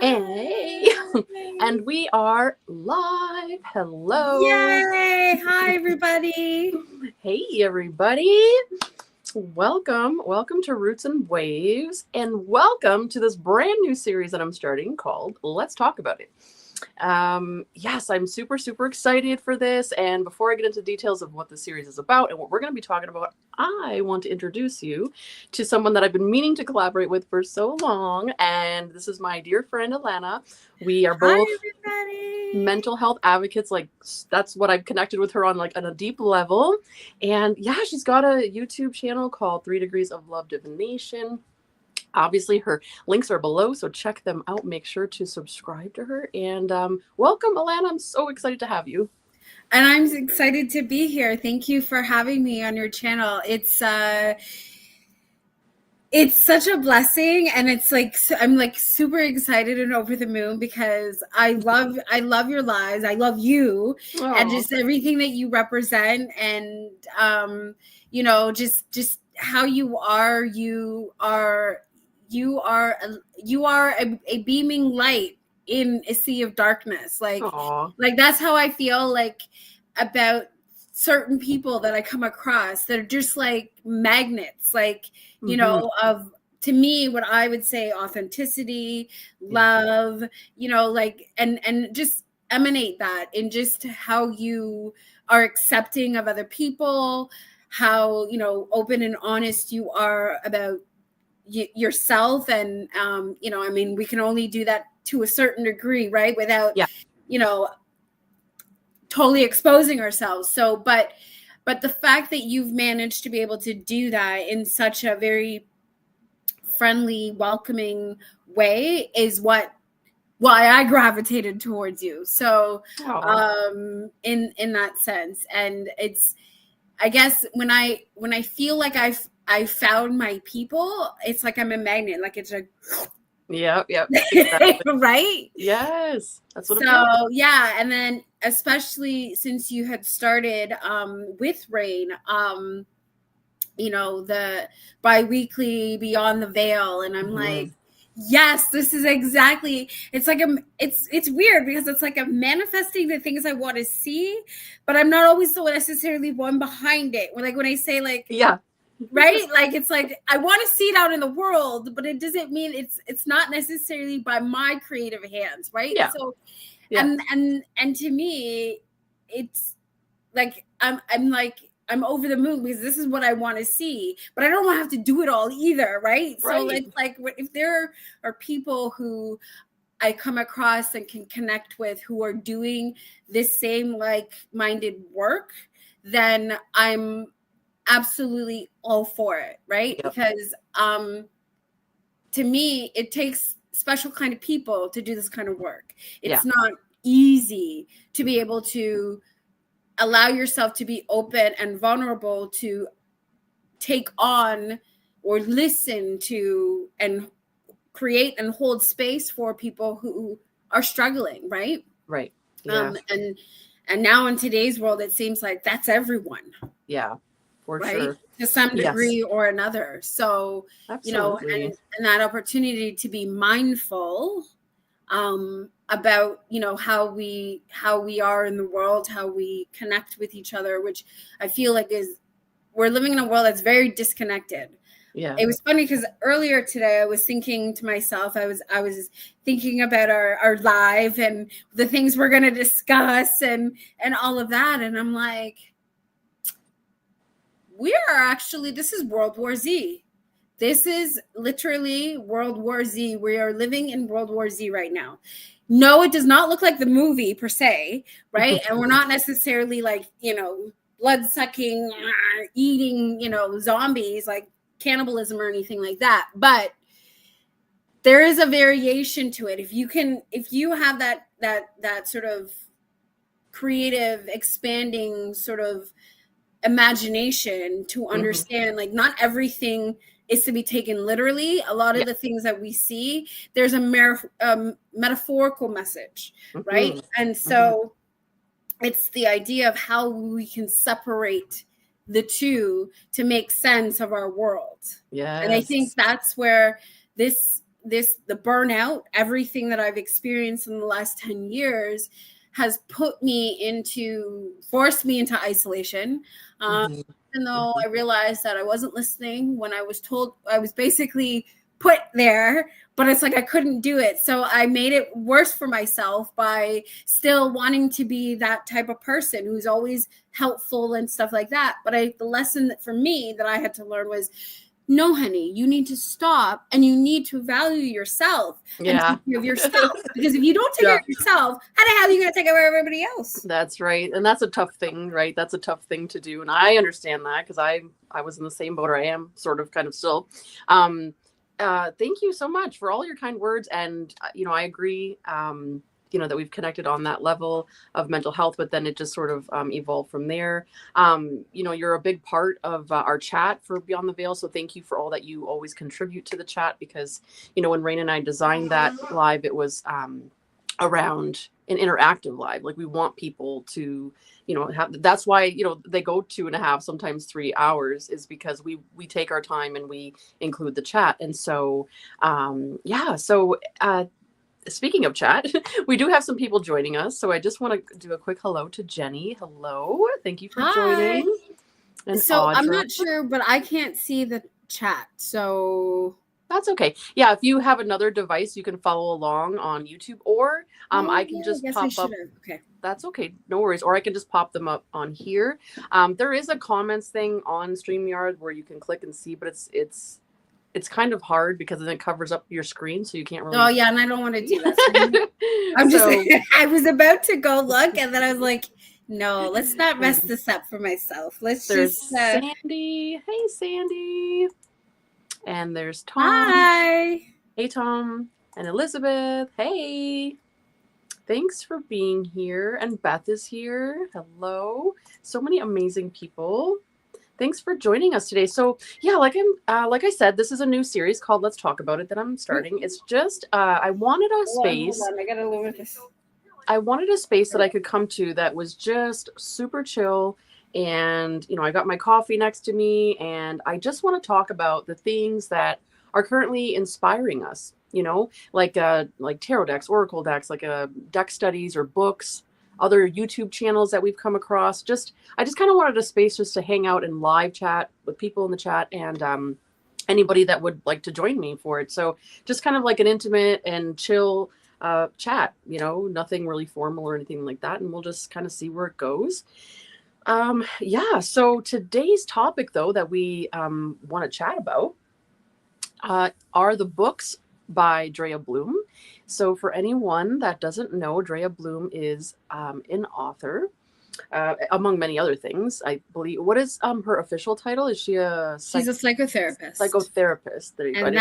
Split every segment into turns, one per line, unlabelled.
Hey,
Hi.
and we are live. Hello.
Yay. Hi, everybody.
Hey, everybody. Welcome. Welcome to Roots and Waves, and welcome to this brand new series that I'm starting called Let's Talk About It. Yes, I'm super excited for this. And before I get into details of what the series is about and what we're going to be talking about, I want to introduce you to someone that I've been meaning to collaborate with for so long. And this is my dear friend, Alana. We are
Hi,
both
everybody.
mental health advocates. Like, that's what I've connected with her on, like, on a deep level. And yeah, she's got a YouTube channel called 3 Degrees of Love Divination. Obviously, her links are below, so check them out. Make sure to subscribe to her. And welcome, Alana. I'm so excited to have you.
And I'm excited to be here. Thank you for having me on your channel. It's such a blessing, and it's like I'm like super excited and over the moon because I love your lives. I love you and
Oh,
just everything that you represent, and just how you are. You are a beaming light in a sea of darkness.
aw.
Like that's how I feel like about certain people that I come across that are just like magnets, like,
Mm-hmm.
of, to me, what I would say authenticity,
Yeah.
love, like, and just emanate that in just how you are accepting of other people, how, open and honest you are about yourself. And, I mean, we can only do that to a certain degree, right? Without,
Yeah.
you know, totally exposing ourselves. So, but the fact that you've managed to be able to do that in such a very friendly, welcoming way is why I gravitated towards you. So,
Aw.
in that sense, and it's, I guess when I feel like I found my people, it's like I'm a magnet, like it's like
Yep. Yep. Exactly.
right.
Yes. That's what it feels.
So yeah, and then especially since you had started with Rain, the biweekly Beyond the Veil, and I'm
Mm-hmm.
like, yes, this is exactly. It's like it's weird because it's like I'm manifesting the things I want to see, but I'm not always the necessarily one behind it. Like when I say like,
Yeah.
right, like it's like I want to see it out in the world, but it doesn't mean it's not necessarily by my creative hands, right?
Yeah.
So
Yeah.
and to me, it's like I'm like I'm over the moon because this is what I want to see, but I don't want to have to do it all either, right? So
Right.
it's like if there are people who I come across and can connect with who are doing this same like-minded work, then I'm absolutely all for it, right?
Yep.
Because to me, it takes special kind of people to do this kind of work.
Yeah.
It's not easy to be able to allow yourself to be open and vulnerable to take on or listen to and create and hold space for people who are struggling, right?
Right. Yeah.
And now in today's world, it seems like that's everyone,
Yeah. For
right?
sure.
To some
Yes.
degree or another. So,
Absolutely.
and that opportunity to be mindful about how we are in the world, how we connect with each other, which I feel like is we're living in a world that's very disconnected.
Yeah.
It was funny because earlier today I was thinking to myself, I was thinking about our live and the things we're going to discuss and all of that, and I'm like, this is World War Z. This is literally World War Z. We are living in World War Z right now. No, it does not look like the movie per se, right? And we're not necessarily like, blood sucking, eating, zombies, like cannibalism or anything like that. But there is a variation to it. If you have that sort of creative, expanding sort of imagination to
Hmm.
understand, like, not everything is to be taken literally. A lot of
Yeah.
the things that we see, there's a metaphorical message, right?
Hmm.
And
Hmm.
so it's the idea of how we can separate the two to make sense of our world. And I think
Yes.
that's where this the burnout, everything that I've experienced in the last 10 years has forced me into isolation.
Mhm.
Even though
Mhm.
I realized that I wasn't listening when I was told, I was basically put there, but it's like I couldn't do it. So I made it worse for myself by still wanting to be that type of person who's always helpful and stuff like that. But the lesson that for me that I had to learn was, no, honey, you need to stop and you need to value yourself and
Yeah.
take care of yourself. Because if you don't take care
Yeah.
of yourself, how the hell are you going to take care of everybody else?
That's right. And that's a tough thing, right? That's a tough thing to do. And I understand that because I was in the same boat, or I am sort of kind of still. Um, Thank you so much for all your kind words. And, I agree, that we've connected on that level of mental health, but then it just sort of evolved from there. You're a big part of our chat for Beyond the Veil. So thank you for all that you always contribute to the chat because, when Rain and I designed that live, it was around an interactive live. Like we want people to, that's why, they go 2.5, sometimes 3 hours is because we take our time and we include the chat. And so, speaking of chat, we do have some people joining us. So I just want to do a quick hello to Jenny. Hello. Thank you for
Hi.
joining. And
So I'm
Audra.
not sure, but I can't see the chat. So
That's okay. Yeah, if you have another device, you can follow along on YouTube, or I can
I
just
guess I
pop
should
up.
have. Okay.
That's okay. No worries. Or I can just pop them up on here. There is a comments thing on StreamYard where you can click and see, but it's kind of hard because then it covers up your screen, so you can't really.
Oh yeah, and I don't want to do that. I'm just. I was about to go look, and then I was like, no, let's not mess this up for myself. Let's
There's
just.
Sandy. Hey, Sandy. And there's Tom.
Hi.
Hey, Tom. And Elizabeth. Hey. Thanks for being here. And Beth is here. Hello. So many amazing people. Thanks for joining us today. So yeah, like I said, this is a new series called Let's Talk About It that I'm starting. It's just I wanted a space.
Hold on. I gotta limit this.
I wanted a space that I could come to that was just super chill. And, I got my coffee next to me and I just want to talk about the things that are currently inspiring us, like tarot decks, oracle decks, deck studies or books, other YouTube channels that we've come across. I just kind of wanted a space just to hang out and live chat with people in the chat and anybody that would like to join me for it. So just kind of like an intimate and chill chat, nothing really formal or anything like that. And we'll just kind of see where it goes. So today's topic, though, that we want to chat about are the books by Drea Bloom. So for anyone that doesn't know, Drea Bloom is an author, among many other things, I believe. What is her official title? Is she
She's a psychotherapist.
Psychotherapist. There you go.
And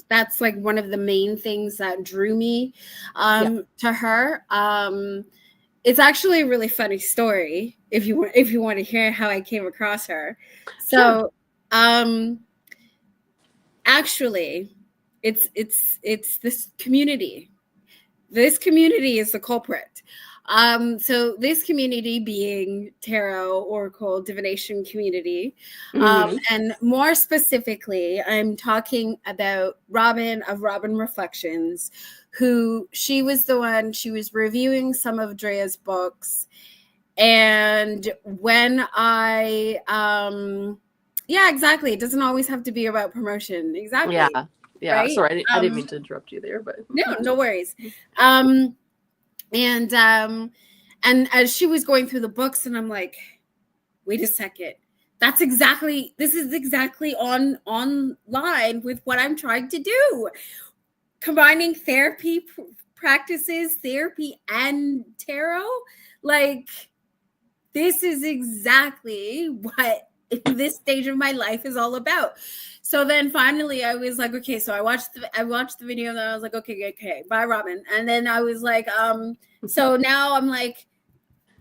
that's like one of the main things that drew me to her. It's actually a really funny story if you want to hear how I came across her. So, sure. Actually, it's this community. This community is the culprit. So this community being tarot, oracle, divination community, and more specifically, I'm talking about Robin of Robin Reflections, who she was reviewing some of Drea's books. And when exactly. It doesn't always have to be about promotion. Exactly.
Yeah.
Right?
Sorry, I didn't mean to interrupt you there, but
no worries. And as she was going through the books, and I'm like, wait a second. This is exactly on line with what I'm trying to do. Combining therapy practices, therapy and tarot. Like, this is exactly what this stage of my life is all about. So then finally I was like, okay, so I watched the video and then I was like, okay, bye Robin. And then I was like, so now I'm like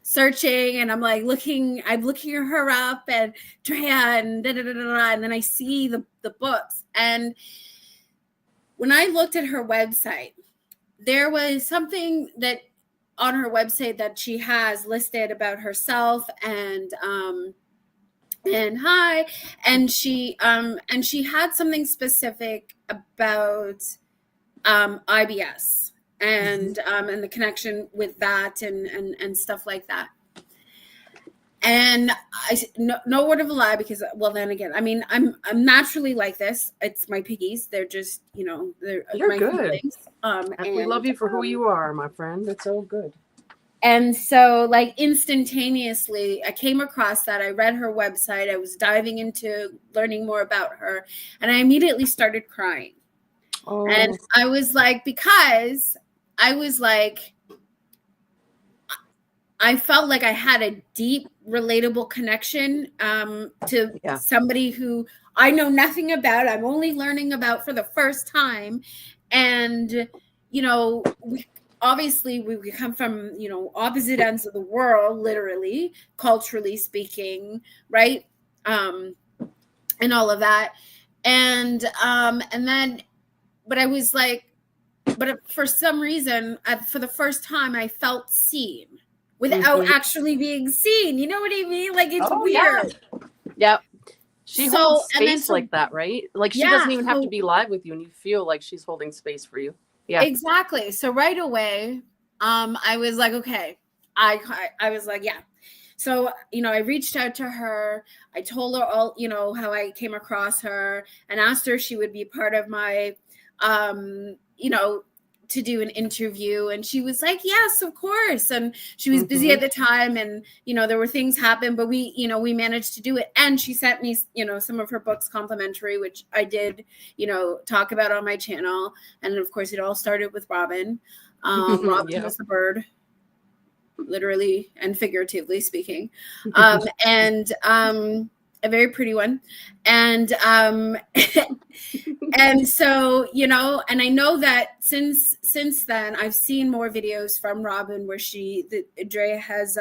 searching and I'm looking her up and Drea and and then I see the books. And when I looked at her website, there was something that on her website that she has listed about herself and she had something specific about IBS and the connection with that and stuff like that. And no word of a lie, because, well, then again, I mean, I'm naturally like this. It's my piggies. They're just, they're
You're
my
good.
feelings.
We love you for who you are, my friend. It's so good.
And so, like, instantaneously, I came across that. I read her website. I was diving into learning more about her, and I immediately started crying.
Oh.
And I was like, because I was like, I felt like I had a deep, relatable connection to somebody who I know nothing about. I'm only learning about for the first time. And, obviously we come from, opposite ends of the world, literally, culturally speaking, right? And all of that. And then, but I was like, but for some reason, for the first time, I felt seen without actually being seen. You know what I mean? Like, it's weird.
Yep. She holds space like that, right? Like, she doesn't even have to be live with you, and you feel like she's holding space for you. Yeah.
Exactly. So right away, I was like, okay. I was like, yeah. So, I reached out to her. I told her all, how I came across her, and asked her if she would be part of my, to do an interview. And she was like, yes, of course. And she was busy at the time, and, there were things happen, but we managed to do it. And she sent me, some of her books complimentary, which I did, talk about on my channel. And of course, it all started with Robin. Robin was the bird, literally and figuratively speaking. And a very pretty one. And and so, and I know that since then, I've seen more videos from Robin where Drea has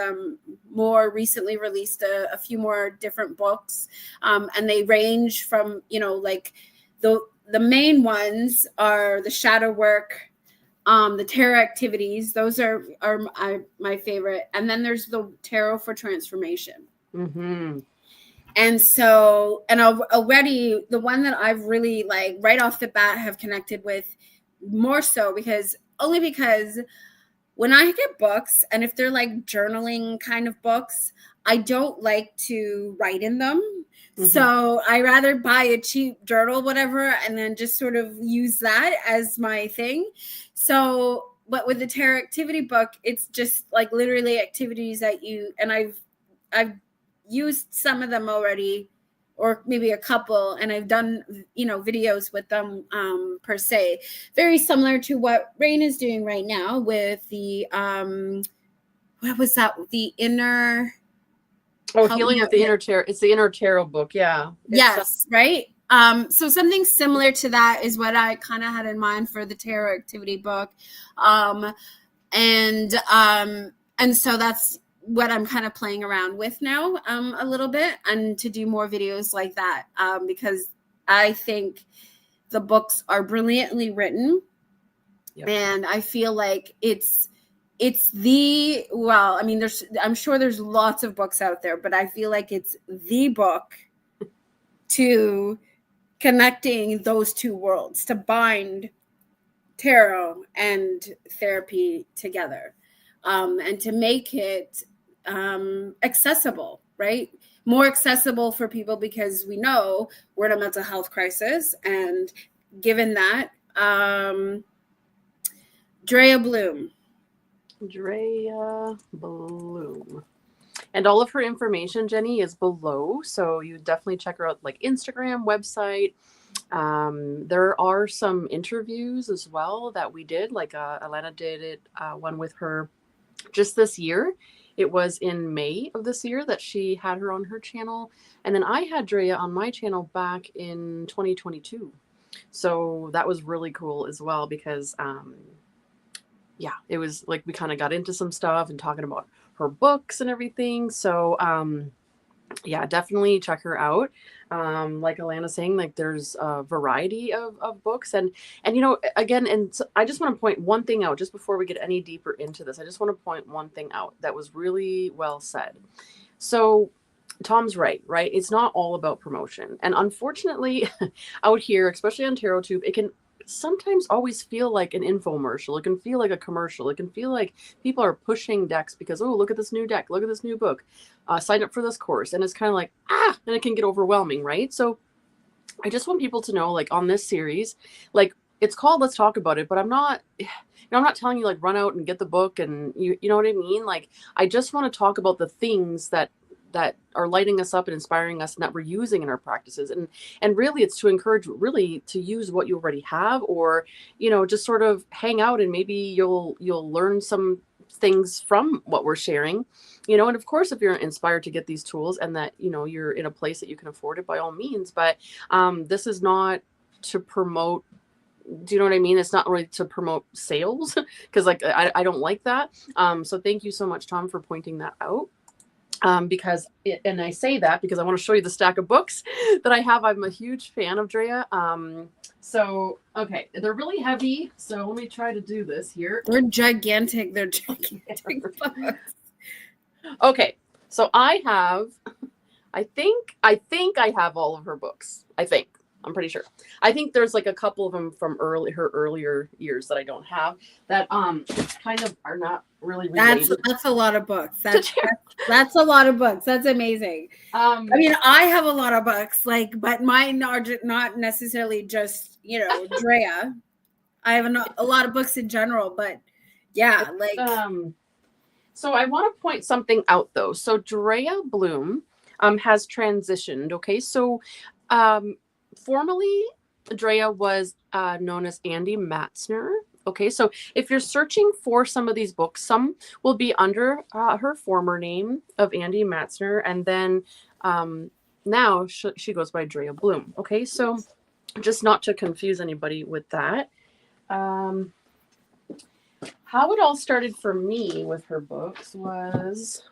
more recently released a few more different books, and they range from, like the main ones are the shadow work, the tarot activities. Those are my favorite. And then there's the tarot for transformation. And so, and already the one that I've really, like, right off the bat have connected with more so because when I get books, and if they're like journaling kind of books, I don't like to write in them. So I rather buy a cheap journal, whatever, and then just sort of use that as my thing. So, but with the tarot activity book, it's just like literally activities that and I've used some of them already, or maybe a couple, and I've done, videos with them, per se, very similar to what Rain is doing right now with the, what was that? The inner.
Healing with the Inner Tarot. It's the Inner Tarot book. Yeah.
Yes. Right. So something similar to that is what I kind of had in mind for the tarot activity book. And so that's what I'm kind of playing around with now, a little bit, and to do more videos like that, because I think the books are brilliantly written. And I feel like it's well, I mean, I'm sure there's lots of books out there, but I feel like it's the book to connecting those two worlds, to bind tarot and therapy together, and to make it accessible, right? More accessible for people, because we know we're in a mental health crisis. And given that, Drea Bloom.
And all of her information, Jenny, is below. So you definitely check her out, like Instagram, website. There are some interviews as well that we did. Like Alana did one with her just this year. It was in May of this year that she had her on her channel. And then I had Drea on my channel back in 2022. So that was really cool as well, because it was like we kind of got into some stuff and talking about her books and everything. So definitely check her out. Like Alana's saying, like, there's a variety of books, and again, and so I just want to point one thing out just before we get any deeper into this. I just want to point one thing out that was really well said. So Tom's right? It's not all about promotion. And unfortunately, out here, especially on TarotTube, it can sometimes always feel like an infomercial. It can feel like a commercial. It can feel like people are pushing decks because, oh, look at this new deck, look at this new book, sign up for this course. And it's kind of like, and it can get overwhelming, right? So I just want people to know, like, on this series, like, it's called Let's Talk About It, but I'm not telling you like run out and get the book and you know what I mean? Like, I just want to talk about the things that are lighting us up and inspiring us and that we're using in our practices. And really it's to encourage really to use what you already have, or, you know, just sort of hang out and maybe you'll learn some things from what we're sharing, you know. And of course, if you're inspired to get these tools and that, you know, you're in a place that you can afford it, by all means. But this is not to promote, do you know what I mean? It's not really to promote sales because like I don't like that. So thank you so much, Tom, for pointing that out. And I say that because I want to show you the stack of books that I have. I'm a huge fan of Drea. So, okay, they're really heavy. So let me try to do this here.
They're gigantic. They're gigantic books.
Okay, so I think I have all of her books. I'm pretty sure. I think there's like a couple of them from her earlier years that I don't have that kind of are not really related.
That's a lot of books. That's a lot of books. That's amazing. I mean, I have a lot of books, like, but mine are not necessarily just, you know, Drea. I have a lot of books in general, but yeah, like.
So I want to point something out though. So Drea Bloom has transitioned. Okay, so formerly Drea was known as Andy Matzner. Okay, so if you're searching for some of these books, some will be under her former name of Andy Matzner, and then now she goes by Drea Bloom. Okay, so just not to confuse anybody with that. How it all started for me with her books was,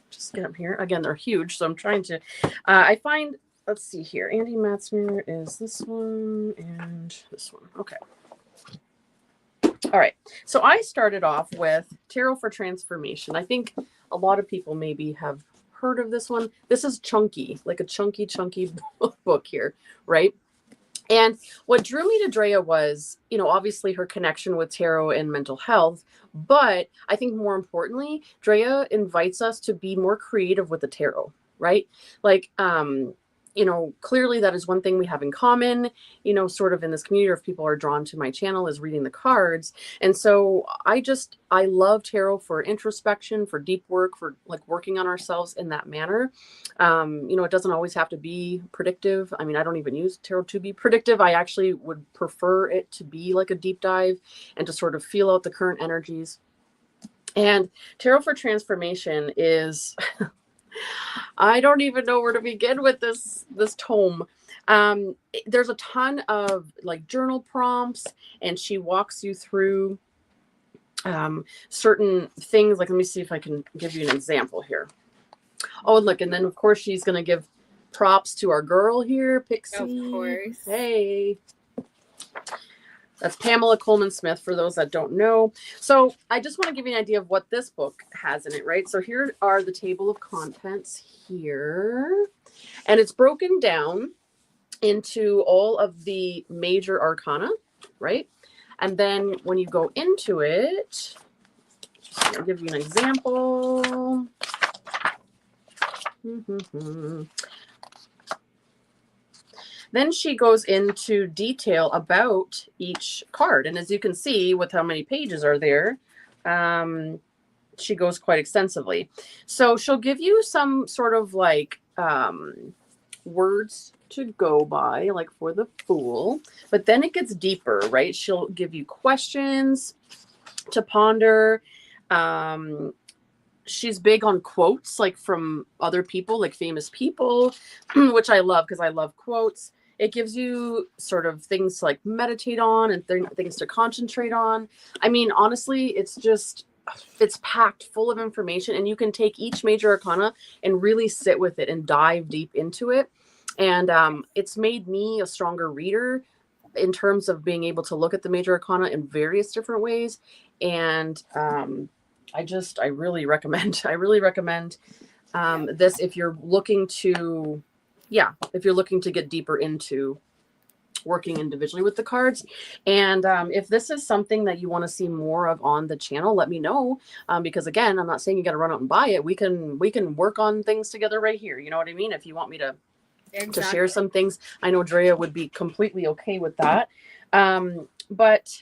just get up here. Again, they're huge, so I'm trying to, I find, let's see here. Andy Matzner is this one and this one. Okay. All right. So I started off with Tarot for Transformation. I think a lot of people maybe have heard of this one. This is chunky, like a chunky book here, right? And what drew me to Drea was, you know, obviously her connection with tarot and mental health. But I think more importantly, Drea invites us to be more creative with the tarot, right? Like, you know, clearly that is one thing we have in common, you know, sort of in this community, or if people are drawn to my channel, is reading the cards. And so I love tarot for introspection, for deep work, for like working on ourselves in that manner. You know, it doesn't always have to be predictive. I mean, I don't even use tarot to be predictive. I actually would prefer it to be like a deep dive and to sort of feel out the current energies. And Tarot for Transformation is... I don't even know where to begin with this tome. There's a ton of like journal prompts, and she walks you through certain things. Like, let me see if I can give you an example here. Oh, look, and then of course she's going to give props to our girl here, Pixie.
Of course.
Hey. That's Pamela Coleman Smith, for those that don't know. So I just want to give you an idea of what this book has in it, right? So here are the table of contents here. And it's broken down into all of the major arcana, right? And then when you go into it, I'll give you an example. Then she goes into detail about each card. And as you can see with how many pages are there, she goes quite extensively. So she'll give you some sort of like words to go by, like for the Fool. But then it gets deeper, right? She'll give you questions to ponder. She's big on quotes, like from other people, like famous people, which I love because I love quotes. It gives you sort of things to like meditate on and things to concentrate on. I mean, honestly, it's packed full of information, and you can take each major arcana and really sit with it and dive deep into it. And it's made me a stronger reader in terms of being able to look at the major arcana in various different ways. And I really recommend this if you're looking to get deeper into working individually with the cards. And if this is something that you want to see more of on the channel, let me know. Because again, I'm not saying you got to run out and buy it. We can work on things together right here. You know what I mean? If you want me to share some things, I know Drea would be completely okay with that. But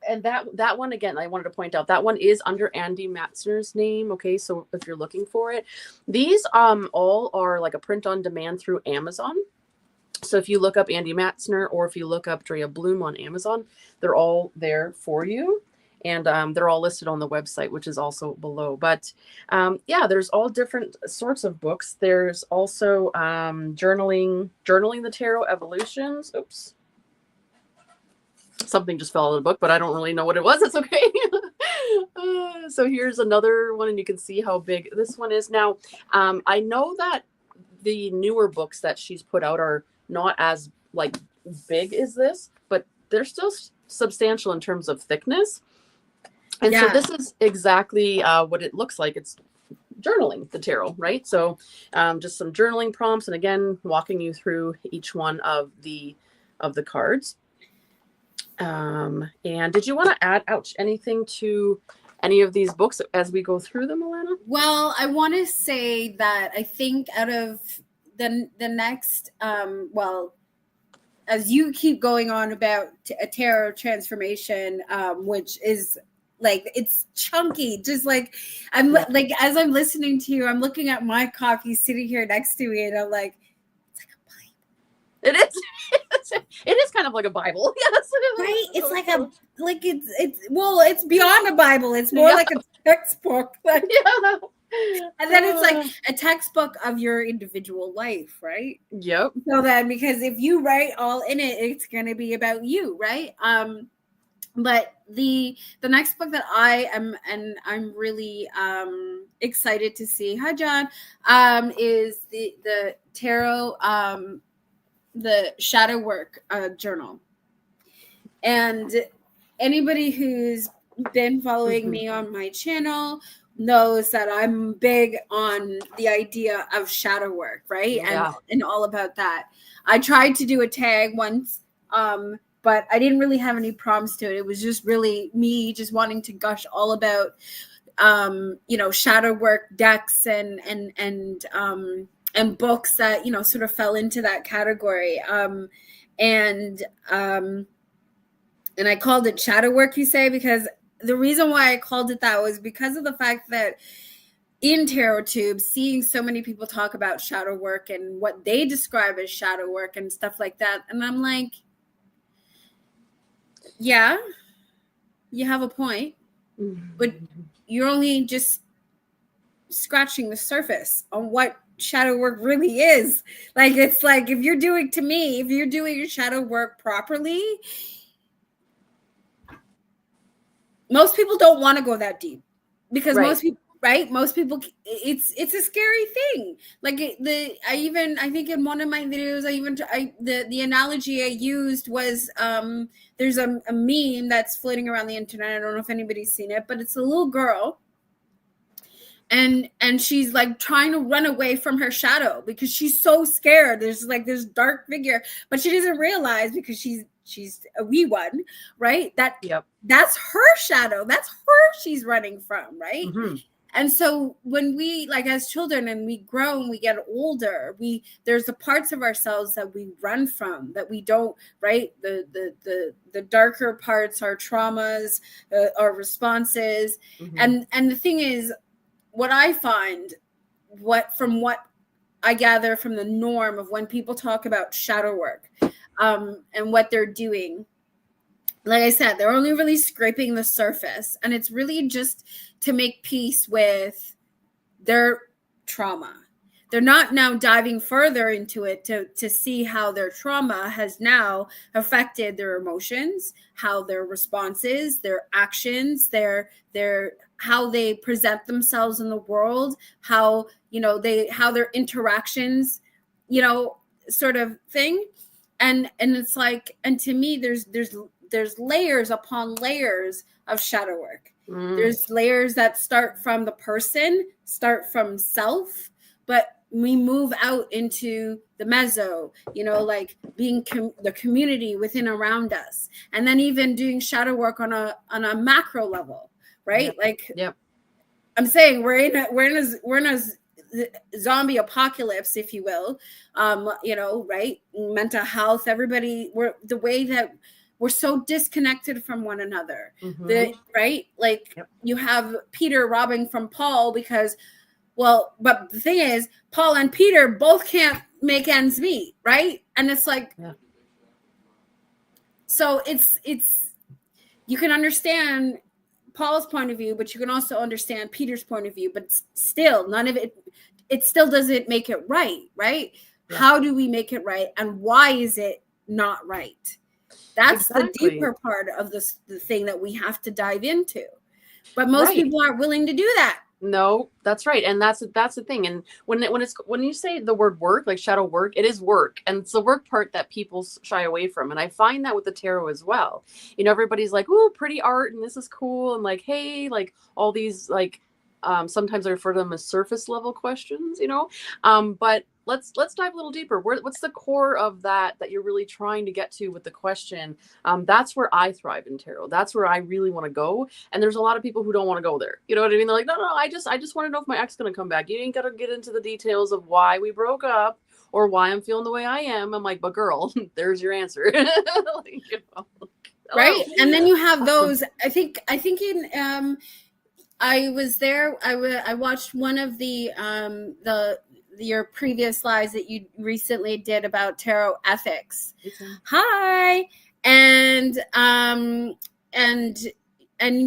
and that one, again, I wanted to point out, that one is under Andy Matzner's name. Okay, so if you're looking for it, these all are like a print on demand through Amazon. So if you look up Andy Matzner or if you look up Drea Bloom on Amazon, they're all there for you. And they're all listed on the website, which is also below. But yeah, there's all different sorts of books. There's also journaling the Tarot Evolutions. Oops. Something just fell out of the book, but I don't really know what it was. It's okay. So here's another one, and you can see how big this one is. Now, I know that the newer books that she's put out are not as like big as this, but they're still substantial in terms of thickness. And so this is exactly what it looks like. It's journaling the tarot, right? So just some journaling prompts, and again, walking you through each one of the cards. And did you want to add anything to any of these books as we go through them, Alana?
Well, I want to say that I think out of the next, as you keep going on about a tarot transformation, which is like, it's chunky, just like like, as I'm listening to you, I'm looking at my copy sitting here next to me, and I'm like, it's like a Bible.
It is. It is kind of like a Bible. Yes.
Right? It's like it's beyond a Bible. It's more like a textbook. And then it's like a textbook of your individual life, right?
Yep.
So then, because if you write all in it, it's going to be about you, right? But the next book that I'm really excited to see, hi John, is the tarot, the shadow work journal. And anybody who's been following me on my channel knows that I'm big on the idea of shadow work, right? And all about that. I tried to do a tag once, but I didn't really have any prompts to it. It was just really me just wanting to gush all about shadow work decks and books that, sort of fell into that category. And I called it shadow work, you say, because the reason why I called it that was because of the fact that in Tarot Tube, seeing so many people talk about shadow work and what they describe as shadow work and stuff like that. And I'm like, yeah, you have a point, but you're only just scratching the surface on what shadow work really is. Like, it's like, if you're doing your shadow work properly, most people don't want to go that deep, because most people, it's a scary thing. Like I think in one of my videos, the analogy I used was, there's a meme that's floating around the internet. I don't know if anybody's seen it, but it's a little girl, and she's like trying to run away from her shadow because she's so scared. There's like this dark figure, but she doesn't realize, because she's a wee one, right? That's her shadow. That's her she's running from, right? Mm-hmm. And so when we, like, as children, and we grow and we get older, there's the parts of ourselves that we run from, that we don't, right? The darker parts, our traumas, our responses. Mm-hmm. And the thing is, what I find, from what I gather from the norm of when people talk about shadow work, and what they're doing, like I said, they're only really scraping the surface, and it's really just to make peace with their trauma. They're not now diving further into it to see how their trauma has now affected their emotions, how their responses, their actions, their how they present themselves in the world, how their interactions, sort of thing. And it's like, and to me, there's layers upon layers of shadow work. There's layers that start from the person, start from self, but we move out into the meso, like being the community within around us, and then even doing shadow work on a macro level, right?
Yep.
Like,
yep.
I'm saying we're in a zombie apocalypse, if you will. Right? Mental health, everybody, the way that we're so disconnected from one another. Right? Like,
yep.
you have Peter robbing from Paul because, but the thing is, Paul and Peter both can't make ends meet, right? And it's like, so it's you can understand Paul's point of view, but you can also understand Peter's point of view, but still none of it still doesn't make it right? Yeah. How do we make it right, and why is it not right? That's the deeper part of the thing that we have to dive into, but most people aren't willing to do that.
No, that's right. And that's the thing. And when you say the word work, like shadow work, it is work. And it's the work part that people shy away from. And I find that with the tarot as well. Everybody's like, ooh, pretty art, and this is cool. And like, hey, like all these, like, sometimes I refer to them as surface level questions, but let's dive a little deeper. What's the core of that you're really trying to get to with the question? That's where I thrive in tarot. That's where I really want to go. And there's a lot of people who don't want to go there. You know what I mean? They're like, no, I just want to know if my ex is going to come back. You ain't got to get into the details of why we broke up or why I'm feeling the way I am. I'm like, but girl, there's your answer.
Right. And then you have those, I think in, I was there. I watched one of your previous lives that you recently did about tarot ethics. Okay. Hi. And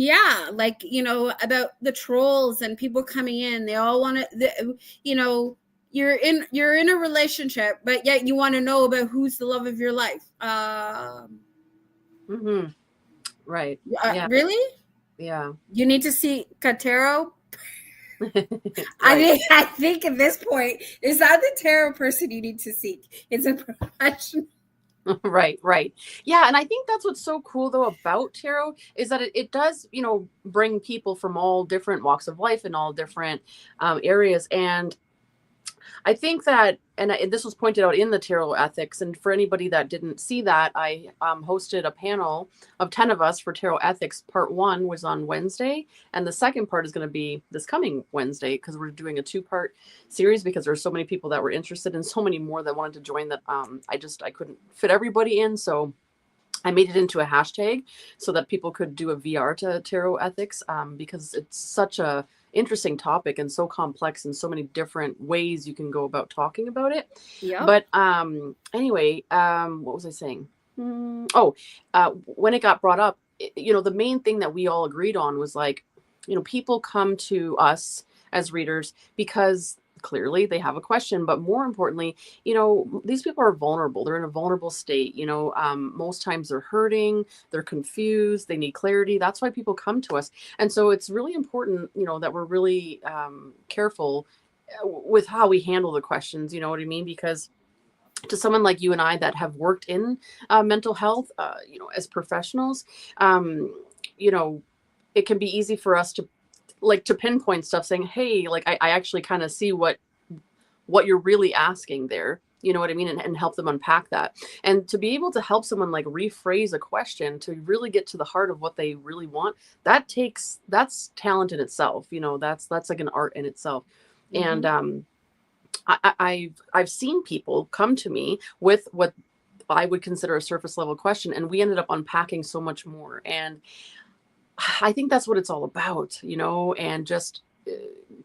yeah, like, about the trolls and people coming in, they all want to, you're in a relationship, but yet you want to know about who's the love of your life.
Right.
Yeah. Really?
Yeah.
You need to see tarot. Right. I think at this point, it's not the tarot person you need to seek. It's a professional.
Right. Yeah. And I think that's what's so cool though about tarot is that it does, bring people from all different walks of life and all different areas. And I think that, and this was pointed out in the tarot ethics, and for anybody that didn't see that, I hosted a panel of 10 of us for tarot ethics. Part 1 was on Wednesday, and the second part is going to be this coming Wednesday, because we're doing a 2-part series because there's so many people that were interested and so many more that wanted to join that I couldn't fit everybody in. So I made it into a hashtag so that people could do a VR to tarot ethics, because it's such a interesting topic and so complex and so many different ways you can go about talking about it.
Yeah.
But anyway, what was I saying? When it got brought up, the main thing that we all agreed on was like, people come to us as readers because clearly they have a question, but more importantly, these people are vulnerable. They're in a vulnerable state. Most times they're hurting, they're confused, they need clarity. That's why people come to us. And so it's really important, that we're really careful with how we handle the questions. You know what I mean? Because to someone like you and I that have worked in mental health, as professionals, it can be easy for us to pinpoint stuff, saying, hey, like I actually kind of see what you're really asking there. You know what I mean? And help them unpack that. And to be able to help someone like rephrase a question to really get to the heart of what they really want, that's talent in itself. That's like an art in itself. Mm-hmm. And I've seen people come to me with what I would consider a surface level question, and we ended up unpacking so much more. And I think that's what it's all about, and just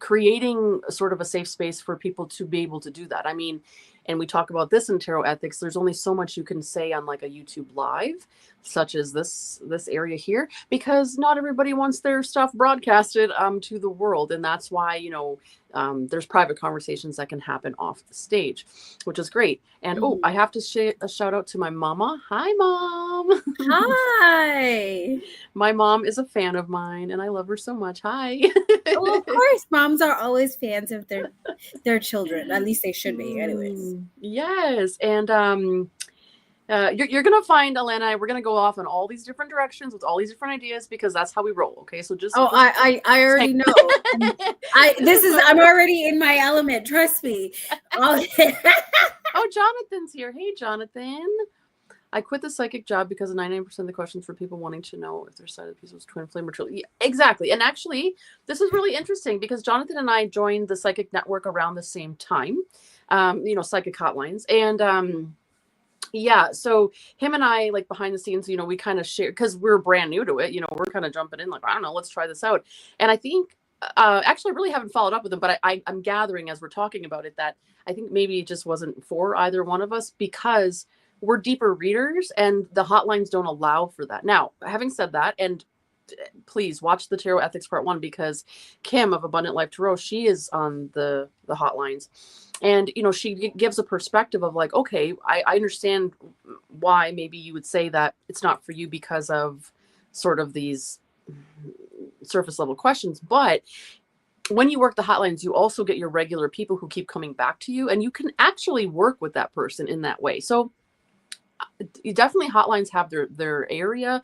creating sort of a safe space for people to be able to do that. I mean, and we talk about this in tarot ethics, there's only so much you can say on like a YouTube live, such as this area here, because not everybody wants their stuff broadcasted to the world. And that's why, there's private conversations that can happen off the stage, which is great. And I have to shout out to my mama. Hi, Mom.
Hi.
My mom is a fan of mine, and I love her so much. Hi.
Well, of course, moms are always fans of their children. At least they should be, anyways.
Yes, and You're gonna find Alana. We're gonna go off in all these different directions with all these different ideas because that's how we roll. Okay, so just
I already know. I'm already in my element. Trust me.
Oh, Jonathan's here. Hey, Jonathan. I quit the psychic job because of 99% of the questions for people wanting to know if their side of the piece was twin flame or triple. Yeah, exactly. And actually, this is really interesting because Jonathan and I joined the psychic network around the same time. Psychic hotlines, and yeah, so him and I, like behind the scenes, we kind of share because we're brand new to it. We're kind of jumping in, like, I don't know, let's try this out. And I think, actually, I really haven't followed up with him, but I'm gathering as we're talking about it that I think maybe it just wasn't for either one of us because we're deeper readers and the hotlines don't allow for that. Now, having said that, and please watch the Tarot Ethics Part 1 because Kim of Abundant Life Tarot, she is on the hotlines. And, she gives a perspective of like, okay, I understand why maybe you would say that it's not for you because of sort of these surface level questions. But when you work the hotlines, you also get your regular people who keep coming back to you and you can actually work with that person in that way. So definitely hotlines have their area.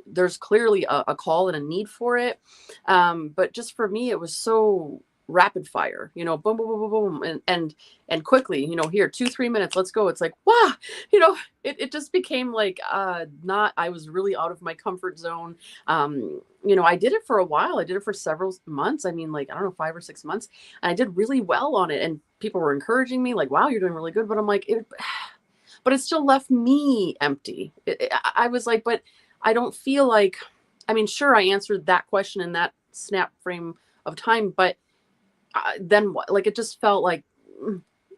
There's clearly a call and a need for it. But just for me, it was so rapid fire, boom, boom, boom, boom, boom, and quickly, here, 2-3 minutes, let's go. It's like, wow, it just became like, I was really out of my comfort zone. I did it for a while. I did it for several months. I mean, like, I don't know, 5 or 6 months. And I did really well on it. And people were encouraging me like, wow, you're doing really good. But I'm like, but it still left me empty. I was like, but I don't feel like, I mean, sure, I answered that question in that snap frame of time, but then what? Like, it just felt like,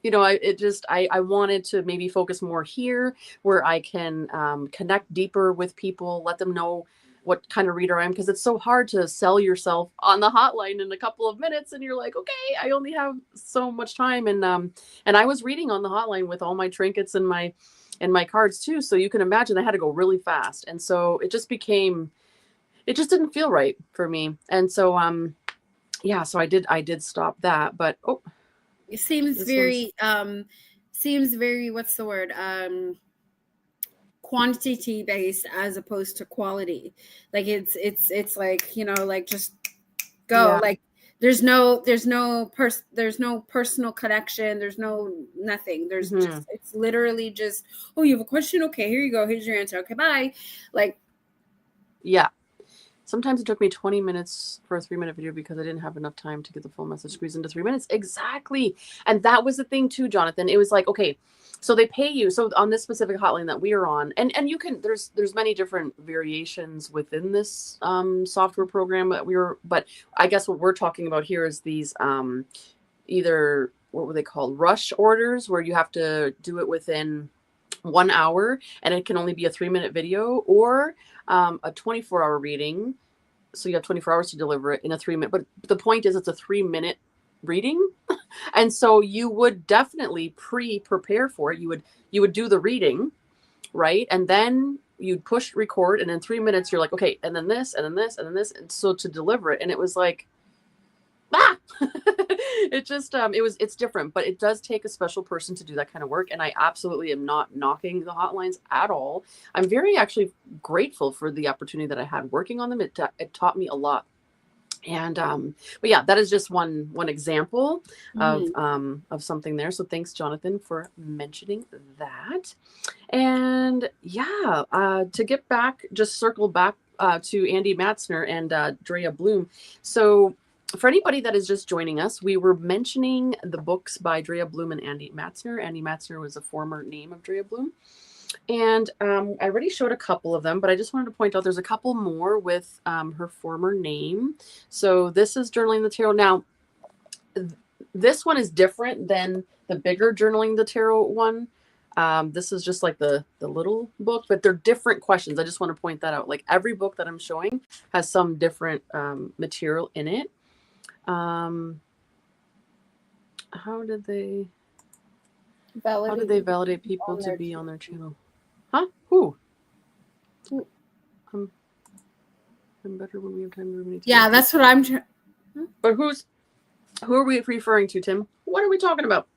I wanted to maybe focus more here where I can connect deeper with people, let them know what kind of reader I am, because it's so hard to sell yourself on the hotline in a couple of minutes and you're like, okay, I only have so much time. And I was reading on the hotline with all my trinkets and my cards too, so you can imagine I had to go really fast, and so it just didn't feel right for me. And so so I did stop that. But
it seems very what's the word, quantity based as opposed to quality. Like it's like, like, just go. Yeah. Like there's no personal connection, there's no nothing, there's just, it's literally just, oh, you have a question, okay, here you go, here's your answer, okay, bye. Like,
yeah, sometimes it took me 20 minutes for a 3-minute video because I didn't have enough time to get the full message squeezed into 3 minutes. Exactly. And that was the thing too, Jonathan. It was like, okay, so they pay you. So on this specific hotline that we are on, and you can, there's many different variations within this software program but I guess what we're talking about here is these either, what were they called? Rush orders, where you have to do it within 1 hour and it can only be a 3-minute video, or a 24-hour reading. So you have 24 hours to deliver it in a 3-minute, but the point is it's a 3-minute reading. And so you would definitely prepare for it. You would do the reading, right? And then you'd push record, and in 3 minutes you're like, okay, and then this, and then this, and then this. And so to deliver it, and it was like, it just it's different, but it does take a special person to do that kind of work. And I absolutely am not knocking the hotlines at all. I'm very actually grateful for the opportunity that I had working on them. It taught me a lot. And but yeah, that is just one example of something there. So thanks, Jonathan, for mentioning that. And yeah, to get back, just circle back to Andy Matzner and Drea Bloom. So for anybody that is just joining us, we were mentioning the books by Drea Bloom and Andy Matzner. Andy Matzner was a former name of Drea Bloom. And I already showed a couple of them, but I just wanted to point out there's a couple more with her former name. So this is Journaling the Tarot. Now, this one is different than the bigger Journaling the Tarot one. This is just like the little book, but they're different questions. I just want to point that out. Like every book that I'm showing has some different material in it. How did they validate people to be on their channel? Huh? Who? I'm better when we have time to ruminate.
Yeah, that's what I'm trying.
But who are we referring to, Tim? What are we talking about?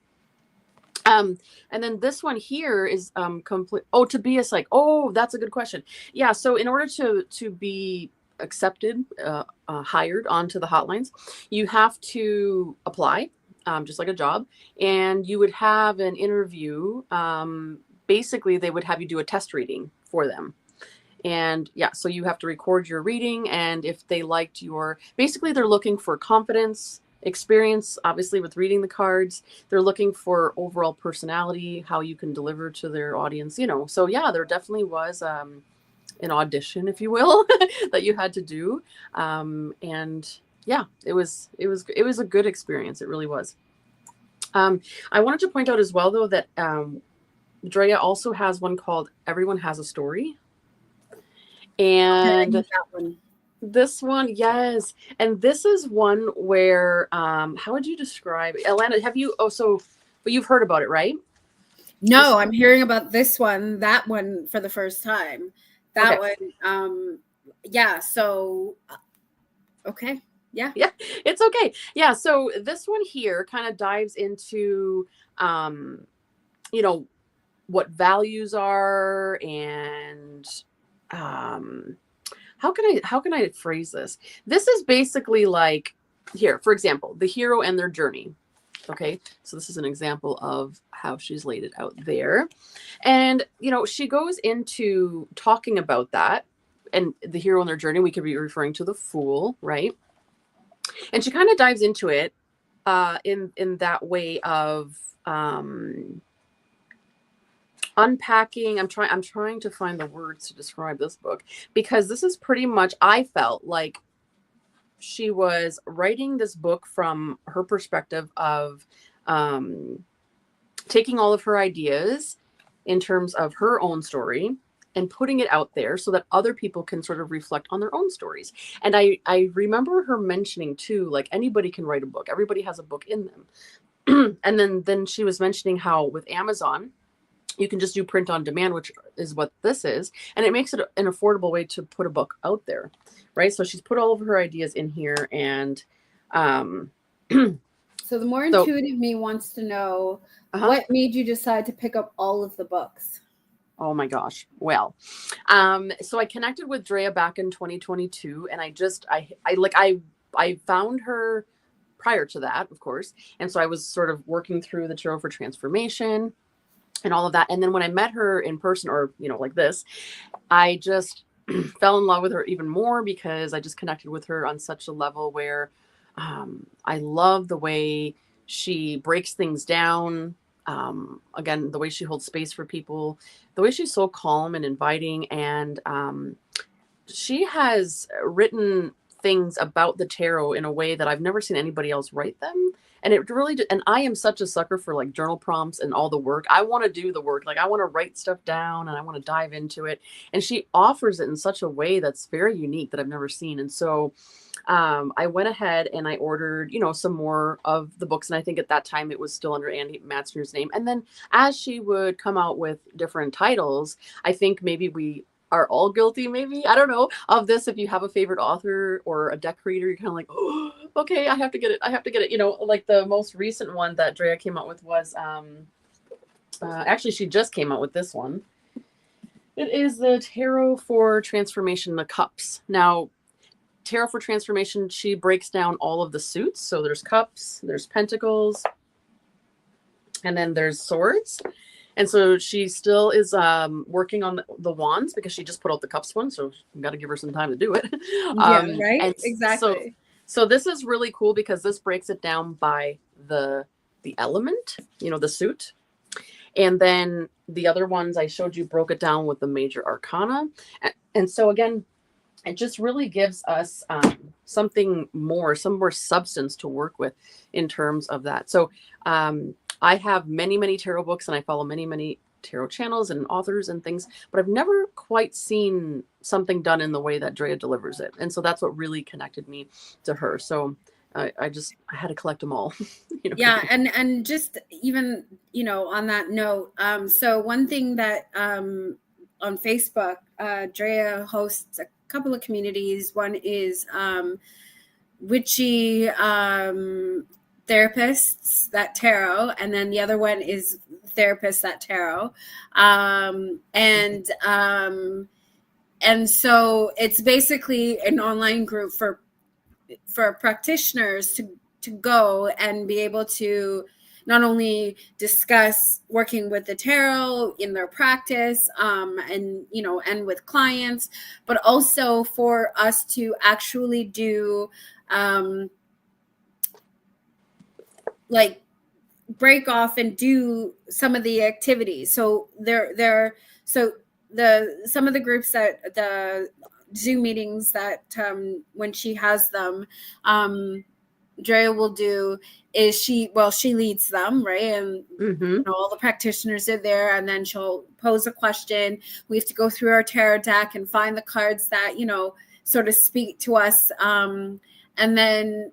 And then this one here is complete. Oh, to be a psych. Oh, that's a good question. Yeah. So in order to be accepted, hired onto the hotlines, you have to apply, just like a job, and you would have an interview. Basically, they would have you do a test reading for them. And yeah, so you have to record your reading, and if they liked your, basically they're looking for confidence, experience, obviously with reading the cards. They're looking for overall personality, how you can deliver to their audience, you know. So yeah, there definitely was an audition, if you will, that you had to do. And yeah, it was a good experience. It really was. I wanted to point out as well, though, that Drea also has one called Everyone Has a Story. And
that one.
this one, yes. And this is one where, how would you describe it? Alana, have you, but you've heard about it, right?
No, I'm hearing about this one, that one for the first time. That one, yeah. So, okay. Yeah.
Yeah, it's okay. Yeah. So this one here kind of dives into, you know, what values are, and how can I phrase this? This is basically like, here, for example, the hero and their journey. Okay, so this is an example of how she's laid it out there. And, you know, she goes into talking about that, and the hero and their journey, we could be referring to the Fool, right? And she kind of dives into it in that way of unpacking. I'm trying to find the words to describe this book, because this is pretty much, I felt like she was writing this book from her perspective of taking all of her ideas in terms of her own story and putting it out there so that other people can sort of reflect on their own stories. And I remember her mentioning too, like, anybody can write a book. Everybody has a book in them. And then she was mentioning how with Amazon, you can just do print on demand, which is what this is. And it makes it an affordable way to put a book out there, right? So she's put all of her ideas in here. And
so the more intuitive me wants to know, what made you decide to pick up all of the books?
Oh my gosh. Well, so I connected with Drea back in 2022, and I found her prior to that, of course. And so I was sort of working through the Tarot for Transformation and all of that. And then when I met her in person, or, you know, like this, I just fell in love with her even more, because I just connected with her on such a level where I love the way she breaks things down. Again, the way she holds space for people, the way she's so calm and inviting. And she has written things about the tarot in a way that I've never seen anybody else write them. And it really, and I am such a sucker for like journal prompts and all the work. I want to do the work. Like, I want to write stuff down and I want to dive into it. And she offers it in such a way that's very unique that I've never seen. And so I went ahead and I ordered, you know, some more of the books. And I think at that time it was still under Andy Matzner's name. And then as she would come out with different titles, I think maybe we are all guilty, maybe, I don't know, of this. If you have a favorite author or a deck reader, you're kind of like, oh, okay, I have to get it. You know, like the most recent one that Drea came out with was, actually, she just came out with this one. It is the Tarot for Transformation, the Cups. Now, Tarot for Transformation, she breaks down all of the suits. So there's cups, there's pentacles, and then there's swords. And so she still is working on the wands, because she just put out the cups one. So you got to give her some time to do it.
Yeah, right? Exactly.
So this is really cool, because this breaks it down by the element, you know, the suit. And then the other ones I showed you broke it down with the major arcana. And so again, it just really gives us some more substance to work with in terms of that. So I have many, many tarot books, and I follow many, many tarot channels and authors and things, but I've never quite seen something done in the way that Drea delivers it. And so that's what really connected me to her. So I had to collect them all. You know?
Yeah. And just even, you know, on that note, so one thing that on Facebook, Drea hosts a couple of communities. One is witchy therapists that tarot, and then the other one is therapists at tarot. And so it's basically an online group for practitioners to go and be able to not only discuss working with the tarot in their practice, and with clients, but also for us to actually do like break off and do some of the activities. So some of the groups that the Zoom meetings that when she has them, Drea will do is she leads them, right? And all the practitioners are there, and then she'll pose a question. We have to go through our tarot deck and find the cards that sort of speak to us, and then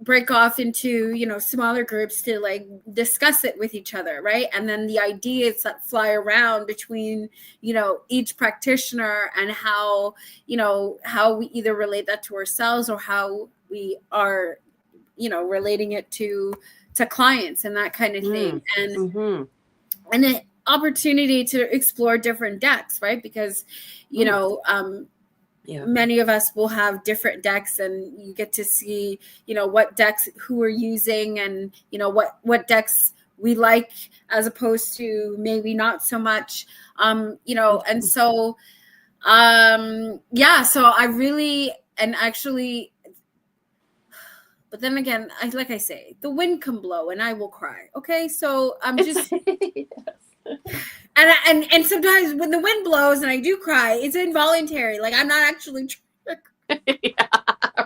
break off into smaller groups to like discuss it with each other, right? And then the ideas that fly around between each practitioner, and how we either relate that to ourselves or how we are relating it to clients and that kind of thing. And an opportunity to explore different decks, right? Because many of us will have different decks, and you get to see, what decks who are using, and what decks we like as opposed to maybe not so much, and so, so I really, and actually, but then again, like I say, the wind can blow and I will cry. Okay. So I'm just, and sometimes when the wind blows and I do cry, it's involuntary. Like I'm not actually
yeah,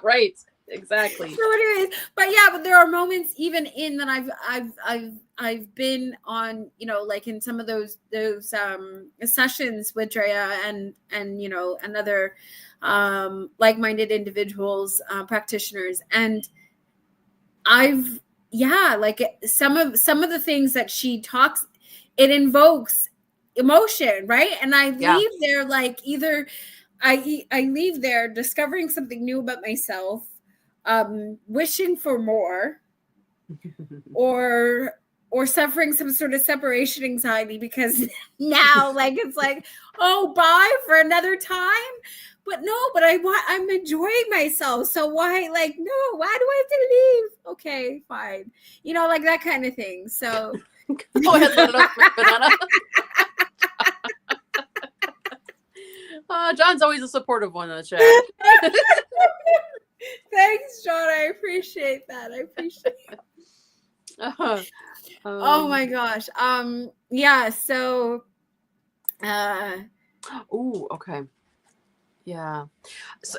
right. Exactly.
So it is. But there are moments even in that I've been on, like in some of those sessions with Drea and other like-minded individuals, practitioners, and I've like some of the things that she talks, it invokes emotion, right? And I leave there like either I leave there discovering something new about myself, wishing for more, or suffering some sort of separation anxiety, because now like it's like, oh, bye for another time. But I'm enjoying myself. So why, like, no, why do I have to leave? Okay, fine. Like that kind of thing. So
go ahead, let it up, Banana. John's always a supportive one in the chat.
Thanks, John. I appreciate that. Oh my gosh. So
okay. Yeah. So,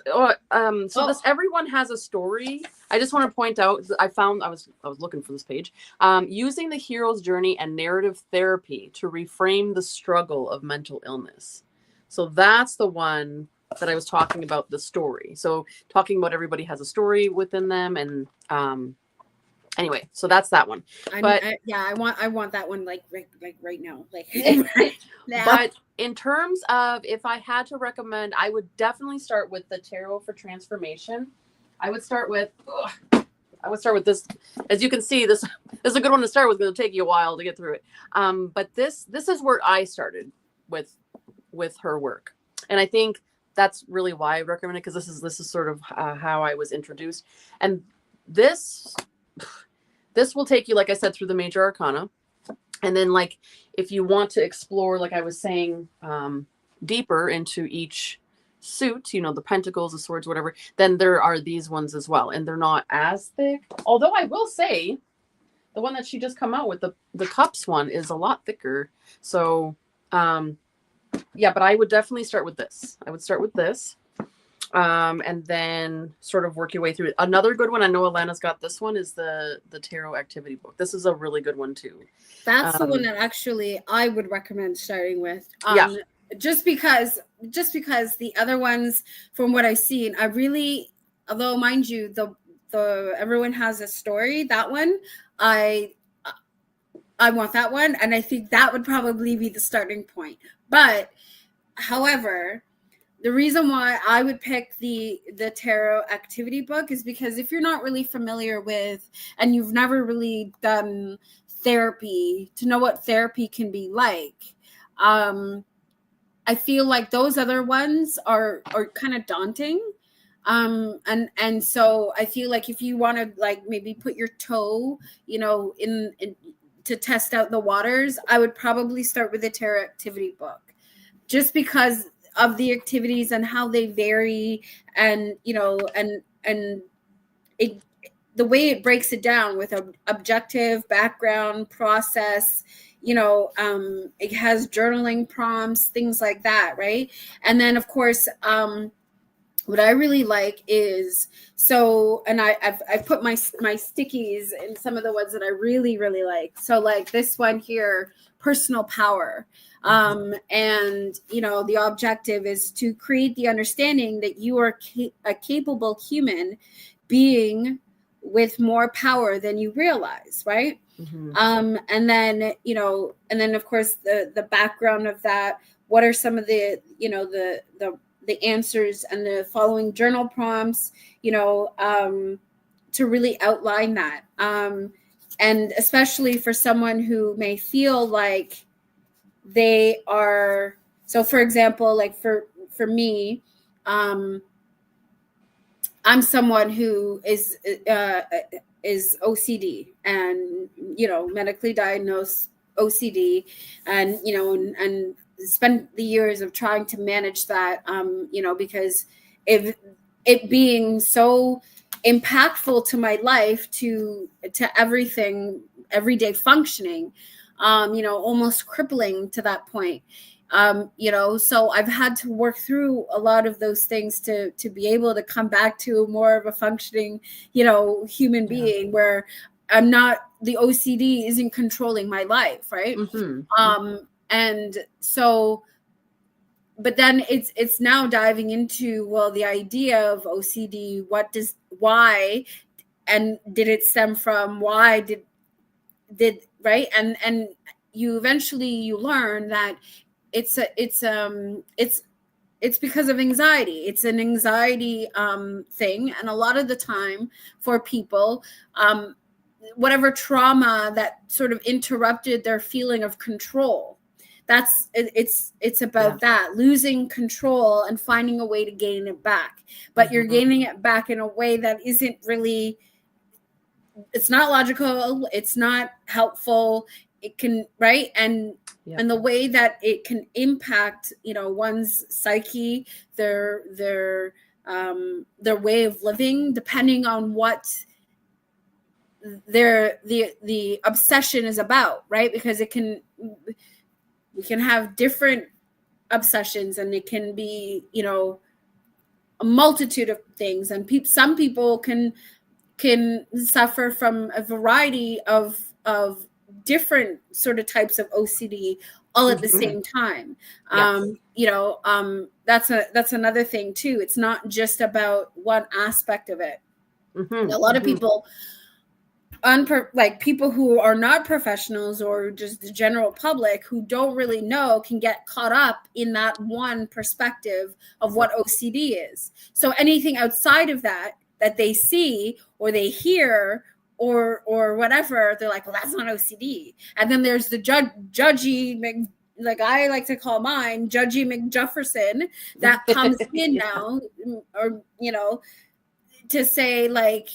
this everyone has a story. I just want to point out, I was looking for this page. Using the hero's journey and narrative therapy to reframe the struggle of mental illness. So that's the one that I was talking about, the story. So talking about everybody has a story within them, and anyway, so that's that one.
I want that one like right now. Like now.
But in terms of, if I had to recommend, I would definitely start with the Tarot for Transformation. I would start with this. As you can see, this is a good one to start with. It'll take you a while to get through it. But this is where I started with her work, and I think that's really why I recommend it, because this is sort of how I was introduced, and this will take you, like I said, through the major arcana. And then, like, if you want to explore, like I was saying, deeper into each suit, the pentacles, the swords, whatever, then there are these ones as well. And they're not as thick. Although I will say the one that she just come out with, the cups one, is a lot thicker. So, but I would definitely start with this. And then sort of work your way through it. Another good one, I know Alana's got this one, is the Tarot Activity Book. This is a really good one too.
That's the one that actually I would recommend starting with. Just because the other ones, from what I've seen, I really, although mind you, the everyone has a story, that one, I want that one, and I think that would probably be the starting point. But however, the reason why I would pick the tarot activity book is because if you're not really familiar with, and you've never really done therapy to know what therapy can be like, I feel like those other ones are kind of daunting. And so I feel like if you want to like maybe put your toe, in to test out the waters, I would probably start with the tarot activity book, just because of the activities and how they vary, and and it, the way it breaks it down with an objective background process. It has journaling prompts, things like that, right? And then of course, what I really like is, and I've put my stickies in some of the ones that I really, really like. So like this one here, personal power. And the objective is to create the understanding that you are a capable human being with more power than you realize, right? And then of course the background of that. What are some of the the answers and the following journal prompts, to really outline that. And especially for someone who may feel like they are, so for example, like for me, I'm someone who is OCD, and medically diagnosed OCD, and and spent the years of trying to manage that, because if it being so impactful to my life, to everything, everyday functioning, almost crippling to that point. So I've had to work through a lot of those things to be able to come back to more of a functioning, human being, where I'm not, the OCD isn't controlling my life, right? And so, but then it's now diving into, well, the idea of OCD, why, and did it stem from, why did right? And you eventually learn that it's because of anxiety. It's an anxiety thing. And a lot of the time for people, whatever trauma that sort of interrupted their feeling of control, it's about that, losing control and finding a way to gain it back. But you're gaining it back in a way that isn't really, it's not logical, it's not helpful. It can, right? And the way that it can impact, one's psyche, their way of living, depending on what the obsession is about, right? Because we can have different obsessions, and it can be, a multitude of things. And some people can suffer from a variety of different sort of types of OCD all at the same time. That's another thing too. It's not just about one aspect of it. A lot of people, like people who are not professionals or just the general public who don't really know, can get caught up in that one perspective of what OCD is. So anything outside of that they see or they hear or whatever, they're like, well, that's not OCD. And then there's the judgy, like I like to call mine, Judgy McJefferson, that comes in now, or to say, like,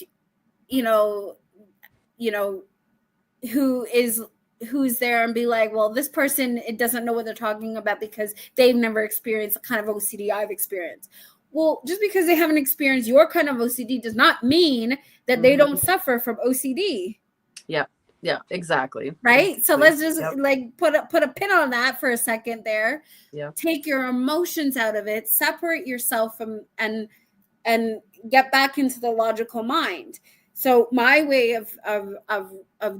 who's there, and be like, well, this person, it doesn't know what they're talking about because they've never experienced the kind of OCD I've experienced. Well, just because they haven't experienced your kind of OCD does not mean that they don't suffer from OCD.
Yeah, exactly.
Right. So let's just like put a pin on that for a second there. Take your emotions out of it, separate yourself from, and get back into the logical mind. So my way of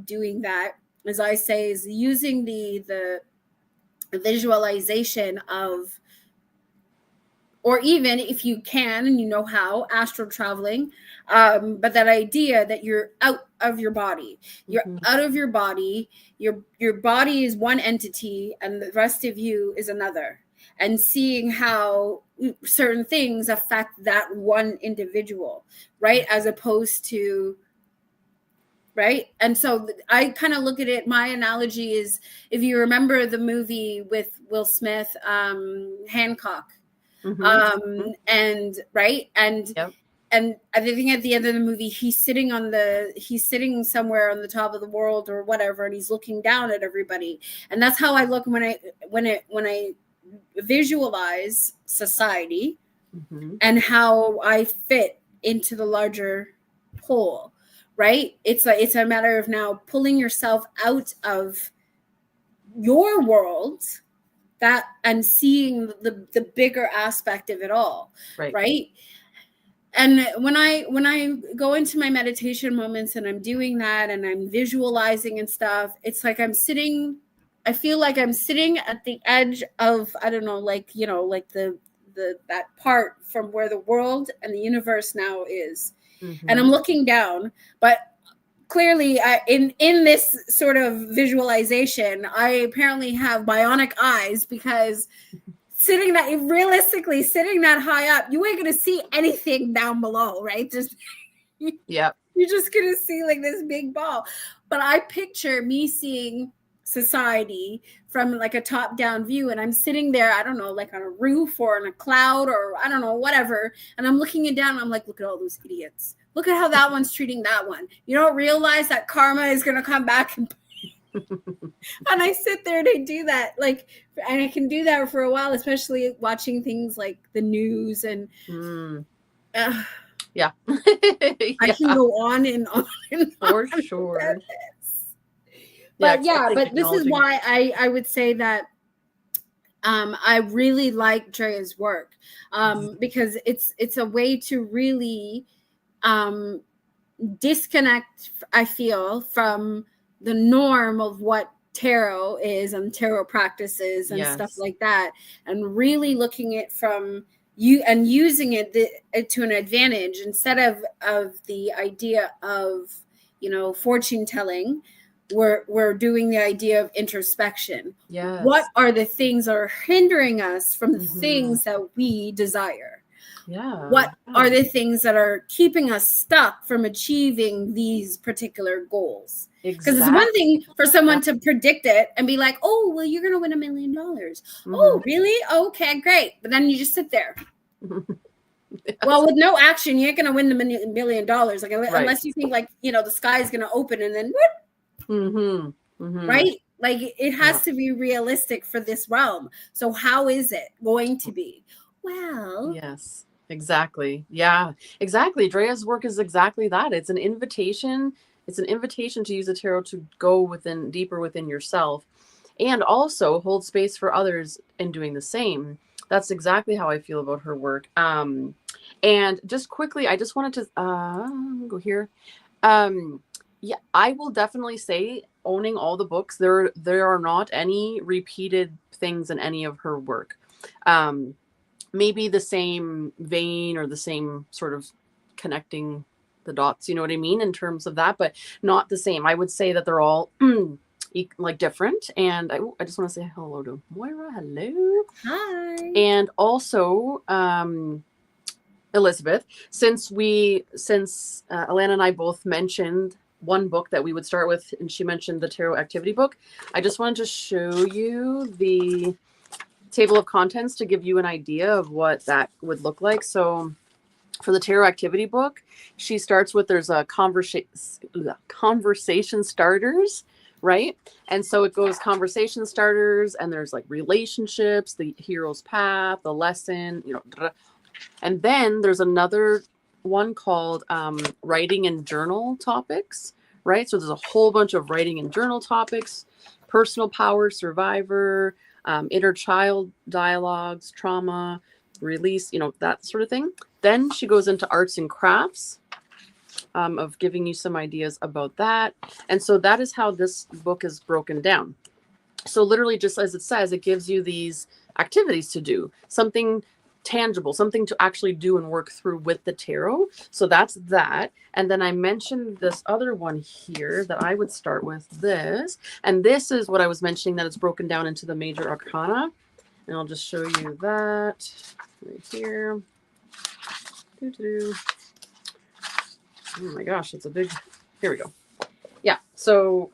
doing that, as I say, is using the visualization of, or even if you can and you know how, astral traveling, but that idea that you're out of your body. You're out of your body. Your body is one entity, and the rest of you is another. and seeing how certain things affect that one individual, right? As opposed to, right? And so I kind of look at it, my analogy is, if you remember the movie with Will Smith, Hancock, and right, and
Yep.
and I think at the end of the movie, he's sitting somewhere on the top of the world or whatever, and he's looking down at everybody. And that's how I look when I visualize society and how I fit into the larger whole, right? It's a matter of now pulling yourself out of your world that and seeing the bigger aspect of it all, right? And when I go into my meditation moments and I'm doing that and I'm visualizing and stuff, it's like I feel like I'm sitting at the edge of, I don't know, like, you know, like the that part from where the world and the universe now is. And I'm looking down, but clearly in this sort of visualization, I apparently have bionic eyes, because sitting that high up, you ain't gonna see anything down below, right? Just you're just gonna see like this big ball. But I picture me seeing society from like a top-down view, and I'm sitting there, I don't know, like on a roof or on a cloud or I don't know, whatever, and I'm looking it down, and I'm like, look at all those idiots. Look at how that one's treating that one. You don't realize that karma is gonna come back and and I sit there and I do that, like, and I can do that for a while, especially watching things like the news and I can go on and on and
for
on
sure.
But but this is why I would say that I really like Drea's work, because it's a way to really disconnect, I feel, from the norm of what tarot is and tarot practices and stuff like that, and really looking at from you and using it to an advantage, instead of the idea of, you know, fortune telling. We're doing the idea of introspection. What are the things that are hindering us from the things that we desire? What are the things that are keeping us stuck from achieving these particular goals? Because it's one thing for someone to predict it and be like, oh, well, you're going to win $1 million. Oh, really? Okay, great. But then you just sit there. Well, with no action, you ain't going to win the $1 million. Like, unless you think, like, you know, the sky is going to open and then whoop. Right? Like, it has to be realistic for this realm. So how is it going to be? Well,
yes, exactly. Yeah, exactly. Drea's work is exactly that. It's an invitation. It's an invitation to use the tarot to go deeper within yourself, and also hold space for others in doing the same. That's exactly how I feel about her work. And just quickly, I just wanted to go here. Yeah, I will definitely say, owning all the books, there are not any repeated things in any of her work. Maybe the same vein or the same sort of connecting the dots, you know what I mean, in terms of that, but not the same. I would say that they're all like different. And I just want to say hello to Moira. Hello.
Hi.
And also, Elizabeth, since Alana and I both mentioned one book that we would start with, and she mentioned the tarot activity book, I just wanted to show you the table of contents to give you an idea of what that would look like. So for the tarot activity book, she starts with, there's a conversation starters, right? And so it goes conversation starters, and there's like relationships, the hero's path, the lesson, you know, and then there's another one called writing and journal topics, right? So there's a whole bunch of writing and journal topics: personal power, survivor, inner child dialogues, trauma, release, you know, that sort of thing. Then she goes into arts and crafts, of giving you some ideas about that. And so that is how this book is broken down. So literally, just as it says, it gives you these activities to do, something tangible, something to actually do and work through with the tarot. So that's that. And then I mentioned this other one here that I would start with this. And this is what I was mentioning, that it's broken down into the major arcana. And I'll just show you that right here. Doo-doo-doo. Oh my gosh, it's a big, here we go. Yeah, so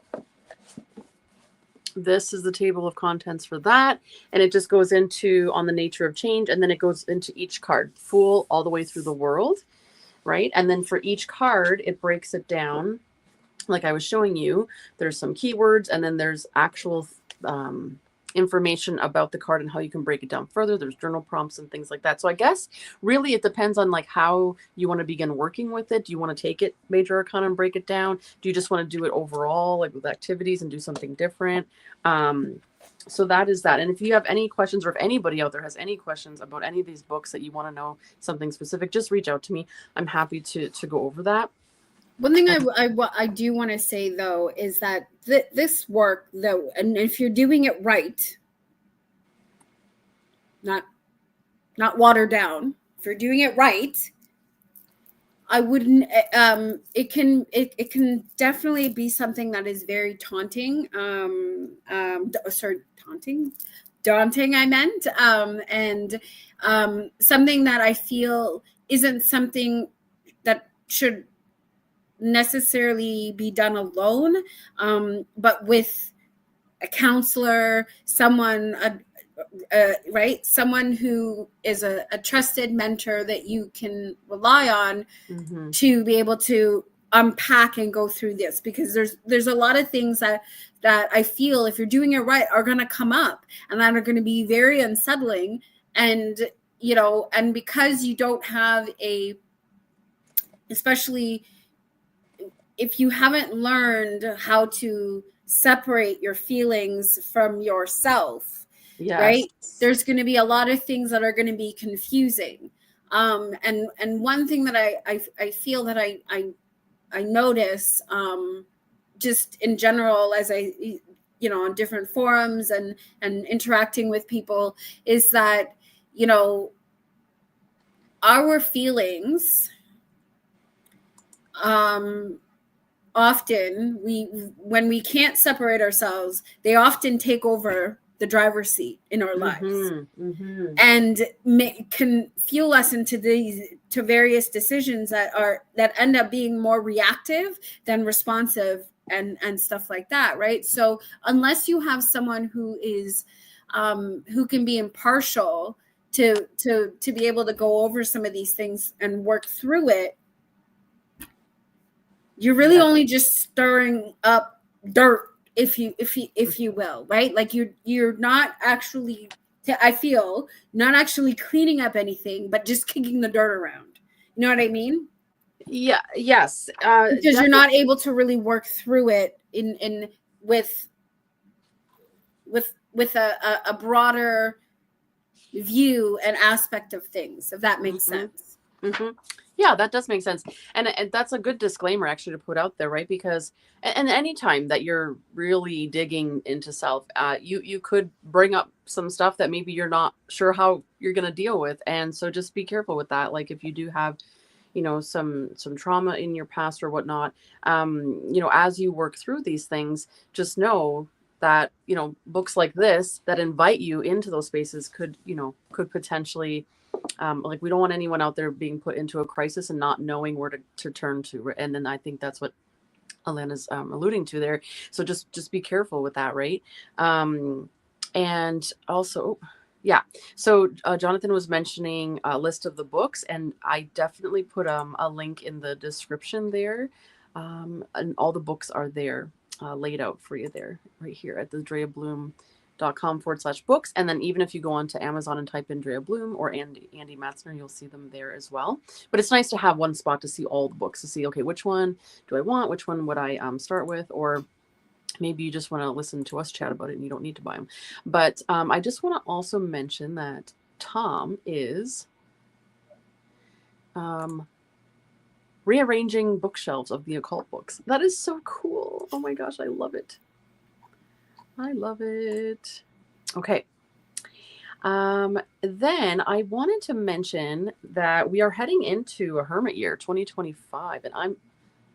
this is the table of contents for that. And it just goes into on the nature of change. And then it goes into each card, Fool all the way through the world, right? And then for each card, it breaks it down. Like I was showing you, there's some keywords and then there's actual information about the card and how you can break it down further. There's journal prompts and things like that. So I guess really it depends on like how you want to begin working with it. Do you want to take it major arcana and break it down? Do you just want to do it overall, like with activities and do something different? So that is that. And if you have any questions, or if anybody out there has any questions about any of these books that you want to know something specific, just reach out to me. I'm happy to go over that.
One thing I do want to say though is that this work though, and if you're doing it right, not watered down, if you're doing it right, I wouldn't. It can definitely be something that is very taunting. Daunting. I meant, and something that I feel isn't something that should necessarily be done alone, but with a counselor, someone, right? Someone who is a trusted mentor that you can rely on to be able to unpack and go through this, because there's a lot of things that I feel if you're doing it right are going to come up and that are going to be very unsettling. And, you know, and because you don't have especially if you haven't learned how to separate your feelings from yourself, yes, right? There's going to be a lot of things that are going to be confusing. And one thing that I feel that I notice, just in general, as on different forums and interacting with people, is that, our feelings, often when we can't separate ourselves, they often take over the driver's seat in our lives, and can fuel us into various decisions that end up being more reactive than responsive and stuff like that, right? So unless you have someone who is who can be impartial to be able to go over some of these things and work through it, you're really only just stirring up dirt, if you will, right? Like you're not actually, I feel, not actually cleaning up anything, but just kicking the dirt around. You know what I mean?
Yeah. Yes.
Because definitely. You're not able to really work through it with a broader view and aspect of things, if that makes sense.
Yeah, that does make sense. And that's a good disclaimer actually to put out there, right? Because and any time that you're really digging into self, you could bring up some stuff that maybe you're not sure how you're going to deal with. And so just be careful with that. Like if you do have, some trauma in your past or whatnot, as you work through these things, just know that, books like this that invite you into those spaces could potentially, like we don't want anyone out there being put into a crisis and not knowing where to turn to. And then I think that's what Alana's alluding to there. So just be careful with that, right? And also, yeah. So Jonathan was mentioning a list of the books, and I definitely put a link in the description there. And all the books are there, laid out for you there, right here at the DreaBloom.com/books. And then even if you go on to Amazon and type in Drea Bloom or Andy Matzner, you'll see them there as well. But it's nice to have one spot to see all the books, to see, okay, which one do I want? Which one would I start with? Or maybe you just want to listen to us chat about it and you don't need to buy them. But I just want to also mention that Tom is rearranging bookshelves of the occult books. That is so cool. Oh my gosh, I love it. I love it. Okay. Then I wanted to mention that we are heading into a Hermit year, 2025, and I'm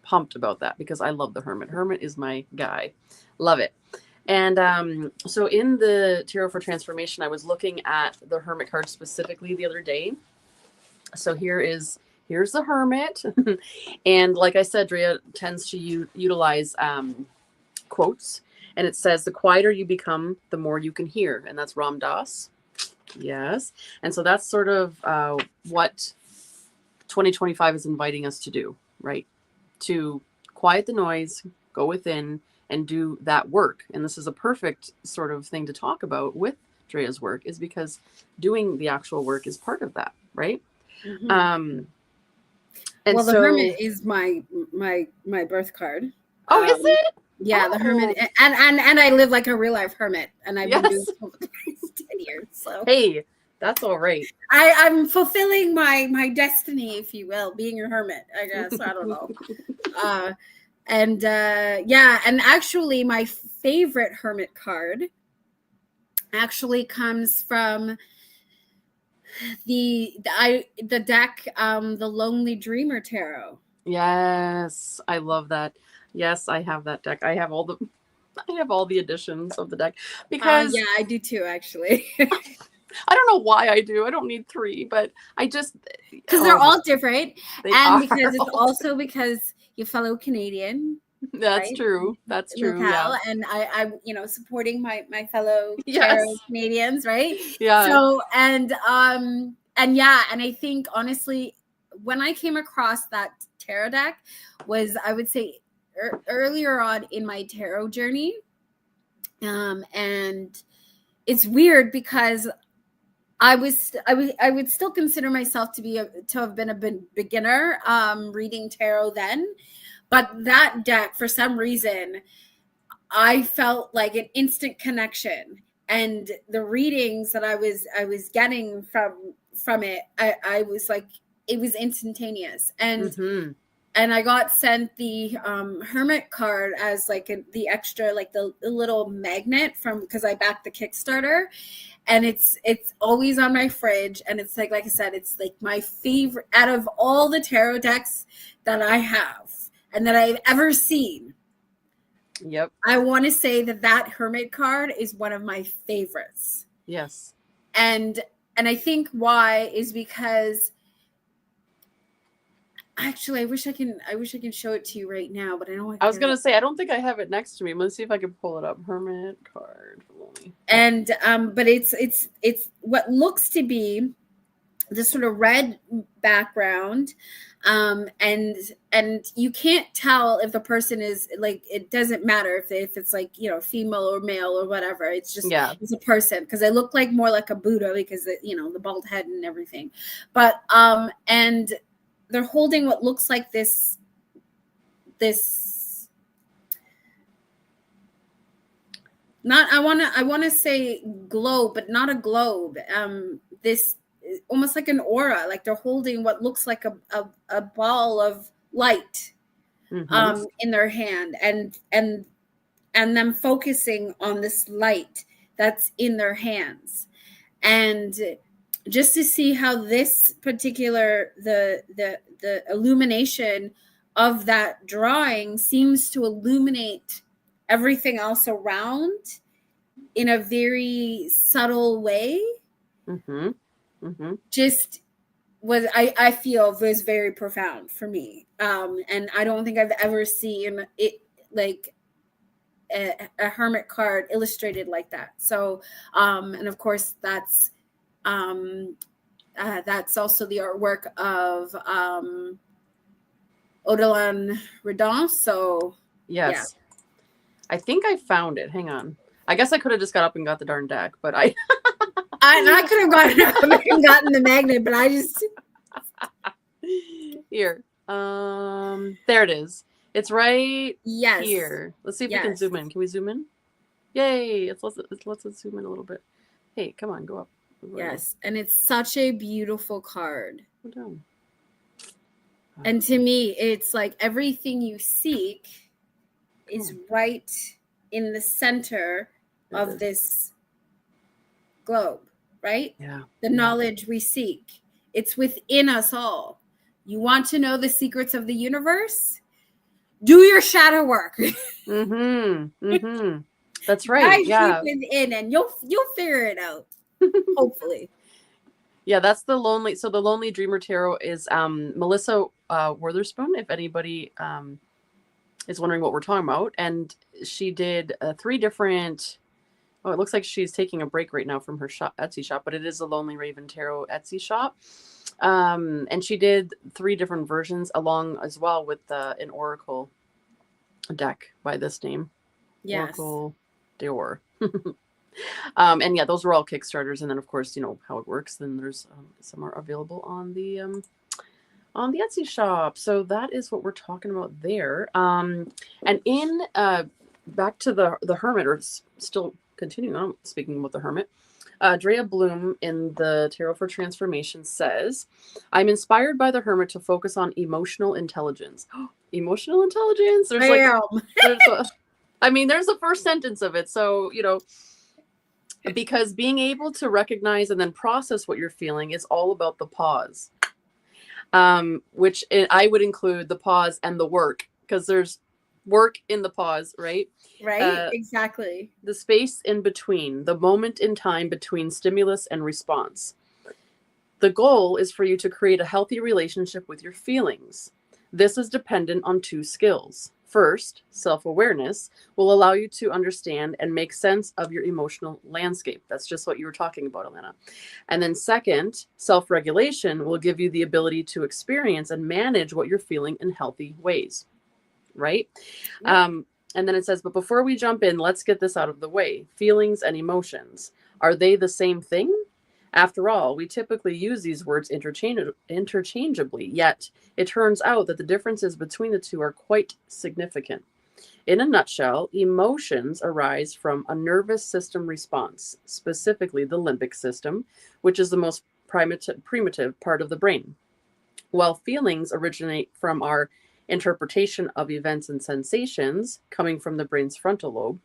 pumped about that because I love the Hermit. Hermit is my guy. Love it. And so in the Tarot for Transformation, I was looking at the Hermit card specifically the other day. So here's the Hermit. And like I said, Drea tends to utilize quotes. And it says, the quieter you become, the more you can hear. And that's Ram Dass. Yes. And so that's sort of what 2025 is inviting us to do, right? To quiet the noise, go within, and do that work. And this is a perfect sort of thing to talk about with Drea's work, is because doing the actual work is part of that, right?
Mm-hmm.
And
well, the
so,
Hermit is my birth card.
Oh, is it?
Yeah, the Hermit, and I live like a real life hermit, and I've been doing it for 10 years. So
hey, that's all right.
I'm fulfilling my destiny, if you will, being a hermit. I guess I don't know. And actually, my favorite hermit card actually comes from the deck, the Lonely Dreamer Tarot.
Yes, I love that. Yes, I have that deck. I have all the editions of the deck because
yeah, I do too, actually.
I don't know why I do. I don't need 3, but I just
because they're all different, because it's also because you're fellow Canadian.
That's right? True. That's true. Yeah.
And I supporting my fellow tarot Canadians, right?
Yeah.
So and I think honestly, when I came across that tarot deck was, I would say, earlier on in my tarot journey, and it's weird because I would still consider myself to have been a beginner reading tarot then, but that deck, for some reason, I felt like an instant connection, and the readings that I was getting from it, I was like, it was instantaneous, and
mm-hmm.
and I got sent the Hermit card as like the extra, like the little magnet because I backed the Kickstarter. And it's always on my fridge, and it's like I said, it's like my favorite out of all the tarot decks that I have and that I've ever seen.
Yep.
I want to say that Hermit card is one of my favorites.
Yes.
And I think why is because actually I wish I can show it to you right now, but I don't.
I was gonna say I don't think I have it next to me. Let's see if I can pull it up. Hermit card.
And but it's what looks to be this sort of red background, and you can't tell if the person is like, it doesn't matter if it's like, female or male or whatever. It's just it's a person, because they look like more like a Buddha because the bald head and everything, but and they're holding what looks like this not, I want to say globe, but not a globe. This almost like an aura, like they're holding what looks like a ball of light, mm-hmm. In their hand, and them focusing on this light that's in their hands. And just to see how this particular the illumination of that drawing seems to illuminate everything else around in a very subtle way. Mm-hmm. Mm-hmm. Just was, I feel, was very profound for me. And I don't think I've ever seen it like a hermit card illustrated like that. So, and of course that's also the artwork of Odilon Redon. So
yes. Yeah. I think I found it. Hang on. I guess I could have just got up and got the darn deck, but I
could have gotten up and gotten the magnet, but I just
here. There it is. It's right here. Let's see if we can zoom in. Can we zoom in? Yay! Let's zoom in a little bit. Hey, come on, go up.
Yes, and it's such a beautiful card.
Go down.
And to me, it's like everything you seek is right in the center of this globe, right?
Yeah.
The knowledge we seek. It's within us all. You want to know the secrets of the universe? Do your shadow work.
Mm-hmm. Mm-hmm. That's right.
Dive deep
Yeah.
within, and you'll figure it out. Hopefully.
Yeah, that's the lonely. So the Lonely Dreamer Tarot is Melissa Witherspoon. If anybody is wondering what we're talking about, and she did 3 different. Oh, it looks like she's taking a break right now from her Etsy shop, but it is the Lonely Raven Tarot Etsy shop. And she did 3 different versions along as well with an Oracle deck by this name,
Yes.
Oracle Dior. And yeah, those were all Kickstarters, and then of course, you know how it works. Then there's some are available on the Etsy shop. So that is what we're talking about there. And in back to the Hermit, or still continuing on speaking about the Hermit. Drea Bloom in the Tarot for Transformation says, I'm inspired by the Hermit to focus on emotional intelligence. Emotional intelligence? There's there's the first sentence of it. So, you know, because being able to recognize and then process what you're feeling is all about the pause, which I would include the pause and the work, because there's work in the pause, right?
Right? Exactly.
The space in between, the moment in time between stimulus and response. The goal is for you to create a healthy relationship with your feelings. This is dependent on 2 skills. First, self-awareness will allow you to understand and make sense of your emotional landscape. That's just what you were talking about, Elena. And then second, self-regulation will give you the ability to experience and manage what you're feeling in healthy ways, right? Yep. And then it says, but before we jump in, let's get this out of the way. Feelings and emotions, are they the same thing? After all, we typically use these words interchangeably, yet it turns out that the differences between the two are quite significant. In a nutshell, emotions arise from a nervous system response, specifically the limbic system, which is the most primitive part of the brain, while feelings originate from our interpretation of events and sensations coming from the brain's frontal lobe.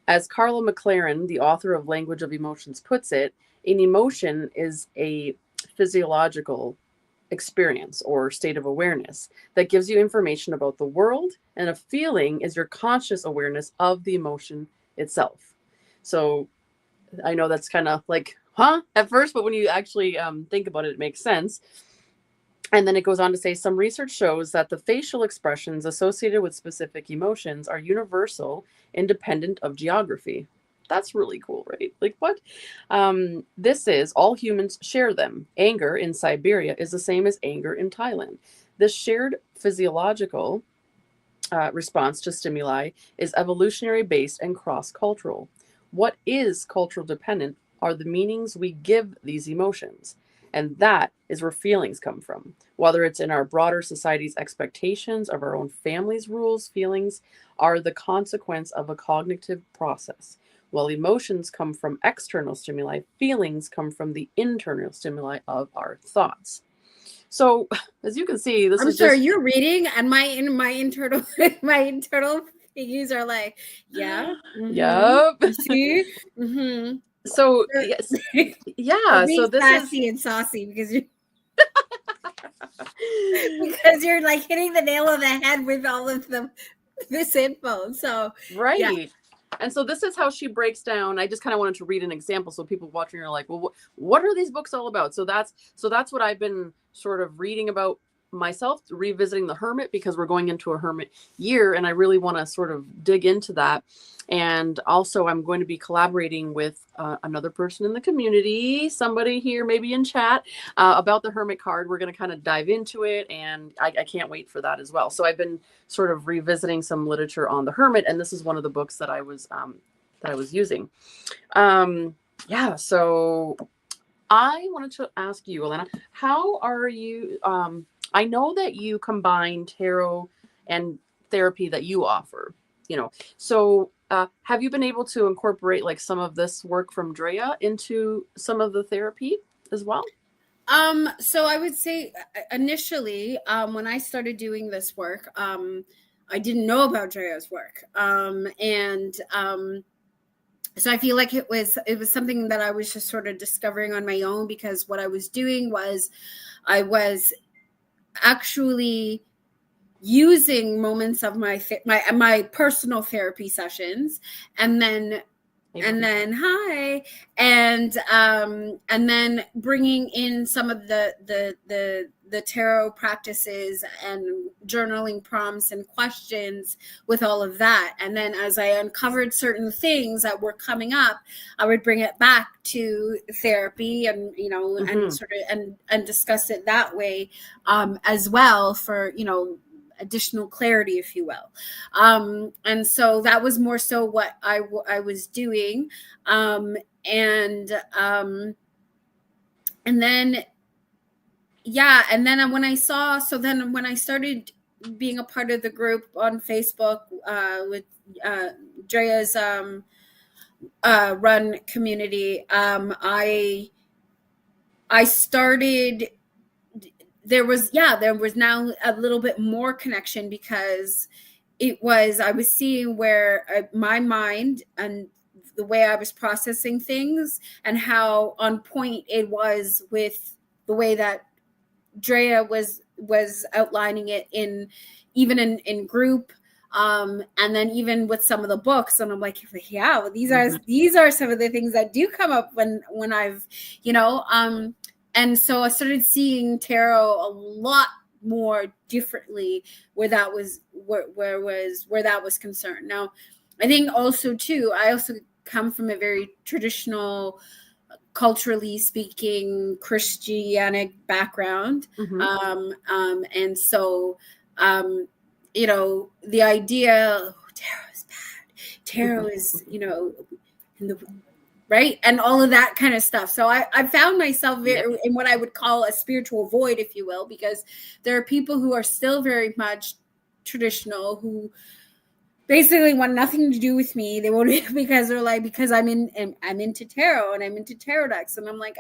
As Carla McLaren, the author of Language of Emotions, puts it, an emotion is a physiological experience or state of awareness that gives you information about the world, and a feeling is your conscious awareness of the emotion itself. So I know that's kind of like, huh, at first, but when you actually think about it, it makes sense. And then it goes on to say, some research shows that the facial expressions associated with specific emotions are universal, independent of geography. That's really cool, right? Like, what? This is, all humans share them. Anger in Siberia is the same as anger in Thailand. This shared physiological response to stimuli is evolutionary based and cross-cultural. What is cultural dependent are the meanings we give these emotions. And that is where feelings come from. Whether it's in our broader society's expectations of our own family's rules, feelings are the consequence of a cognitive process. While emotions come from external stimuli, feelings come from the internal stimuli of our thoughts. So, as you can see, this
I'm
is
sorry,
just...
you're reading, and my internal figures are like, yeah,
Yep.
you see,
So yes, yeah.
being
So this
sassy
is
and saucy because you're like hitting the nail on the head with all of this info. So
right.
yeah.
And so this is how she breaks down. I just kind of wanted to read an example so people watching are like, well, what are these books all about? So that's what I've been sort of reading about myself, revisiting the Hermit, because we're going into a Hermit year, and I really want to sort of dig into that. And also, I'm going to be collaborating with another person in the community, somebody here maybe in chat, about the Hermit card. We're going to kind of dive into it, and I can't wait for that as well. So I've been sort of revisiting some literature on the Hermit, and this is one of the books that I was using. Yeah, so I wanted to ask you, Elena, how are you? I know that you combine tarot and therapy that you offer, so have you been able to incorporate like some of this work from Drea into some of the therapy as well?
So I would say initially, when I started doing this work, I didn't know about Drea's work. So I feel like it was something that I was just sort of discovering on my own, because what I was doing was I was actually using moments of my personal therapy sessions, and then hi, and then bringing in some of the tarot practices and journaling prompts and questions with all of that. And then as I uncovered certain things that were coming up, I would bring it back to therapy, and and sort of and discuss it that way as well, for additional clarity, if you will. And so that was more so what I was doing. And then when I started being a part of the group on Facebook with Drea's run community, I started, there was now a little bit more connection, because I was seeing where my mind and the way I was processing things, and how on point it was with the way that Drea was outlining it in group, and then even with some of the books. And I'm like, yeah, these are some of the things that do come up when I've and so I started seeing tarot a lot more differently where that was concerned. Now, I think also too, I also come from a very traditional, culturally speaking, Christianic background. And so the idea, tarot is bad, tarot is in the right, and all of that kind of stuff. So I found myself in what I would call a spiritual void, if you will, because there are people who are still very much traditional, who basically want nothing to do with me. They won't, because they're like, because I'm into tarot and I'm into tarot decks, and I'm like,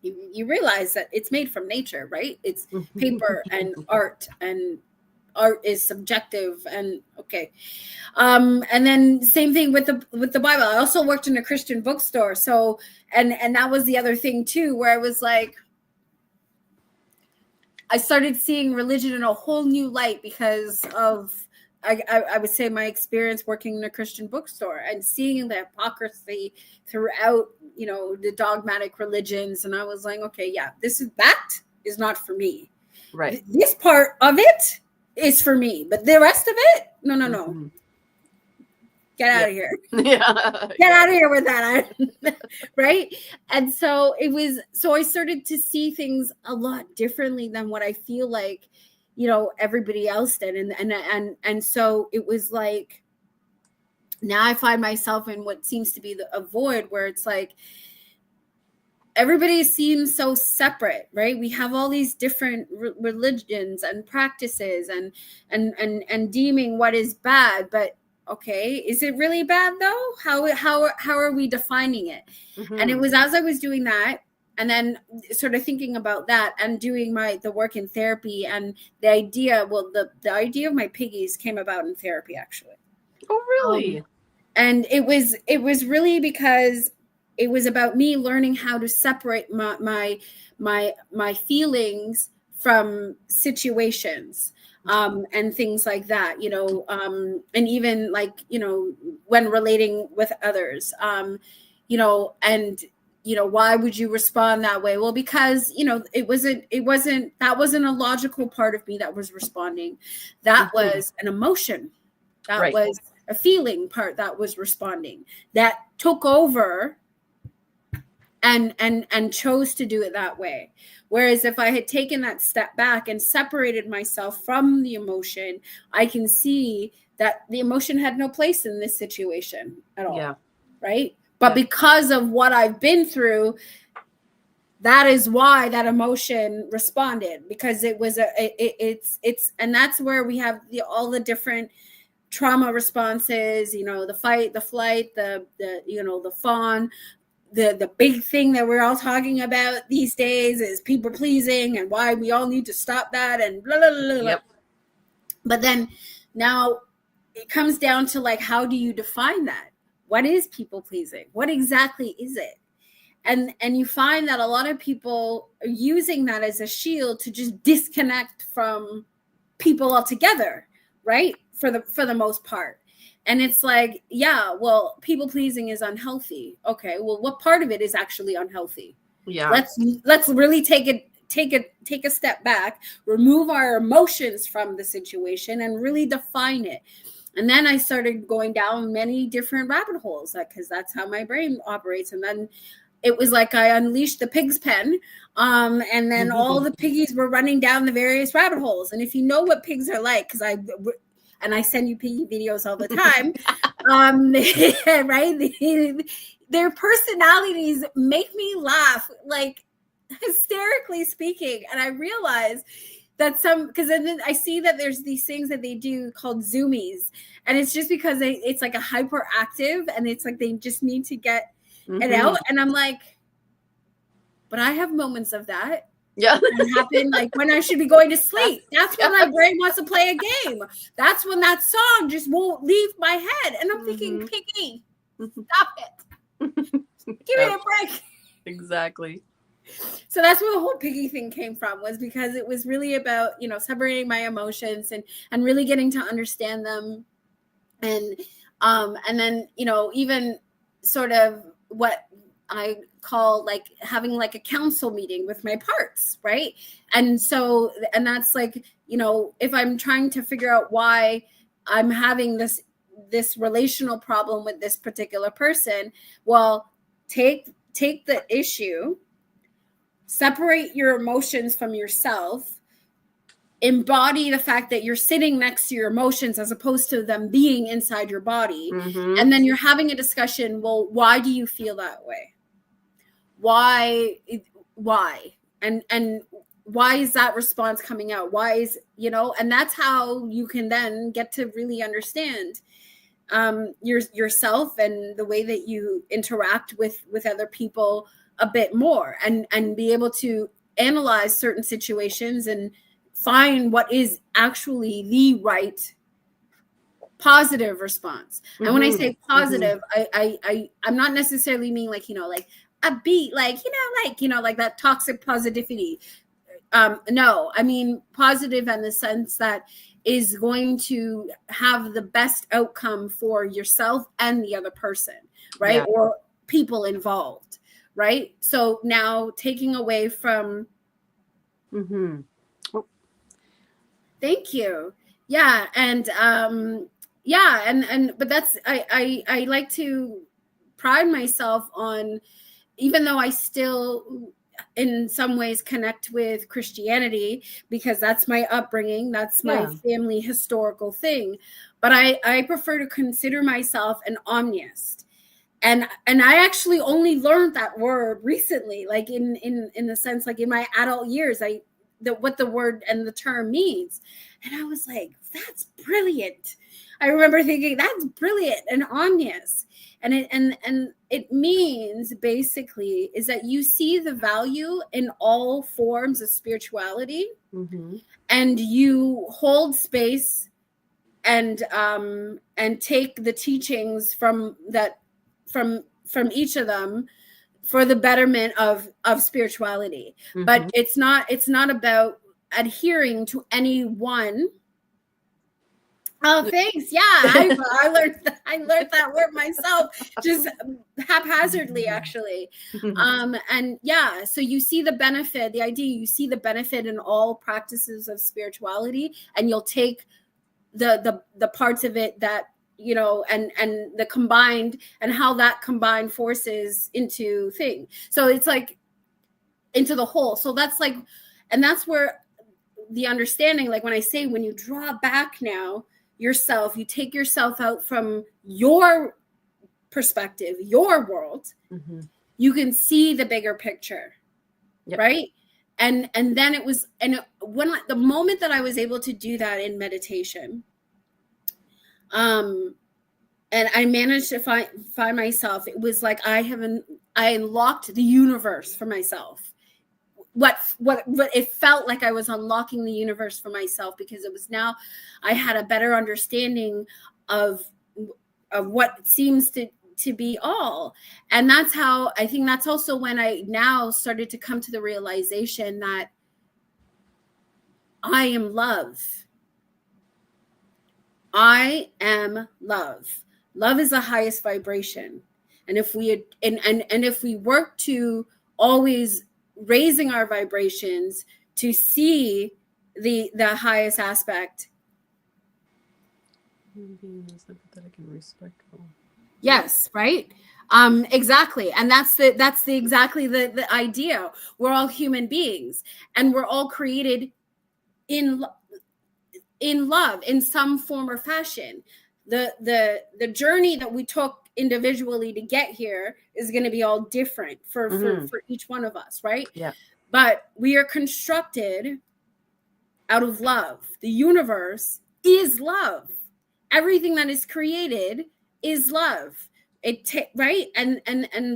you realize that it's made from nature, right? It's paper and art, and art is subjective, and okay. And then same thing with the Bible. I also worked in a Christian bookstore, so and that was the other thing too, where I was like, I started seeing religion in a whole new light because of I would say my experience working in a Christian bookstore and seeing the hypocrisy throughout the dogmatic religions. And I was like, okay, yeah, that is not for me.
Right.
This part of it is for me, but the rest of it, no. Get out of here.
Yeah.
Get out of here with that. Right. And so I started to see things a lot differently than what I feel like, everybody else did. And so it was like, now I find myself in what seems to be a void, where it's like, everybody seems so separate, right? We have all these different religions and practices and deeming what is bad, but okay, is it really bad though? How are we defining it? And it was as I was doing that, and then sort of thinking about that and doing the work in therapy, and the idea of my piggies came about in therapy, actually.
Oh, really?
And it was really because it was about me learning how to separate my feelings from situations, and things like that, and even like, when relating with others, and why would you respond that way? Well, because, that wasn't a logical part of me that was responding. That was an emotion. That was a feeling part that was responding, that took over and chose to do it that way. Whereas if I had taken that step back and separated myself from the emotion, I can see that the emotion had no place in this situation at all. Yeah. Right. But because of what I've been through, that is why that emotion responded, because it was and that's where we have all the different trauma responses, the fight, the flight, the fawn. The big thing that we're all talking about these days is people pleasing, and why we all need to stop that, and blah, blah, blah, blah. Yep. But then now it comes down to, like, how do you define that? What is people pleasing? What exactly is it? And you find that a lot of people are using that as a shield to just disconnect from people altogether, right? For the most part. And it's like, yeah, well, people pleasing is unhealthy. Okay, well, what part of it is actually unhealthy?
Yeah.
Let's really take a step back, remove our emotions from the situation, and really define it. And then I started going down many different rabbit holes, because that's how my brain operates. And then it was like I unleashed the pig's pen, and then all the piggies were running down the various rabbit holes. And if you know what pigs are like, because I send you piggy videos all the time, right? Their personalities make me laugh, like hysterically speaking. And I realize that because then I see that there's these things that they do called zoomies, and it's just because it's like a hyperactive, and it's like they just need to get it out. And I'm like, but I have moments of that.
Yeah.
It happened like when I should be going to sleep. That's when my brain wants to play a game. That's when that song just won't leave my head. And I'm thinking, Piggy, stop it. Give me a break.
Exactly.
So that's where the whole piggy thing came from, was because it was really about, separating my emotions and really getting to understand them. And then, even sort of what I call like having like a council meeting with my parts, right? And that's like, if I'm trying to figure out why I'm having this relational problem with this particular person, well, take the issue, separate your emotions from yourself, embody the fact that you're sitting next to your emotions as opposed to them being inside your body. And then you're having a discussion. Well, why do you feel that way? Why? And why is that response coming out? Why is, and that's how you can then get to really understand yourself and the way that you interact with other people a bit more, and be able to analyze certain situations and find what is actually the right positive response. And when I say positive, I'm not necessarily mean like, like upbeat, like, like that toxic positivity. No, I mean positive in the sense that is going to have the best outcome for yourself and the other person, right? Yeah. Or people involved, right? So now taking away from Thank you. Yeah. And but that's I like to pride myself on, even though I still in some ways connect with Christianity because that's my upbringing, that's my family historical thing, but I prefer to consider myself an omnist. And I actually only learned that word recently, like in the sense, like in my adult years, what the word and the term means. And I was like, that's brilliant. I remember thinking that's brilliant, an omnist. And it means basically is that you see the value in all forms of spirituality, and you hold space and take the teachings from each of them for the betterment of spirituality. But it's not about adhering to any one. Oh, thanks. Yeah, I learned that word myself, just haphazardly, actually. And yeah, so you see the benefit, the idea, you see the benefit in all practices of spirituality, and you'll take the parts of it that, and the combined, and how that combined forces into thing. So it's like into the whole. So that's like, and that's where the understanding, like when I say, when you draw back now yourself, you take yourself out from your perspective, your world, you can see the bigger picture, right? And then it was, and when the moment that I was able to do that in meditation, and I managed to find myself, it was like I unlocked the universe for myself. What it felt like I was unlocking the universe for myself, because it was now I had a better understanding of what seems to be all. And that's how I think that's also when I now started to come to the realization that I am love. I am love. Love is the highest vibration. And if we if we work to always raising our vibrations to see the highest aspect.
Being sympathetic and respectful.
Yes, right? Exactly. And that's exactly the idea. We're all human beings and we're all created in love in some form or fashion. The journey that we took individually to get here is going to be all different for each one of us, right?
Yeah.
But we are constructed out of love. The universe is love. Everything that is created is love. Right? And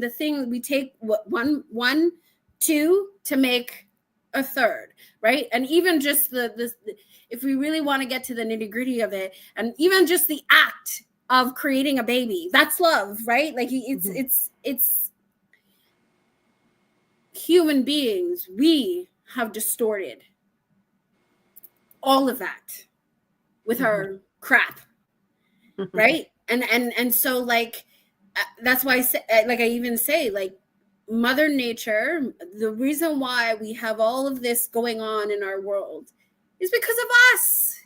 the thing, we take one, two to make a third, right? And even just the if we really want to get to the nitty-gritty of it, and even just the act of creating a baby, that's love, right? Like it's human beings, we have distorted all of that with our crap, right? And so like that's why I say, like I even say, like, Mother Nature, the reason why we have all of this going on in our world is because of us.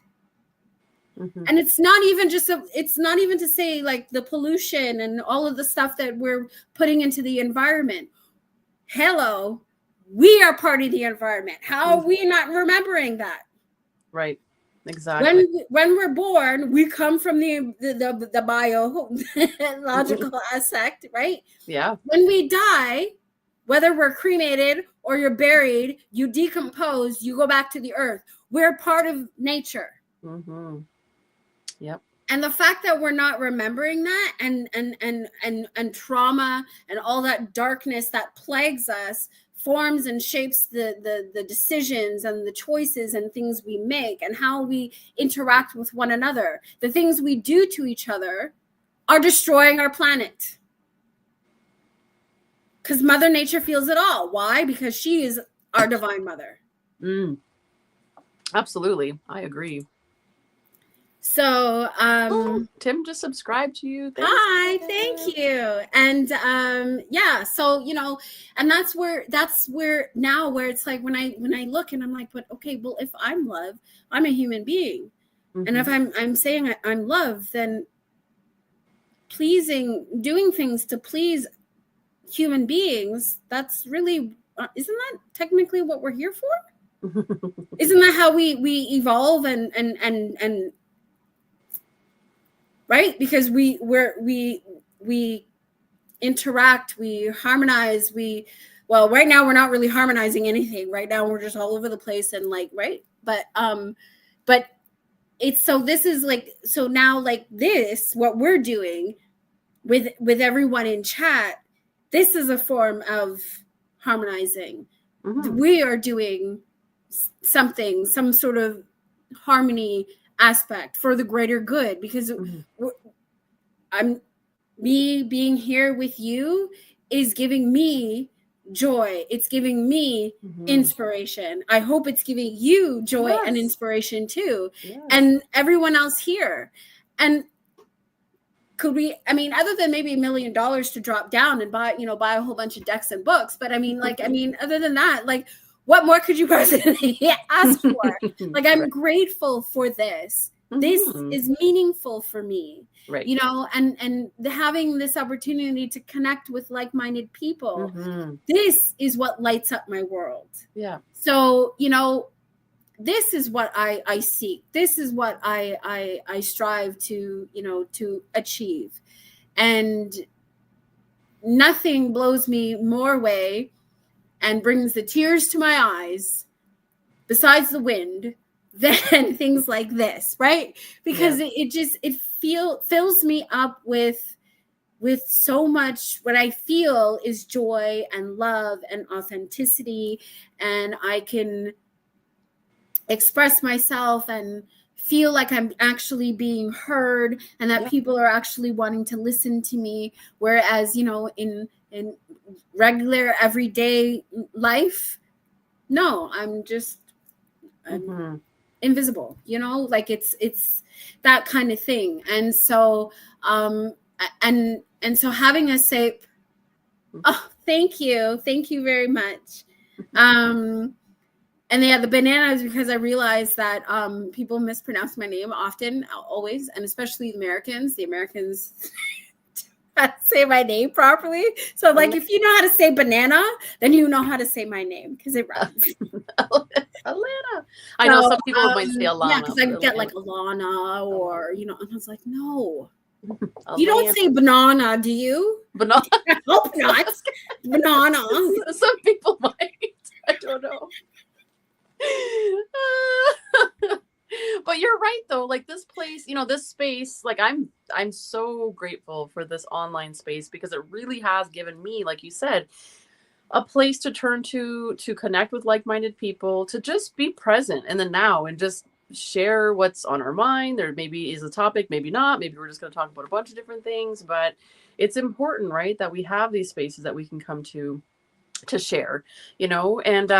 And it's not even to say like the pollution and all of the stuff that we're putting into the environment. Hello, we are part of the environment. How are we not remembering that?
Right. Exactly.
When we're born, we come from the biological aspect, right?
Yeah.
When we die, whether we're cremated or you're buried, you decompose, you go back to the earth. We're part of nature.
Yep.
And the fact that we're not remembering that and trauma and all that darkness that plagues us forms and shapes the decisions and the choices and things we make and how we interact with one another. The things we do to each other are destroying our planet. Because Mother Nature feels it all. Why? Because she is our divine mother.
Absolutely. I agree.
So
Tim just subscribed to you.
Thanks. Hi, thank you. And so and that's where now where it's like when I look and I'm like, but okay, well, if I'm love, I'm a human being. And if I'm saying I'm love, then doing things to please human beings, that's really isn't that technically what we're here for? Isn't that how we evolve and right? Because we interact, we harmonize, right now we're not really harmonizing anything. Right now we're just all over the place and like, right? But it's so this is like, so now like this, what we're doing with everyone in chat, this is a form of harmonizing. We are doing something, some sort of harmony aspect for the greater good, because me being here with you is giving me joy. It's giving me inspiration. I hope it's giving you joy and inspiration too. And everyone else here. And could we, other than maybe $1 million to drop down and buy a whole bunch of decks and books, but other than that, like, what more could you personally ask for? Like, I'm grateful for this. This is meaningful for me,
right?
And having this opportunity to connect with like-minded people. This is what lights up my world.
Yeah.
So, this is what I seek. This is what I strive to, to achieve. And nothing blows me more away and brings the tears to my eyes, besides the wind, than things like this, right? Because it fills me up with so much. What I feel is joy and love and authenticity, and I can express myself and feel like I'm actually being heard, and that people are actually wanting to listen to me. Whereas, in regular everyday life, no, I'm invisible, you know, like it's that kind of thing. And so and so having us say, oh, thank you very much. And yeah, the banana is because I realized that people mispronounce my name often, always, and especially the Americans. The Americans say my name properly. So like, if you know how to say banana, then you know how to say my name because it rhymes.
Alana. I know some people might say Alana.
Yeah, because I get like Alana or, you know, and I was like, no. You don't say banana, do you?
Banana.
I hope not. Banana.
Some people might. I don't know. But you're right though, like this place, you know, this space, like I'm so grateful for this online space because it really has given me, like you said, a place to turn to connect with like-minded people, to just be present in the now and just share what's on our mind. There maybe is a topic, maybe not, maybe we're just going to talk about a bunch of different things, but it's important, right, that we have these spaces that we can come to share, you know. And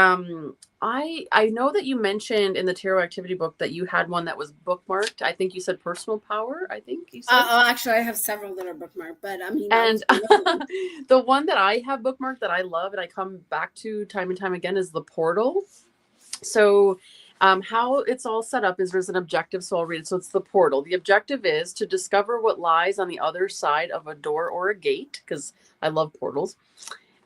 I know that you mentioned in the tarot activity book that you had one that was bookmarked. I think you said personal power. I think you said.
Actually, I have several that are bookmarked, but I mean,
and the one that I have bookmarked that I love and I come back to time and time again is the portal. So how it's all set up is there's an objective. So I'll read it. So it's the portal. The objective is to discover what lies on the other side of a door or a gate, because I love portals.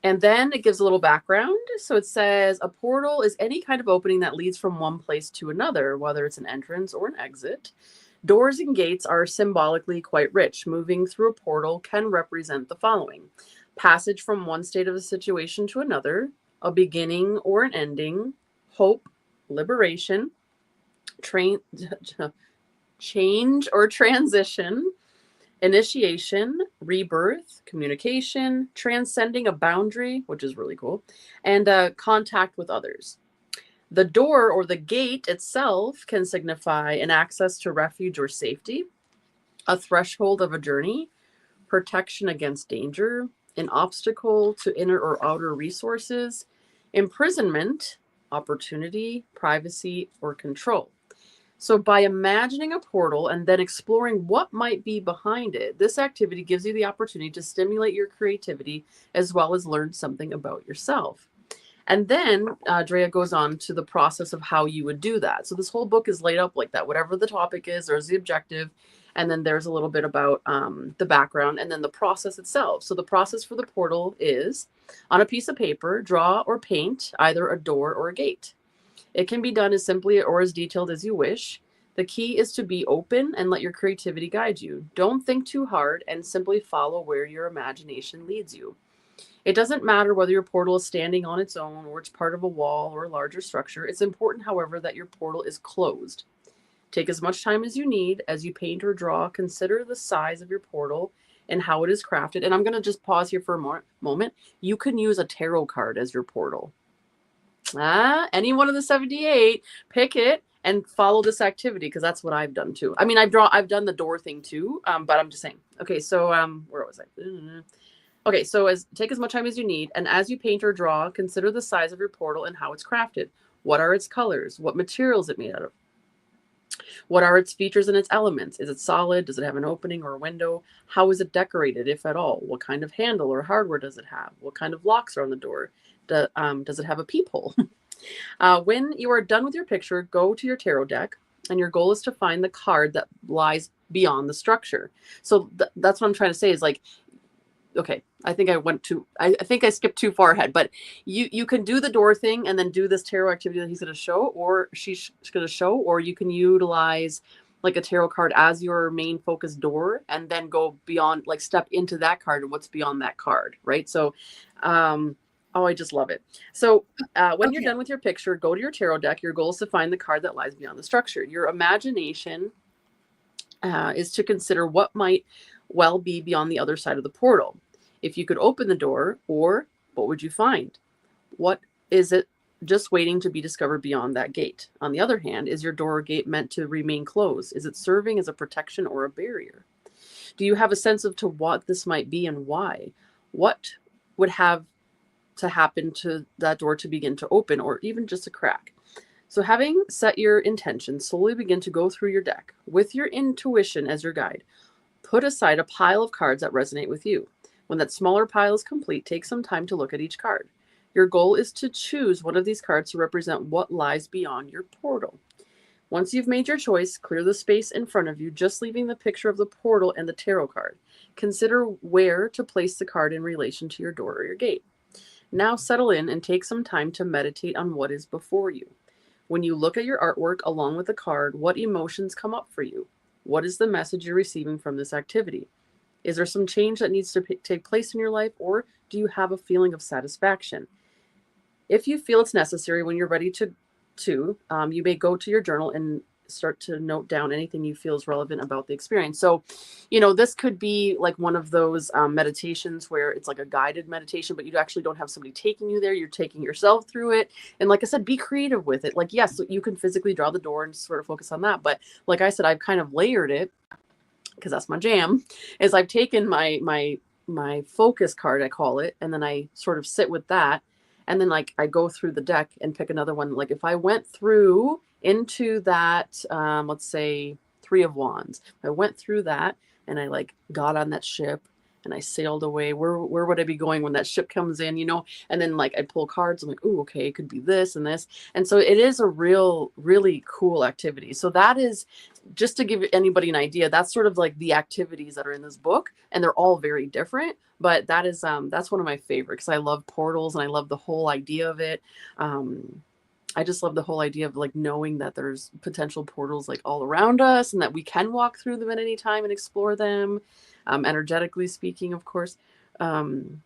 And then it gives a little background. So it says a portal is any kind of opening that leads from one place to another, whether it's an entrance or an exit. Doors and gates are symbolically quite rich. Moving through a portal can represent the following: passage from one state of a situation to another, a beginning or an ending, hope, liberation, change or transition, initiation, rebirth, communication, transcending a boundary, which is really cool, and contact with others. The door or the gate itself can signify an access to refuge or safety, a threshold of a journey, protection against danger, an obstacle to inner or outer resources, imprisonment, opportunity, privacy, or control. So by imagining a portal and then exploring what might be behind it, this activity gives you the opportunity to stimulate your creativity as well as learn something about yourself. And then Drea goes on to the process of how you would do that. So this whole book is laid up like that. Whatever the topic is, there's the objective, and then there's a little bit about the background and then the process itself. So the process for the portal is, on a piece of paper, draw or paint either a door or a gate. It can be done as simply or as detailed as you wish. The key is to be open and let your creativity guide you. Don't think too hard and simply follow where your imagination leads you. It doesn't matter whether your portal is standing on its own or it's part of a wall or a larger structure. It's important, however, that your portal is closed. Take as much time as you need as you paint or draw. Consider the size of your portal and how it is crafted. And I'm going to just pause here for a moment. You can use a tarot card as your portal. Any one of the 78, pick it and follow this activity, because that's what I've done too. I mean, I've done the door thing too, but I'm just saying. Okay, so where was I? Okay, so take as much time as you need, and as you paint or draw, consider the size of your portal and how it's crafted. What are its colors? What material is it made out of? What are its features and its elements? Is it solid? Does it have an opening or a window? How is it decorated, if at all? What kind of handle or hardware does it have? What kind of locks are on the door? Does it have a peephole? When you are done with your picture, go to your tarot deck, and your goal is to find the card that lies beyond the structure. So that's what I'm trying to say is, like, okay, I think I skipped too far ahead, but you can do the door thing and then do this tarot activity that he's going to show, or she's going to show, or you can utilize like a tarot card as your main focus door and then go beyond, like step into that card and what's beyond that card, right? So, oh, I just love it. So when you're done with your picture, go to your tarot deck. Your goal is to find the card that lies beyond the structure. Your imagination is to consider what might well be beyond the other side of the portal. If you could open the door, or what would you find? What is it just waiting to be discovered beyond that gate? On the other hand, is your door or gate meant to remain closed? Is it serving as a protection or a barrier? Do you have a sense of to what this might be and why? What would have to happen to that door to begin to open, or even just a crack? So having set your intention, slowly begin to go through your deck with your intuition as your guide. Put aside a pile of cards that resonate with you. When that smaller pile is complete, take some time to look at each card. Your goal is to choose one of these cards to represent what lies beyond your portal. Once you've made your choice, clear the space in front of you, just leaving the picture of the portal and the tarot card. Consider where to place the card in relation to your door or your gate. Now settle in and take some time to meditate on what is before you. When you look at your artwork along with the card, what emotions come up for you? What is the message you're receiving from this activity? Is there some change that needs to take place in your life, or do you have a feeling of satisfaction? If you feel it's necessary, when you're ready to you may go to your journal and start to note down anything you feel is relevant about the experience. So, this could be like one of those meditations where it's like a guided meditation, but you actually don't have somebody taking you there. You're taking yourself through it. And like I said, be creative with it. Like, yes, you can physically draw the door and sort of focus on that. But like I said, I've kind of layered it, because that's my jam, is I've taken my focus card, I call it, and then I sort of sit with that. And then like I go through the deck and pick another one. Like if I went through into that, let's say 3 of Wands, I went through that and I like got on that ship and I sailed away. Where would I be going when that ship comes in, And then like I'd pull cards. I'm like, oh, okay, it could be this and this. And so it is a really cool activity. So that is, just to give anybody an idea, that's sort of like the activities that are in this book, and they're all very different. But that is that's one of my favorites, because I love portals and I love the whole idea of it. I just love the whole idea of like knowing that there's potential portals like all around us, and that we can walk through them at any time and explore them, energetically speaking, of course.
John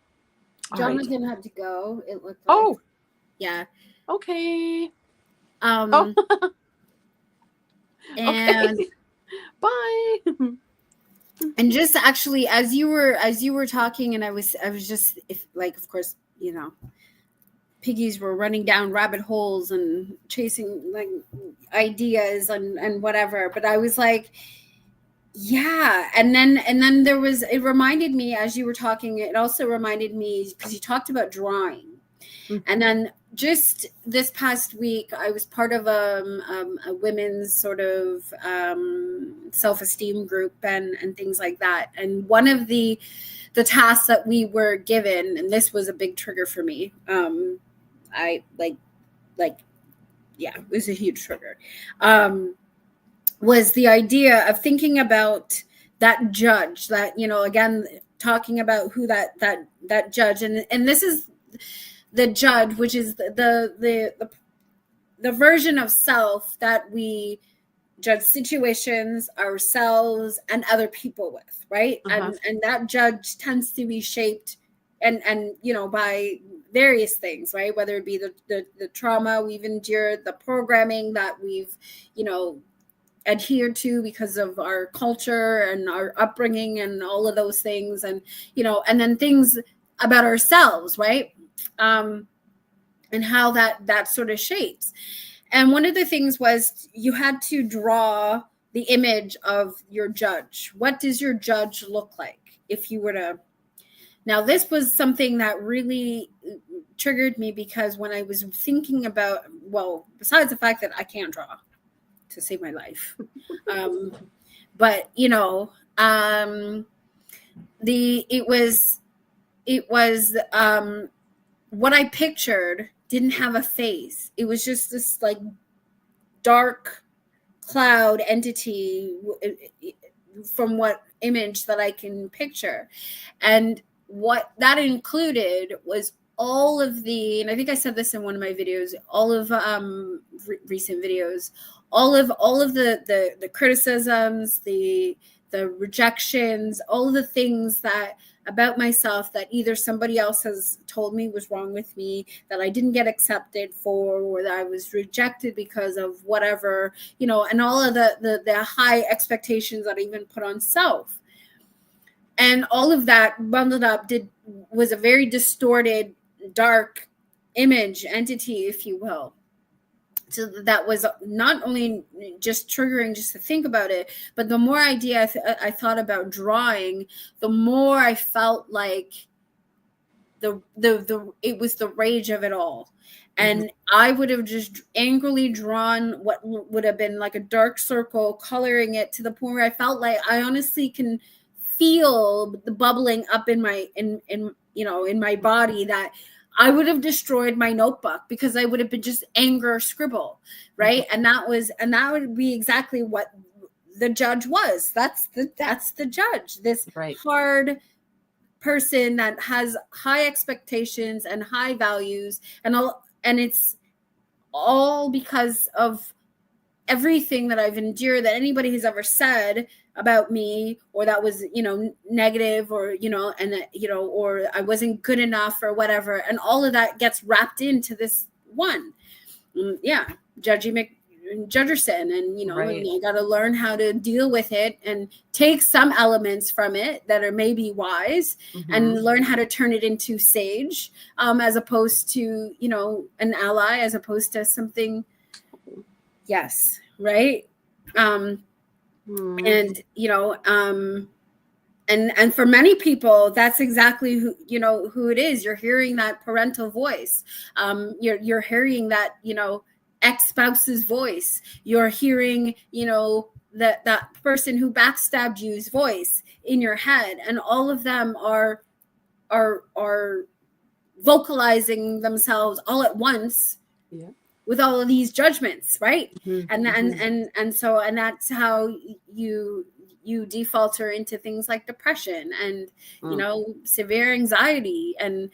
was gonna have to go. It looked like.
Oh,
yeah.
Okay.
And
okay. Bye.
And just actually, as you were talking, and I was just, of course, piggies were running down rabbit holes and chasing like ideas and whatever. But I was like, yeah. And then it reminded me, as you were talking, it also reminded me, because you talked about drawing. Mm-hmm. And then just this past week, I was part of a women's sort of self-esteem group and things like that. And one of the tasks that we were given, and this was a big trigger for me, it was a huge trigger, was the idea of thinking about that judge, that, again, talking about who that judge, and this is the judge, which is the version of self that we judge situations, ourselves, and other people with, right? Uh-huh. And that judge tends to be shaped and by various things, right? Whether it be the trauma we've endured, the programming that we've adhered to because of our culture and our upbringing and all of those things, and and then things about ourselves, right? And how that sort of shapes. And one of the things was you had to draw the image of your judge. What does your judge look like if you were to? Now, this was something that really triggered me, because when I was thinking about, well, besides the fact that I can't draw to save my life, but it was what I pictured didn't have a face. It was just this like dark cloud entity from what image that I can picture. And what that included was all of the, and I think I said this in one of my videos, all of recent videos, all of the criticisms, the rejections, all of the things that about myself that either somebody else has told me was wrong with me, that I didn't get accepted for, or that I was rejected because of whatever, and all of the high expectations that I even put on self. And all of that bundled up was a very distorted, dark image, entity, if you will. So that was not only just triggering just to think about it, but the more I thought about drawing, the more I felt like it was the rage of it all. And I would have just angrily drawn what would have been like a dark circle, coloring it to the point where I felt like I honestly can feel the bubbling up in my in my body, that I would have destroyed my notebook because I would have been just anger scribble, right? And that would be exactly what the judge was. That's the judge, this hard person that has high expectations and high values, and it's all because of everything that I've endured, that anybody has ever said about me, or that was, negative, or, and that, or I wasn't good enough or whatever. And all of that gets wrapped into this one. Judgerson. And, and you got to learn how to deal with it and take some elements from it that are maybe wise, and learn how to turn it into sage, as opposed to, an ally, as opposed to something. Yes. Right. And, and for many people, that's exactly who it is. You're hearing that parental voice. You're hearing that, ex-spouse's voice. You're hearing, that person who backstabbed you's voice in your head. And all of them are vocalizing themselves all at once. Yeah. With all of these judgments, right? And that's how you defaulter into things like depression and severe anxiety and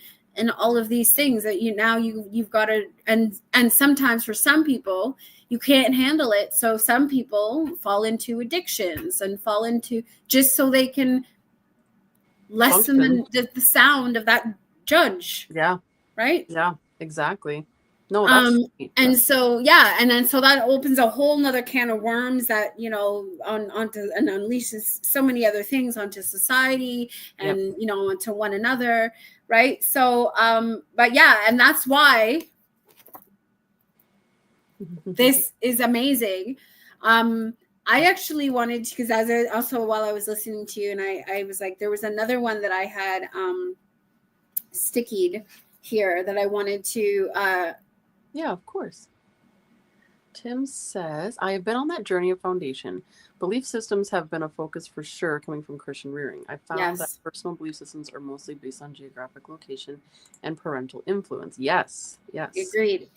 all of these things that you've got to, and sometimes for some people you can't handle it, so some people fall into addictions and fall into, just so they can lessen the sound of that judge.
Yeah.
Right.
Yeah. Exactly. No, that's
and so that opens a whole nother can of worms that onto and unleashes so many other things onto society and onto one another, right? So but yeah, and that's why this is amazing. I actually wanted to, because while I was listening to you, and I was like, there was another one that I had stickied here that I wanted to
yeah, of course. Tim says, I have been on that journey of foundation. Belief systems have been a focus for sure, coming from Christian rearing. I found that personal belief systems are mostly based on geographic location and parental influence. Yes.
Agreed.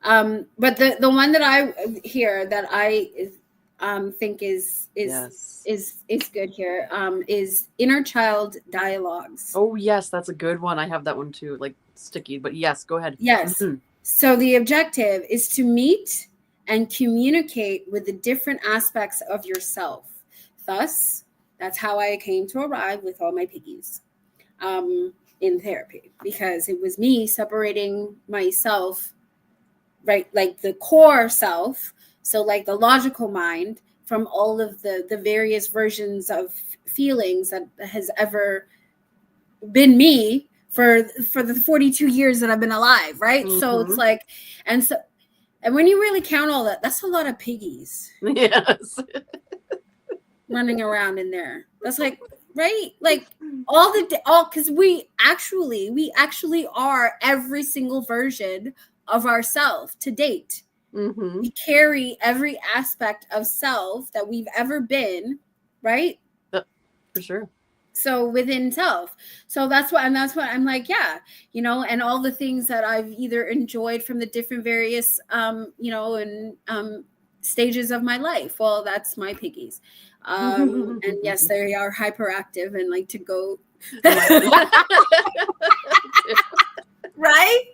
But the one that I hear that I think is good here is inner child dialogues.
Oh yes, that's a good one. I have that one too, like sticky. But yes, go ahead.
Yes. So the objective is to meet and communicate with the different aspects of yourself. Thus, that's how I came to arrive with all my piggies in therapy, because it was me separating myself, right, like the core self, so like the logical mind, from all of the various versions of feelings that has ever been me for the 42 years that I've been alive, right? So it's like, and when you really count all that, that's a lot of piggies.
Yes.
Running around in there. That's like, right? Like because we actually are every single version of ourselves to date. We carry every aspect of self that we've ever been, right?
For sure.
So within self. So that's what I'm like, yeah, and all the things that I've either enjoyed from the different various, stages of my life. Well, that's my piggies. And yes, they are hyperactive and like to go. Right?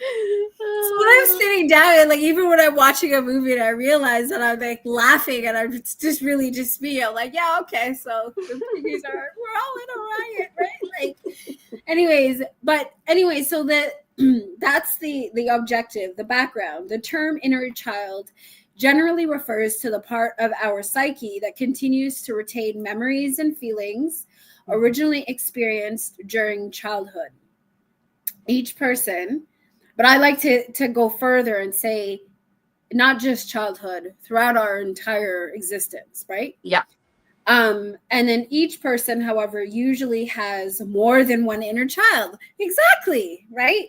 So when I'm sitting down and like even when I'm watching a movie and I realize that I'm like laughing and it's just really just me, I'm like, yeah, okay, so the piggies we're all in a riot, right? Like anyway, so that's the objective, the background. The term inner child generally refers to the part of our psyche that continues to retain memories and feelings originally experienced during childhood. Each person. But I like to go further and say, not just childhood, throughout our entire existence, right?
Yeah.
And then each person, however, usually has more than one inner child. Exactly, right?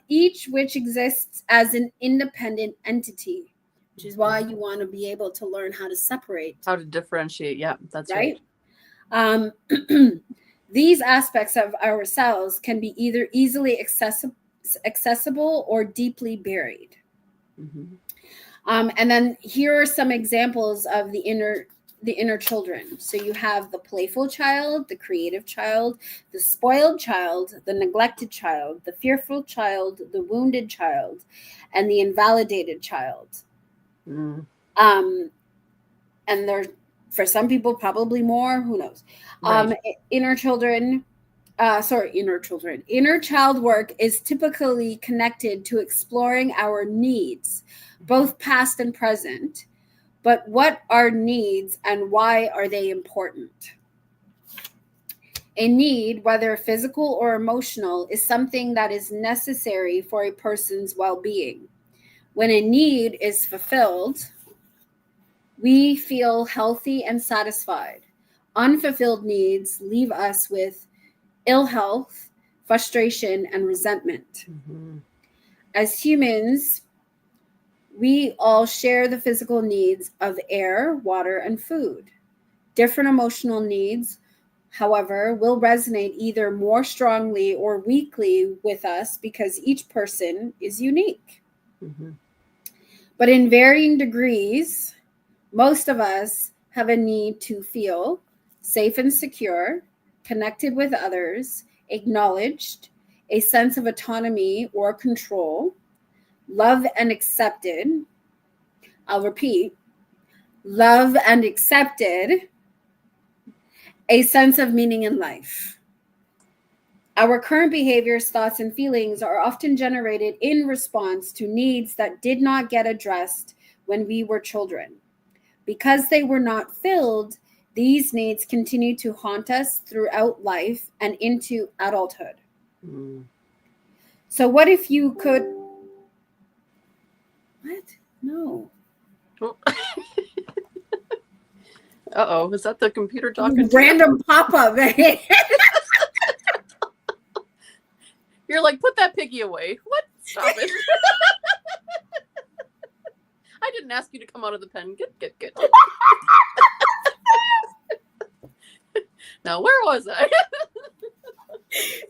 Each which exists as an independent entity, which is why you want to be able to learn how to separate.
How to differentiate. Yeah, that's
right?
right.
These aspects of ourselves can be either easily accessible or deeply buried.
Mm-hmm.
And then here are some examples of the inner children. So you have the playful child, the creative child, the spoiled child, the neglected child, the fearful child, the wounded child, and the invalidated child.
Mm.
And there's, for some people, probably more, who knows.
Right.
Inner child work is typically connected to exploring our needs, both past and present. But what are needs and why are they important? A need, whether physical or emotional, is something that is necessary for a person's well-being. When a need is fulfilled, we feel healthy and satisfied. Unfulfilled needs leave us with ill health, frustration, and resentment.
Mm-hmm.
As humans, we all share the physical needs of air, water, and food. Different emotional needs, however, will resonate either more strongly or weakly with us because each person is unique.
Mm-hmm.
But in varying degrees, most of us have a need to feel safe and secure, connected with others, acknowledged, a sense of autonomy or control, love and accepted. I'll repeat, love and accepted, a sense of meaning in life. Our current behaviors, thoughts, and feelings are often generated in response to needs that did not get addressed when we were children. Because they were not filled, these needs continue to haunt us throughout life and into adulthood.
Mm.
So what if you could... What? No.
Oh. Uh-oh, is that the computer talking to
Random pop-up.
You're like, put that piggy away. What? Stop it. I didn't ask you to come out of the pen. Good. Now, where was I?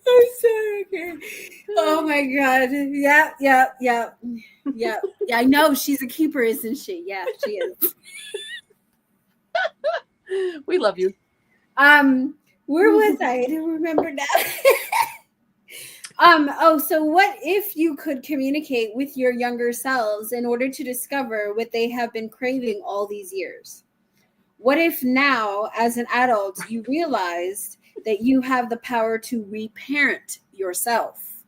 I'm sorry. Okay. Oh my God. Yeah. I know she's a keeper, isn't she? Yeah, she is.
We love you.
Where was I? I don't remember now. So what if you could communicate with your younger selves in order to discover what they have been craving all these years? What if now, as an adult, you realized that you have the power to reparent yourself?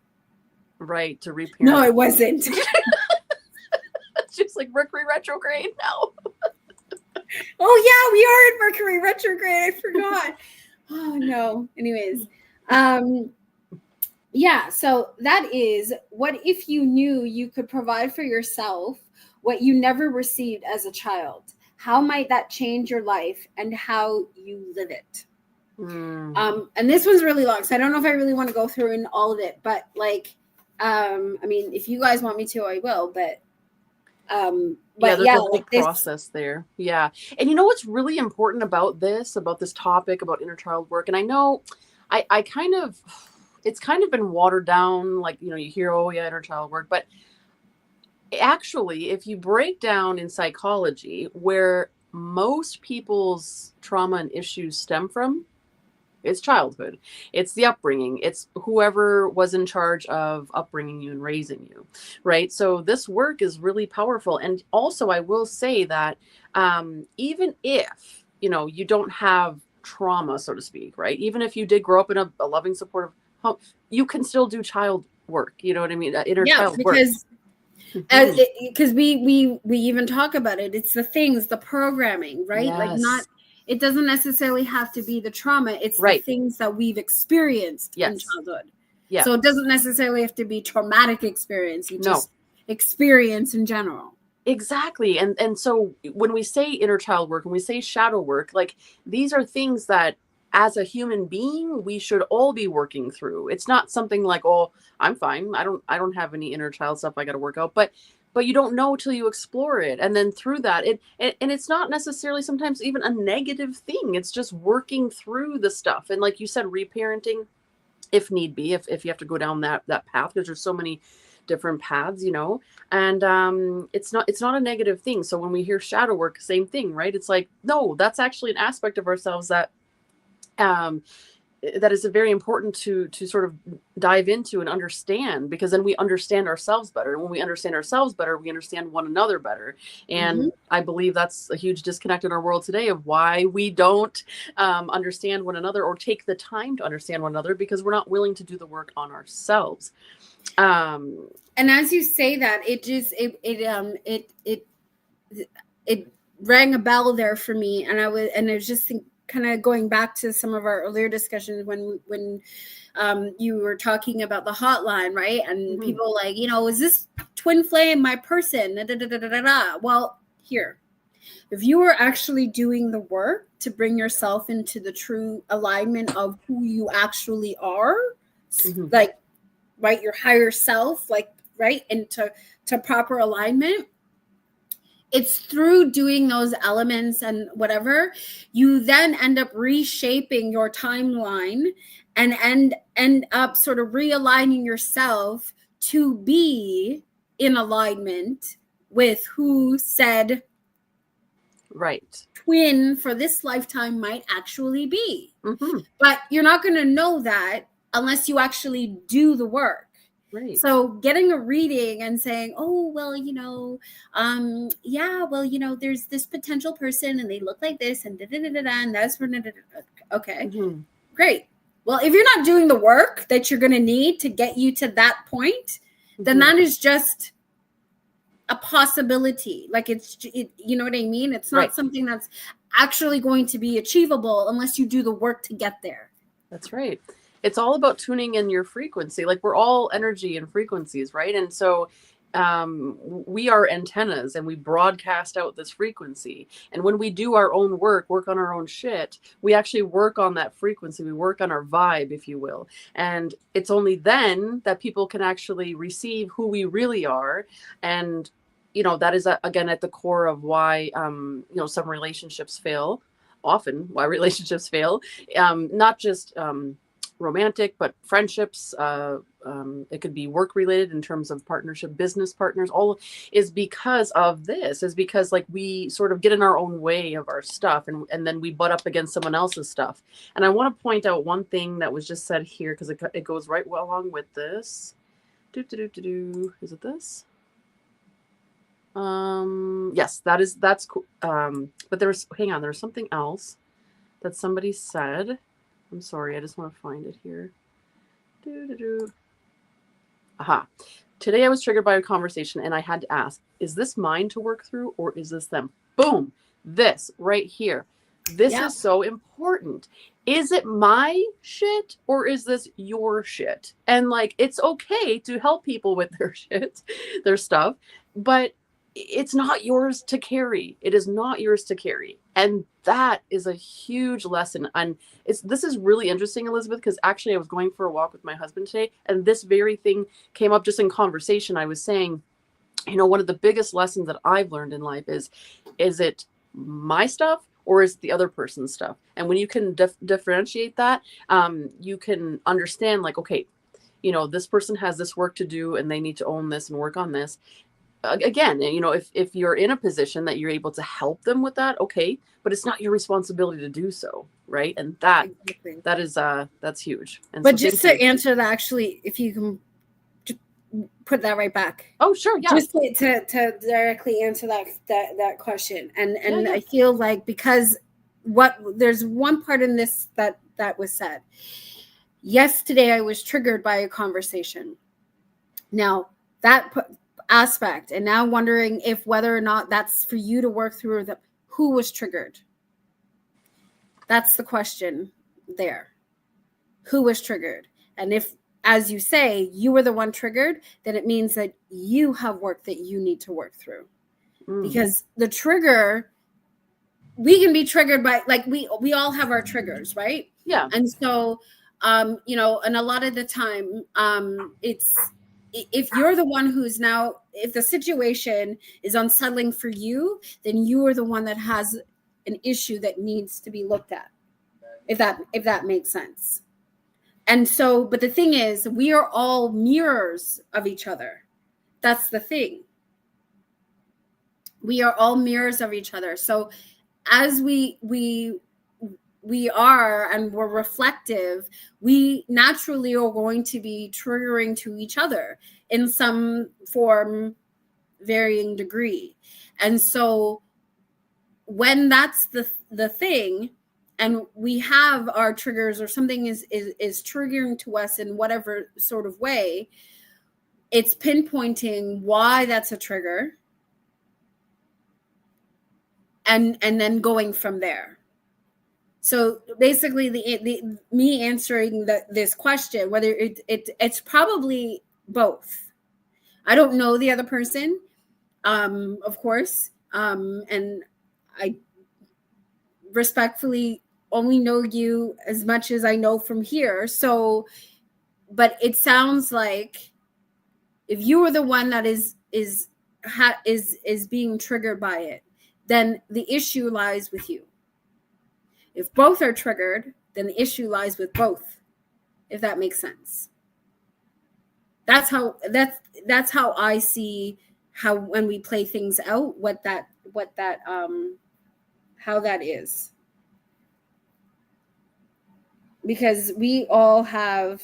Right, to reparent.
No, it wasn't.
It's just like Mercury retrograde now.
Oh yeah, we are in Mercury retrograde. I forgot. Oh no. Anyways, yeah. So that is, what if you knew you could provide for yourself what you never received as a child? How might that change your life and how you live it? And this one's really long, so I don't know if I really want to go through in all of it, but like, I mean, if you guys want me to, I will, but
there's a whole process there. Yeah. And you know what's really important about this topic, about inner child work? And I know I kind of, it's kind of been watered down, like, you know, you hear, oh yeah, inner child work, but actually, if you break down in psychology where most people's trauma and issues stem from, it's childhood. It's the upbringing. It's whoever was in charge of upbringing you and raising you, right? So this work is really powerful. And also, I will say that even if, you know, you don't have trauma, so to speak, right? Even if you did grow up in a loving, supportive home, you can still do child work. You know what I mean? Inner child work.
Because we even talk about it. It's the things, the programming, right?
Yes.
Like, not, it doesn't necessarily have to be the trauma. It's
right.
the things that we've experienced
yes.
in childhood.
Yeah.
So it doesn't necessarily have to be traumatic experience. You just experience in general.
Exactly. And so when we say inner child work, when we say shadow work, like these are things that as a human being we should all be working through. It's not something like, oh, I'm fine. I don't have any inner child stuff I got to work out, but you don't know till you explore it. And then through that and it's not necessarily sometimes even a negative thing. It's just working through the stuff. And like you said, reparenting if need be, if you have to go down that path, because there's so many different paths, and it's not a negative thing. So when we hear shadow work, same thing, right? It's like, no, that's actually an aspect of ourselves um that is very important to sort of dive into and understand, because then we understand ourselves better, and when we understand ourselves better, we understand one another better.
Mm-hmm.
And I believe that's a huge disconnect in our world today, of why we don't understand one another or take the time to understand one another, because we're not willing to do the work on ourselves.
And as you say that, it rang a bell there for me, and I was just kind of going back to some of our earlier discussions when you were talking about the hotline, right? And people like, is this twin flame my person? Da, da, da, da, da, da. Well, here, if you were actually doing the work to bring yourself into the true alignment of who you actually are, like, right, your higher self, like, right, into proper alignment, it's through doing those elements and whatever, you then end up reshaping your timeline and end up sort of realigning yourself to be in alignment with who said
Right.
twin for this lifetime might actually be.
Mm-hmm.
But you're not going to know that unless you actually do the work.
Right.
So getting a reading and saying, oh, well, there's this potential person and they look like this and and that's okay, great. Well, if you're not doing the work that you're going to need to get you to that point, then that is just a possibility. Like you know what I mean? It's not something that's actually going to be achievable unless you do the work to get there.
That's right. It's all about tuning in your frequency. Like, we're all energy and frequencies, right? And so we are antennas, and we broadcast out this frequency. And when we do our own work on our own shit, we actually work on that frequency. We work on our vibe, if you will. And it's only then that people can actually receive who we really are. And, that is, again, at the core of why, some relationships fail. Often why relationships fail, not just romantic, but friendships. It could be work related in terms of partnership, business partners. All is because of this. Is because, like, we sort of get in our own way of our stuff, and then we butt up against someone else's stuff. And I want to point out one thing that was just said here, because it goes right well along with this. Is it this? Yes, that's cool. But there's something else that somebody said. I'm sorry, I just want to find it here. Aha. Today I was triggered by a conversation and I had to ask, is this mine to work through, or is this them? Boom. This right here. This is so important. Is it my shit, or is this your shit? And, like, it's okay to help people with their shit, their stuff, but it's not yours to carry. It is not yours to carry. And that is a huge lesson. And this is really interesting, Elizabeth, because actually I was going for a walk with my husband today, and this very thing came up just in conversation. I was saying, one of the biggest lessons that I've learned in life is it my stuff, or is it the other person's stuff? And when you can differentiate that, you can understand, like, okay, this person has this work to do and they need to own this and work on this. Again, if you're in a position that you're able to help them with that, okay, but it's not your responsibility to do so, right? And that is that's huge. And
but so just to answer that, actually, if you can put that right back.
Oh, sure, yeah.
Just to directly answer that question, and yeah. I feel like, because there's one part in this that was said. Yesterday, I was triggered by a conversation. Now that aspect, and now wondering if whether or not that's for you to work through, who was triggered. That's the question there. Who was triggered? And if, as you say, you were the one triggered, then it means that you have work that you need to work through. because the trigger, we can be triggered by, like, we all have our triggers, right?
Yeah.
And so, you know, and a lot of the time, it's, if you're the one who's now, if the situation is unsettling for you, then you are the one that has an issue that needs to be looked at, if that makes sense. And so, but the thing is, we are all mirrors of each other. That's the thing. We are all mirrors of each other. So as we are, and we're reflective, we naturally are going to be triggering to each other in some form, varying degree. And so when that's the thing, and we have our triggers, or something is triggering to us in whatever sort of way, it's pinpointing why that's a trigger, and then going from there. So basically, the me answering this question, whether it's probably both. I don't know the other person, of course, and I respectfully only know you as much as I know from here. So, but it sounds like if you are the one that is being triggered by it, then the issue lies with you. If both are triggered, then the issue lies with both, if that makes sense. That's how I see how, when we play things out, how that is. Because we all have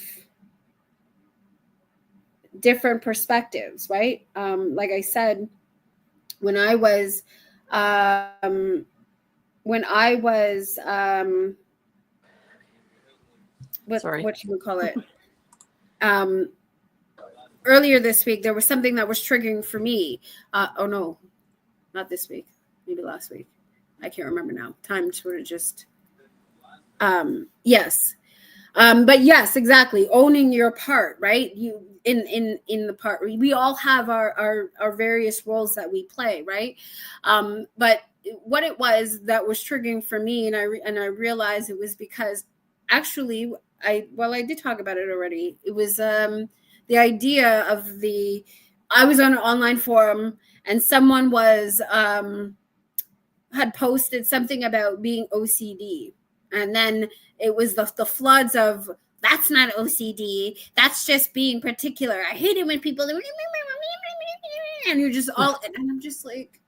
different perspectives, right? Like I said, when I was what should we call it? Earlier this week, there was something that was triggering for me. Oh no, not this week. Maybe last week. I can't remember now. Time sort of just. Yes. But yes, exactly. Owning your part, right? You in the part, we all have our various roles that we play, right? But what it was that was triggering for me, and I realized it was because actually I did talk about it already. It was the idea of I was on an online forum, and someone was had posted something about being OCD. And then it was the floods of, that's not OCD. That's just being particular. I hate it when people, and you're just all, and I'm just like,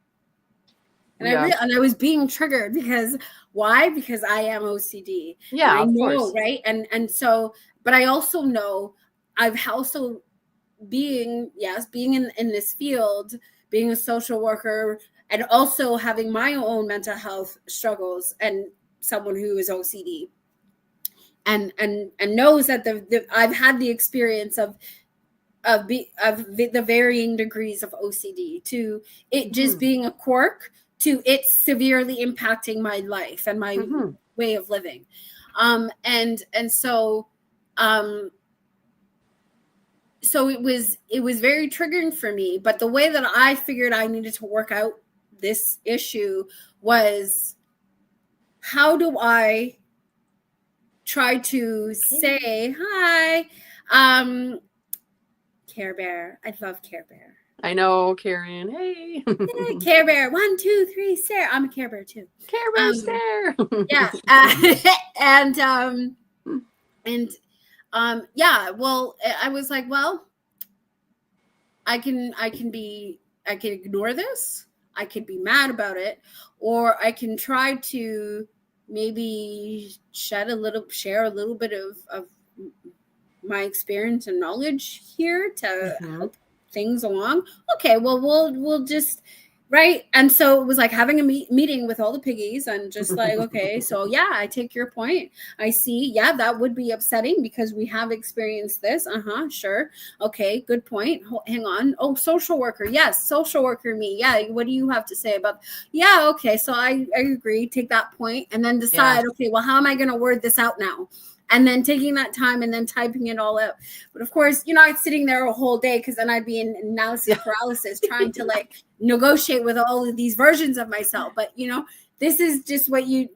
and I was being triggered because why? Because I am OCD.
Yeah,
I know,
course.
right? And so, but I also know I've also being in this field, being a social worker, and also having my own mental health struggles, and someone who is OCD, and knows that I've had the experience of the varying degrees of OCD, to it just being a quirk, to it severely impacting my life and my way of living, and so so it was very triggering for me. But the way that I figured I needed to work out this issue was, how do I try to say hi? Care Bear. I love Care Bear.
I know, Karen. Hey.
Care Bear. 1, 2, 3, stare. I'm a Care Bear too.
Care Bear stare.
Yeah. Yeah. Well, I was like, well, I can ignore this. I could be mad about it, or I can try to maybe share a little bit of my experience and knowledge here to help things along. Okay, well, we'll just, right? And so it was like having a meeting with all the piggies, and just like, okay, so yeah, I take your point. I see. Yeah, that would be upsetting because we have experienced this. Sure. Okay, good point. Hang on. Oh, social worker. Yes, social worker me. Yeah, what do you have to say about? Yeah, okay. So I agree. Take that point, and then decide. Okay, well, how am I going to word this out now? and then taking that time and then typing it all out. But of course, you're not sitting there a whole day, because then I'd be in analysis paralysis trying to like negotiate with all of these versions of myself. But this is just what you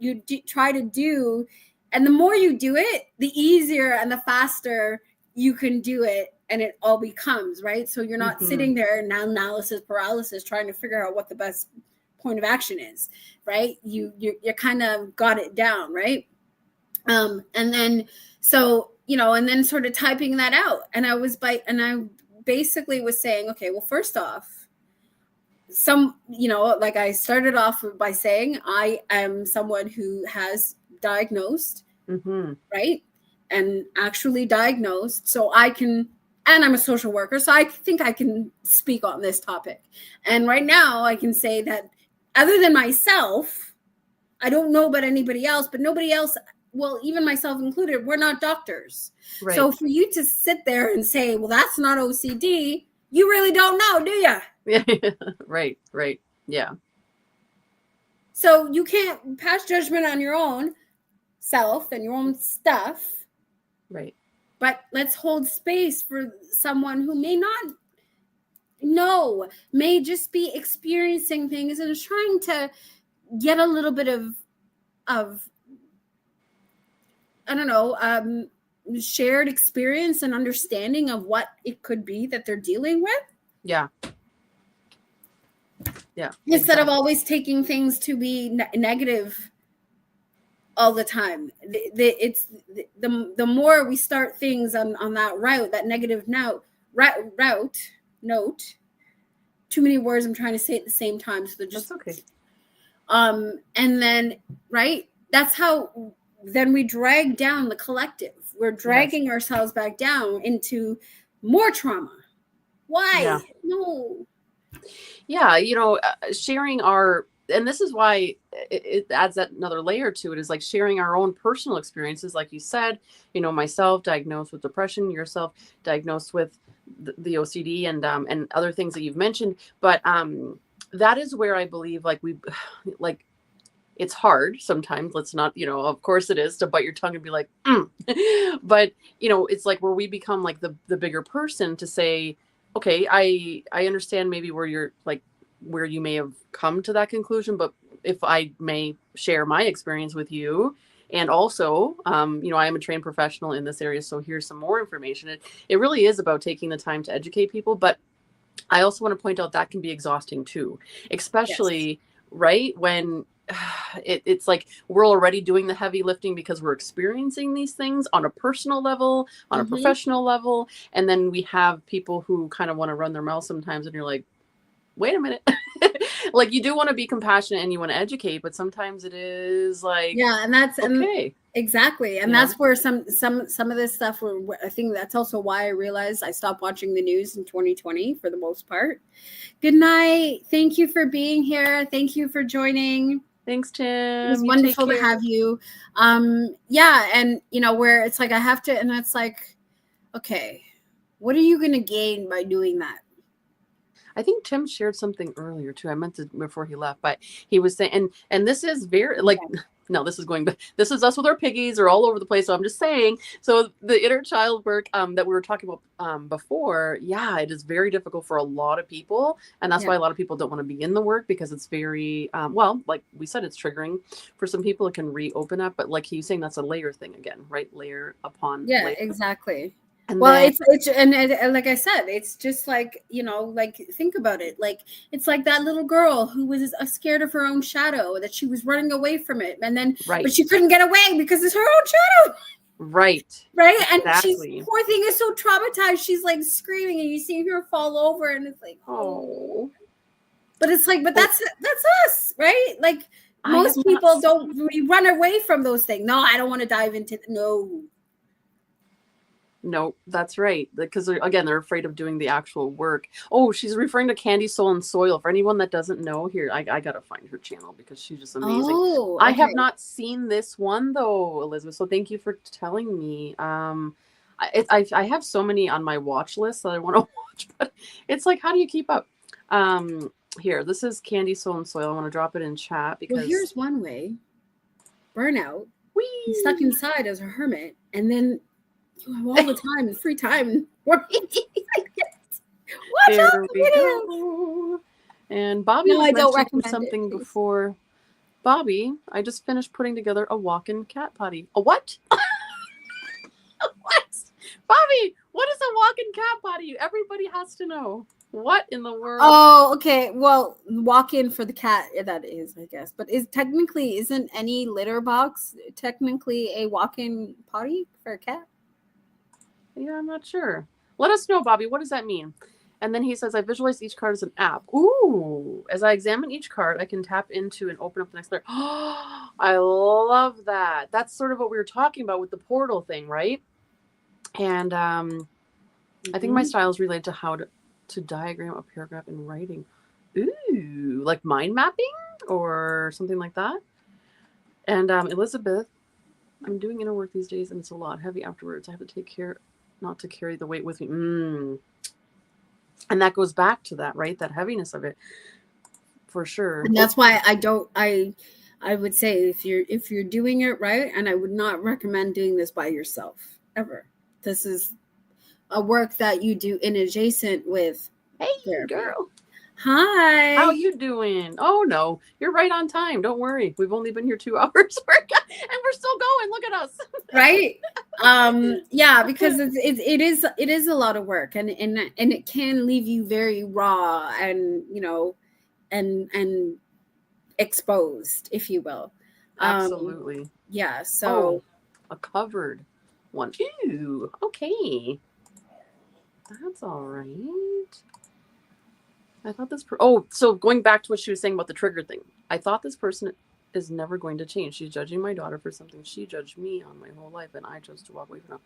try to do. And the more you do it, the easier and the faster you can do it. And it all becomes, right? So you're not sitting there in analysis paralysis trying to figure out what the best point of action is, right? You kind of got it down, right? And then and then sort of typing that out. And I basically was saying, okay, well, first off, like I started off by saying I am someone who has diagnosed, right? And actually diagnosed, so I can. And I'm a social worker, so I think I can speak on this topic. And right now I can say that other than myself, I don't know about anybody else, but nobody else, well, even myself included, we're not doctors. Right. So for you to sit there and say, well, that's not OCD, you really don't know, do you?
Yeah. Right. Yeah.
So you can't pass judgment on your own self and your own stuff.
Right.
But let's hold space for someone who may not know, may just be experiencing things and is trying to get a little bit of I don't know, shared experience and understanding of what it could be that they're dealing with.
Yeah.
Instead of always taking things to be negative all the time. It's the more we start things on that route, that negative note, too many words I'm trying to say at the same time, so they're just
okay.
And then that's how then we drag down the collective. We're dragging ourselves back down into more trauma. Why?
Yeah.
No.
Yeah, sharing our, and this is why it adds that another layer to it, is like sharing our own personal experiences. Like you said, myself diagnosed with depression, yourself diagnosed with the OCD and other things that you've mentioned. But that is where I believe it's hard sometimes. Let's not, of course it is, to bite your tongue and be like, but it's like where we become like the bigger person to say, okay, I understand maybe where you're like, where you may have come to that conclusion, but if I may share my experience with you, and also, I am a trained professional in this area, so here's some more information. It really is about taking the time to educate people, but I also want to point out that can be exhausting too, especially right when it's like we're already doing the heavy lifting because we're experiencing these things on a personal level, on a professional level, and then we have people who kind of want to run their mouth sometimes, and you're like, wait a minute. Like, you do want to be compassionate and you want to educate, but sometimes it is like,
and that's
okay.
Exactly. And that's where some of this stuff, I think that's also why I realized I stopped watching the news in 2020 for the most part. Good night. Thank you for being here. Thank you for joining.
Thanks, Tim.
It was wonderful to have you. And where it's like I have to, and it's like, okay, what are you going to gain by doing that?
I think Tim shared something earlier too. I meant to before he left, but he was saying, and this is very like, no, this is us with our piggies are all over the place. So I'm just saying, so the inner child work that we were talking about before, it is very difficult for a lot of people. And that's why a lot of people don't want to begin the work, because it's very, like we said, it's triggering for some people. It can reopen up, but like he's saying, that's a layer thing again, right? Layer upon layer.
Yeah, exactly.
And
it's like I said, it's just like, like think about it. Like, it's like that little girl who was scared of her own shadow, that she was running away from it. And then, but she couldn't get away because it's her own shadow.
Right.
And she's, poor thing, is so traumatized. She's like screaming and you see her fall over and it's like, oh, but it's like, but that's us, right? Like most people we run away from those things. No, I don't want to dive into
No, that's right. Because again, they're afraid of doing the actual work. Oh, she's referring to Candy Soul and Soil. For anyone that doesn't know, here, I gotta find her channel because she's just amazing.
Oh, okay.
I have not seen this one though, Elizabeth. So thank you for telling me. I have so many on my watch list that I want to watch, but it's like, how do you keep up? Here, this is Candy Soul and Soil. I want to drop it in chat because
here's one way. Burnout. He's stuck inside as a hermit and then you have all the time, free time. Watch all
There
the
we
videos.
go. And Bobby
No,
was
I don't
mentioning
recommend it,
something
please.
before. Bobby, I just finished putting together a walk-in cat potty. A what? What? Bobby, what is a walk-in cat potty? Everybody has to know. What in the world?
Oh, okay. Well, walk in for the cat. That is, I guess. But isn't any litter box technically a walk-in potty for a cat?
Yeah, I'm not sure. Let us know, Bobby. What does that mean? And then he says, I visualize each card as an app. Ooh. As I examine each card, I can tap into and open up the next layer. Oh, I love that. That's sort of what we were talking about with the portal thing, right? And I think my style is related to how to diagram a paragraph in writing. Ooh, like mind mapping or something like that. And Elizabeth, I'm doing inner work these days and it's a lot heavy afterwards. I have to take care not to carry the weight with me. And that goes back to that, right? That heaviness of it, for sure.
And that's why I would say if you're doing it right, and I would not recommend doing this by yourself ever. This is a work that you do in adjacent with.
Hey,
therapy.
girl.
Hi.
How you doing? Oh no, you're right on time. Don't worry. We've only been here 2 hours and we're still going. Look at us.
Right. Yeah, because it is a lot of work, and it can leave you very raw and and exposed, if you will.
Absolutely.
Yeah. So
a covered one. Ooh, okay. That's all right. I thought this. So going back to what she was saying about the trigger thing, I thought this person is never going to change. She's judging my daughter for something she judged me on my whole life, and I chose to walk away from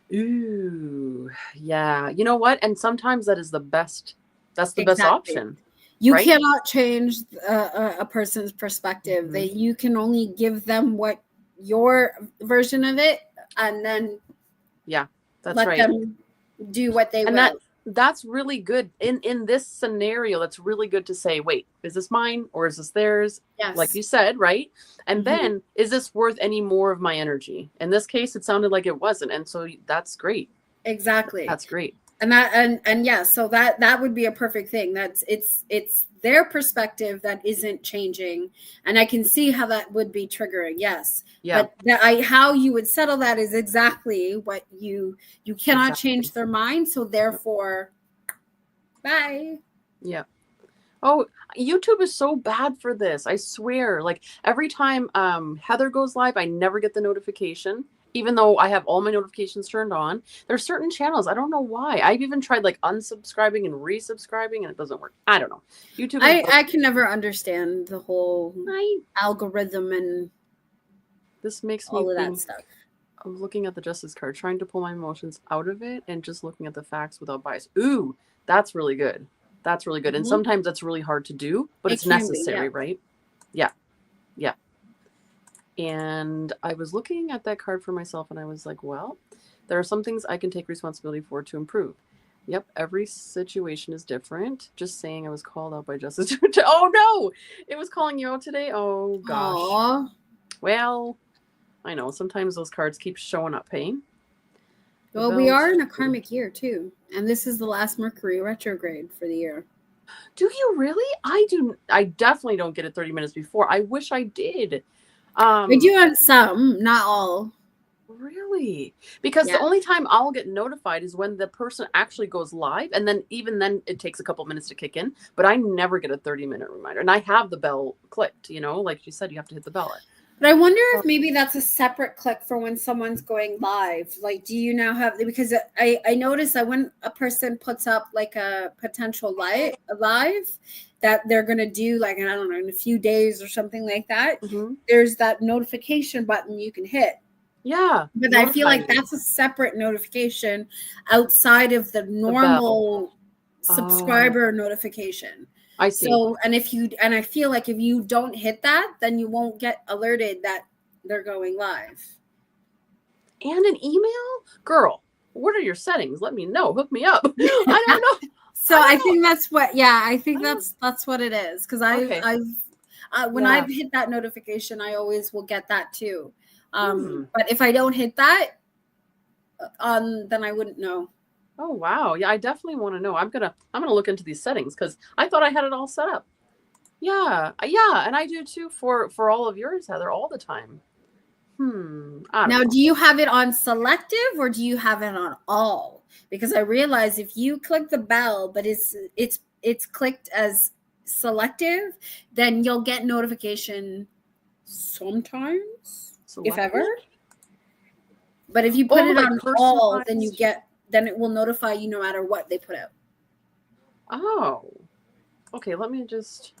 it. Ooh, yeah. You know what? And sometimes that is the best. That's the best option.
You
right?
cannot change a person's perspective.
Mhm.
That you can only give them what your version of it, and then
That's
let
right.
them do what they will.
That's really good in this scenario. That's really good to say, wait, is this mine or is this theirs?
Yes.
Like you said, right? And then, is this worth any more of my energy? In this case, it sounded like it wasn't, and so that's great.
Exactly.
That's great.
And yeah, so that would be a perfect thing. That's it's their perspective that isn't changing, and I can see how that would be triggering. Yes.
Yeah.
But how you would settle that is exactly what you cannot change their mind, so therefore, bye.
Yeah. Oh, YouTube is so bad for this. I swear. Like every time Heather goes live, I never get the notification. Even though I have all my notifications turned on, there's certain channels. I don't know why. I've even tried like unsubscribing and resubscribing and it doesn't work. I don't know. YouTube.
I can never understand the whole algorithm and
this makes
all
me
of
think
that stuff.
of looking at the justice card, trying to pull my emotions out of it and just looking at the facts without bias. Ooh, that's really good. That's really good. And sometimes that's really hard to do, but it's necessary, right? Yeah. Yeah. And I was looking at that card for myself and I was like, well, there are some things I can take responsibility for to improve. Yep, every situation is different. Just saying I was called out by justice. Oh no, it was calling you out today. Oh gosh.
Aww.
Well, I know sometimes those cards keep showing up, pain.
Well, we are in a karmic year too, and this is the last Mercury retrograde for the year.
Do you really? I definitely don't get it 30 minutes before. I wish I did.
We do on some, not all.
Really? Because the only time I'll get notified is when the person actually goes live, and then even then it takes a couple minutes to kick in, but I never get a 30-minute reminder. And I have the bell clicked, like you said, you have to hit the bell.
But I wonder if maybe that's a separate click for when someone's going live. Like, do you now have, because I noticed that when a person puts up like a potential live that they're going to do like, I don't know, in a few days or something like that, there's that notification button you can hit.
Yeah.
But I feel like that's a separate notification outside of the normal subscriber notification.
I see.
So, and I feel like if you don't hit that, then you won't get alerted that they're going live.
And an email? Girl, what are your settings? Let me know. Hook me up. I don't know.
So I think that's what, I think that's what it is. Because when I've hit that notification, I always will get that too. But if I don't hit that, then I wouldn't know.
Oh wow. Yeah, I definitely want to know. I'm gonna look into these settings because I thought I had it all set up. Yeah, yeah, and I do too for all of yours, Heather, all the time. I don't
Now,
know.
do you have it on selective or do you have it on all? Because I realize if you click the bell, but it's clicked as selective, then you'll get notification sometimes, if
Selected?
ever. But if you put it
like
on all,
personalized.
then it will notify you no matter what they put out.
Oh. Okay, let me just.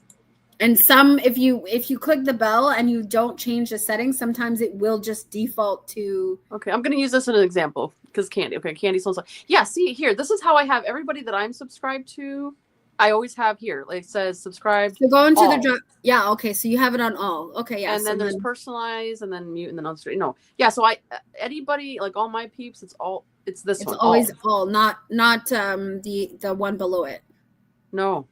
And some, if you click the bell and you don't change the settings, sometimes it will just default to.
Okay, I'm gonna use this as an example because Candy. Okay, Candy sounds like. Yeah, see here. This is how I have everybody that I'm subscribed to. I always have here. Like it says subscribed.
So go into
all.
the drop. Yeah. Okay. So you have it on all. Okay. Yeah.
And then there's personalized, and then mute, and then on straight. No. Yeah. So anybody like all my peeps. It's this one.
It's always all, not the one below it.
No.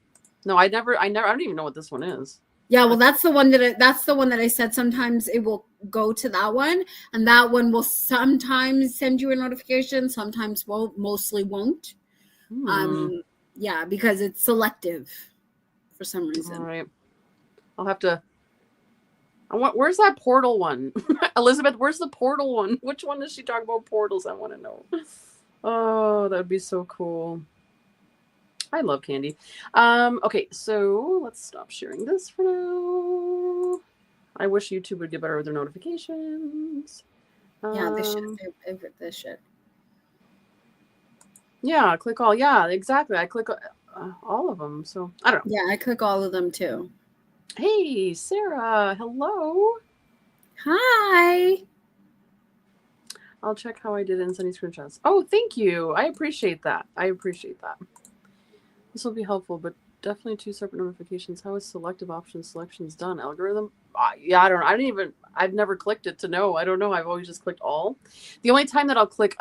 I don't even know what this one is.
Yeah, well, that's the one that I said sometimes it will go to that one, and that one will sometimes send you a notification, sometimes won't, mostly won't. Yeah, because it's selective for some reason.
All right. I'll have to. Where's that portal one? Elizabeth, where's the portal one? Which one does she talk about portals? I want to know. Oh, that would be so cool. I love Candy. Okay, so let's stop sharing this for now. I wish YouTube would get better with their notifications.
Yeah, they should. This shit.
Yeah, click all. Yeah, exactly. I click all of them. So I don't know.
Yeah, I click all of them too.
Hey, Sarah. Hello.
Hi.
I'll check how I did in sending screenshots. Oh, thank you. I appreciate that. This will be helpful, but definitely 2 separate notifications. How is selective option selections done? Algorithm? Yeah, I don't know. I've never clicked it to know. I don't know. I've always just clicked all. The only time that I'll click,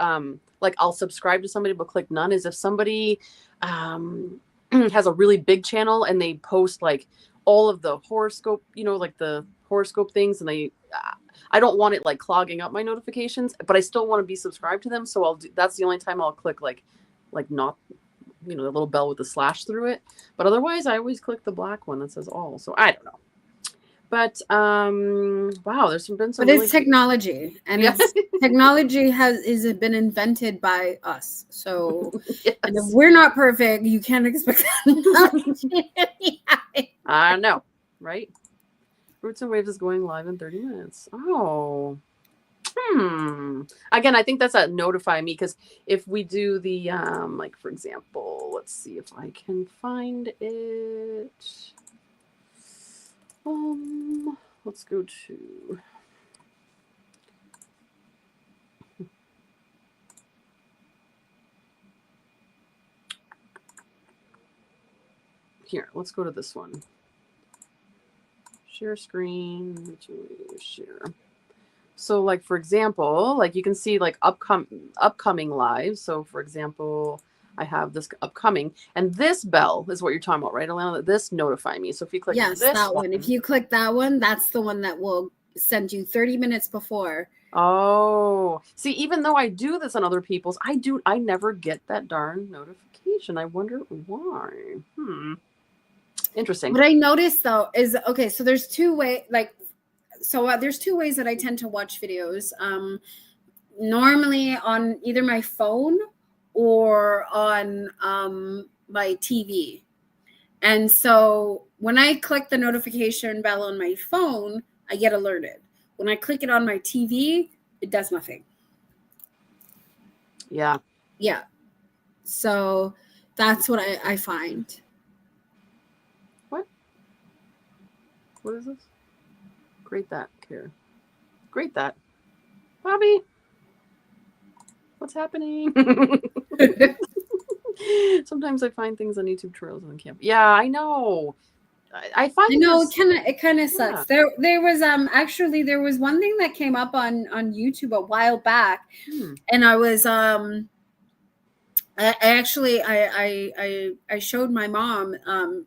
like I'll subscribe to somebody but click none is if somebody has a really big channel and they post like all of the horoscope, like the horoscope things, and I don't want it like clogging up my notifications, but I still want to be subscribed to them. So that's the only time I'll click like not, the little bell with the slash through it. But otherwise I always click the black one that says all. So I don't know. But wow, there's been some.
But it's technology, and it's technology has been invented by us. So, yes. And if we're not perfect, you can't expect that.
I know, right? Roots and Waves is going live in 30 minutes. Oh. Again, I think that's a notify me, because if we do the like for example, let's see if I can find it. Let's go to here. Let's go to this one. Share screen to share. So like, for example, like you can see like upcoming live. So for example, I have this upcoming, and this bell is what you're talking about, right, Alana? This notify me. So if you click
this that one, if you click that one, that's the one that will send you 30 minutes before.
Oh, see, even though I do this on other people's, I never get that darn notification. I wonder why. Interesting.
What I noticed though is, okay, so there's two ways, there's 2 ways that I tend to watch videos. Normally on either my phone or on my TV. And so when I click the notification bell on my phone, I get alerted. When I click it on my TV, it does nothing.
Yeah.
Yeah. So that's what I find.
What is this? Grate that, care. Grate that. Bobby, what's happening? Sometimes I find things on YouTube tutorials and can't. Yeah, I know. I find.
I know it kind of sucks. Yeah. There was actually there was one thing that came up on YouTube a while back, and I was I showed my mom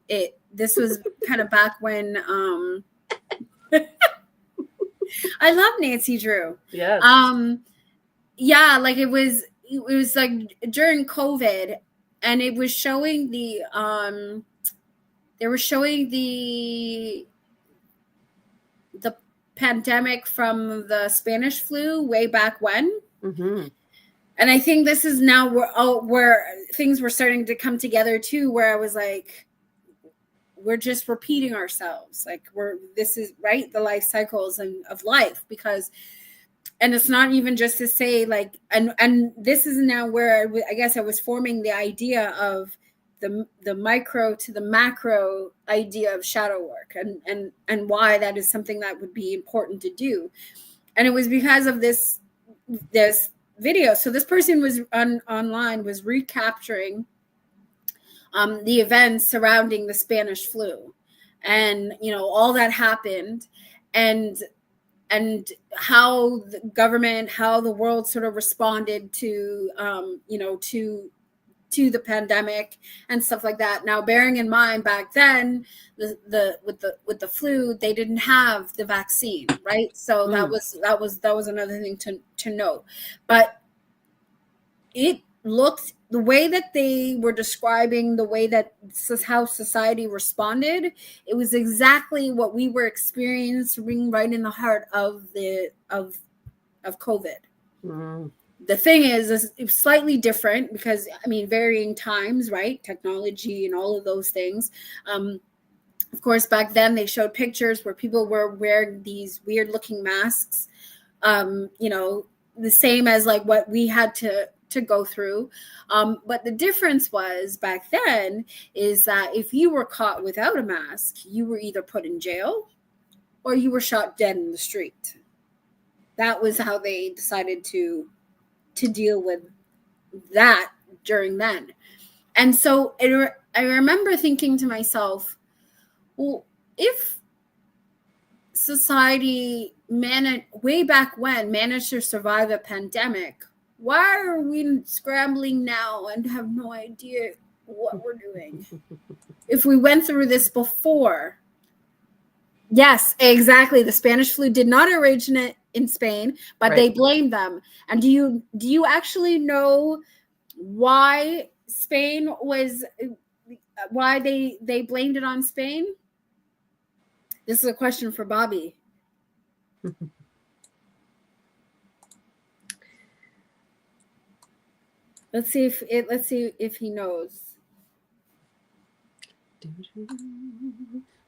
it. This was kind of back when I love Nancy Drew.
Yes.
yeah, like it was like during COVID, and it was showing they were showing the pandemic from the Spanish flu way back when.
Mm-hmm.
And I think this is now where things were starting to come together too, where I was like, we're just repeating ourselves. Like this is right, the life cycles of life, because, and it's not even just to say like, and this is now where I guess I was forming the idea of the micro to the macro idea of shadow work, and why that is something that would be important to do. And it was because of this video. So this person was online was recapturing the events surrounding the Spanish flu, and all that happened, and how the government, how the world sort of responded to to the pandemic and stuff like that. Now, bearing in mind back then, with the flu, they didn't have the vaccine, right? So that was another thing to note. But it looked, the way that they were describing, the way that this is how society responded, it was exactly what we were experiencing right in the heart of COVID.
Mm.
The thing is it's slightly different because, I mean, varying times, right? Technology and all of those things. Of course, back then they showed pictures where people were wearing these weird looking masks, the same as like what we had to go through. But the difference was back then is that if you were caught without a mask, you were either put in jail or you were shot dead in the street. That was how they decided to deal with that during then. And so I remember thinking to myself, well, if society way back when managed to survive a pandemic, why are we scrambling now and have no idea what we're doing? If we went through this before. Yes, exactly. The Spanish flu did not originate in Spain, but they blamed them. And do you actually know why Spain was, why they blamed it on Spain? This is a question for Bobby. Let's see if he knows.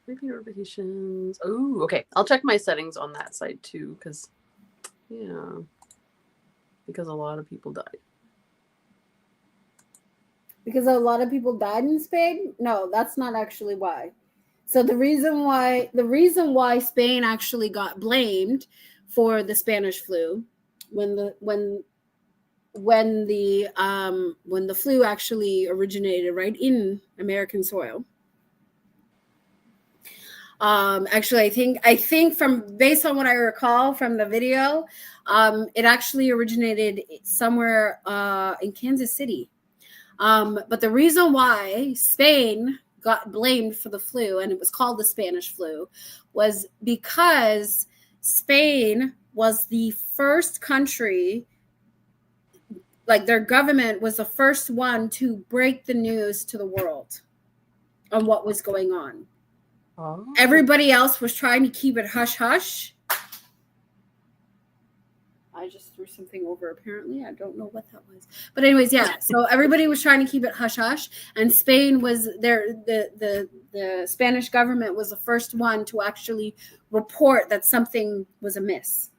Maybe notifications. Oh, okay. I'll check my settings on that side too, because a lot of people died.
Because a lot of people died in Spain? No, that's not actually why. So the reason why Spain actually got blamed for the Spanish flu when the flu actually originated right in American soil. Actually, I think from based on what I recall from the video, it actually originated somewhere in Kansas City. But the reason why Spain got blamed for the flu, and it was called the Spanish flu, was because Spain was the first country, like their government was the first one to break the news to the world on what was going on. Oh. Everybody else was trying to keep it hush hush. I just threw something over, apparently. I don't know what that was. But anyways, yeah. So everybody was trying to keep it hush hush. And Spain was there. The Spanish government was the first one to actually report that something was amiss.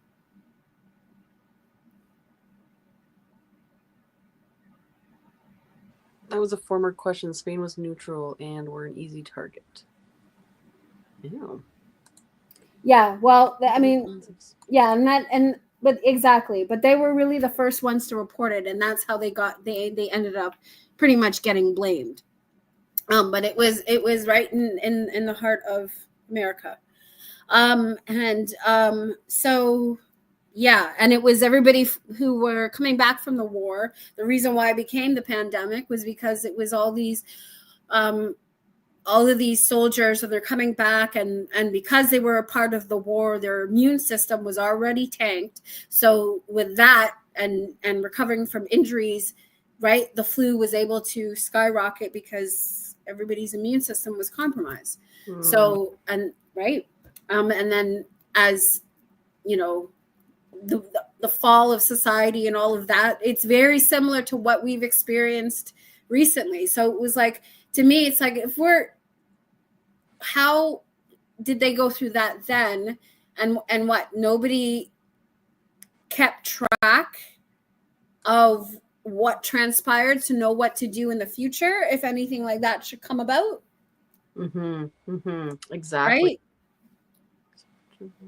That was a former question. Spain was neutral and were an easy target. Yeah.
Yeah. Well, I mean, yeah. But exactly. But they were really the first ones to report it. And that's how they ended up pretty much getting blamed. But it was right in the heart of America. So yeah, and it was everybody who were coming back from the war. The reason why it became the pandemic was because it was all of these soldiers, and they're coming back, and because they were a part of the war, their immune system was already tanked. So with that, and recovering from injuries, right? The flu was able to skyrocket because everybody's immune system was compromised. So, and right. And then as you know, the fall of society and all of that, it's very similar to what we've experienced recently. So it was like, to me, it's like, how did they go through that then? And what, nobody kept track of what transpired to know what to do in the future if anything like that should come about.
Exactly.
Right?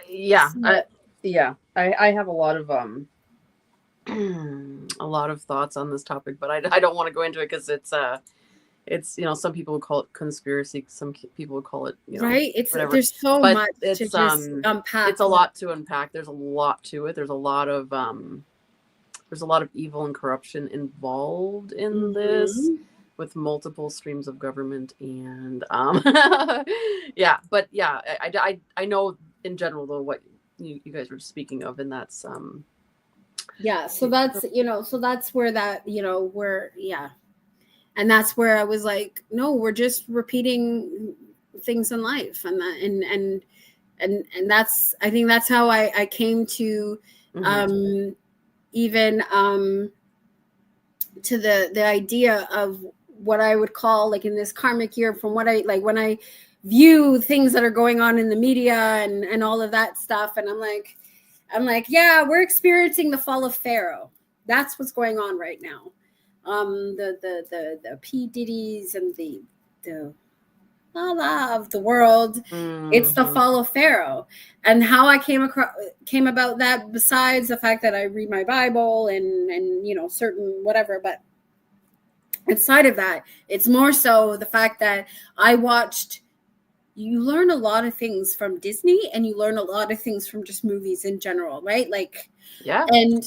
Yeah. I have a lot of a lot of thoughts on this topic, but I don't want to go into it because it's, you know, some people would call it conspiracy, some people would call it, you know,
right. It's
whatever.
There's so
But
much
it's
to just unpack.
it's a lot to unpack. There's a lot to it. There's a lot of evil and corruption involved in this, with multiple streams of government and yeah. But yeah, I know in general though what you guys were speaking of, and that's
yeah. So that's, you know, so that's where that, you know, where, yeah. And that's where I was like, no, we're just repeating things in life. And that, and that's, I think that's how I came to even to the idea of what I would call, like, in this karmic year, from what I like when I view things that are going on in the media and all of that stuff. And I'm like, yeah, we're experiencing the fall of Pharaoh. That's what's going on right now. The P. Diddy's and the of the world. It's the fall of Pharaoh. And how I came about that, besides the fact that I read my Bible and you know, certain whatever, but inside of that, it's more so the fact that you learn a lot of things from Disney, and you learn a lot of things from just movies in general, right? Like,
yeah.
And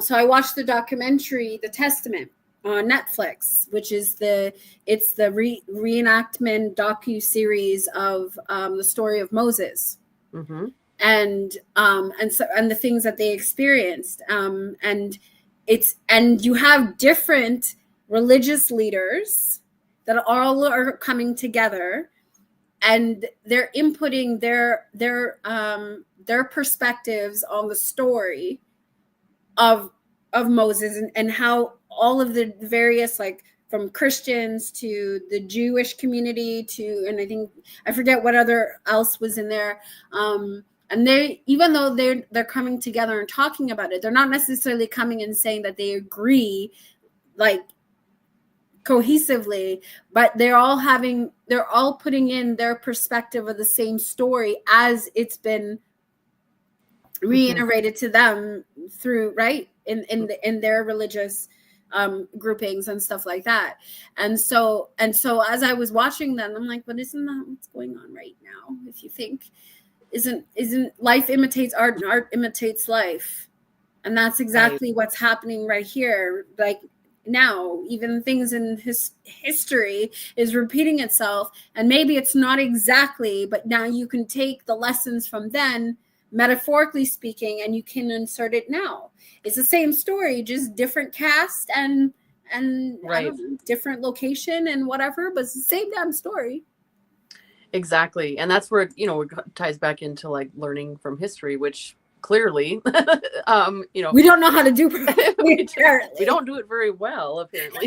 so I watched the documentary, The Testament, on Netflix, which is the reenactment docu-series of the story of Moses, and the things that they experienced, and you have different religious leaders that all are coming together, and they're inputting their perspectives on the story of Moses, and how all of the various, like, from Christians to the Jewish community to, and I forget what other else was in there. And they, even though they're coming together and talking about it, they're not necessarily coming and saying that they agree, like, cohesively, but they're all putting in their perspective of the same story as it's been reiterated to them through, right, in their religious groupings and stuff like that. And so as I was watching them, I'm like, but isn't that what's going on right now? If you think, isn't life imitates art, and art imitates life? And that's exactly what's happening right here. Like, now, even things in history is repeating itself, and maybe it's not exactly, but now you can take the lessons from then, metaphorically speaking, and you can insert it now. It's the same story, just different cast and right, I don't know, different location and whatever, but it's the same damn story.
Exactly. And that's where, you know, it ties back into, like, learning from history, which clearly you know,
we don't know how to do
we don't do it very well, apparently.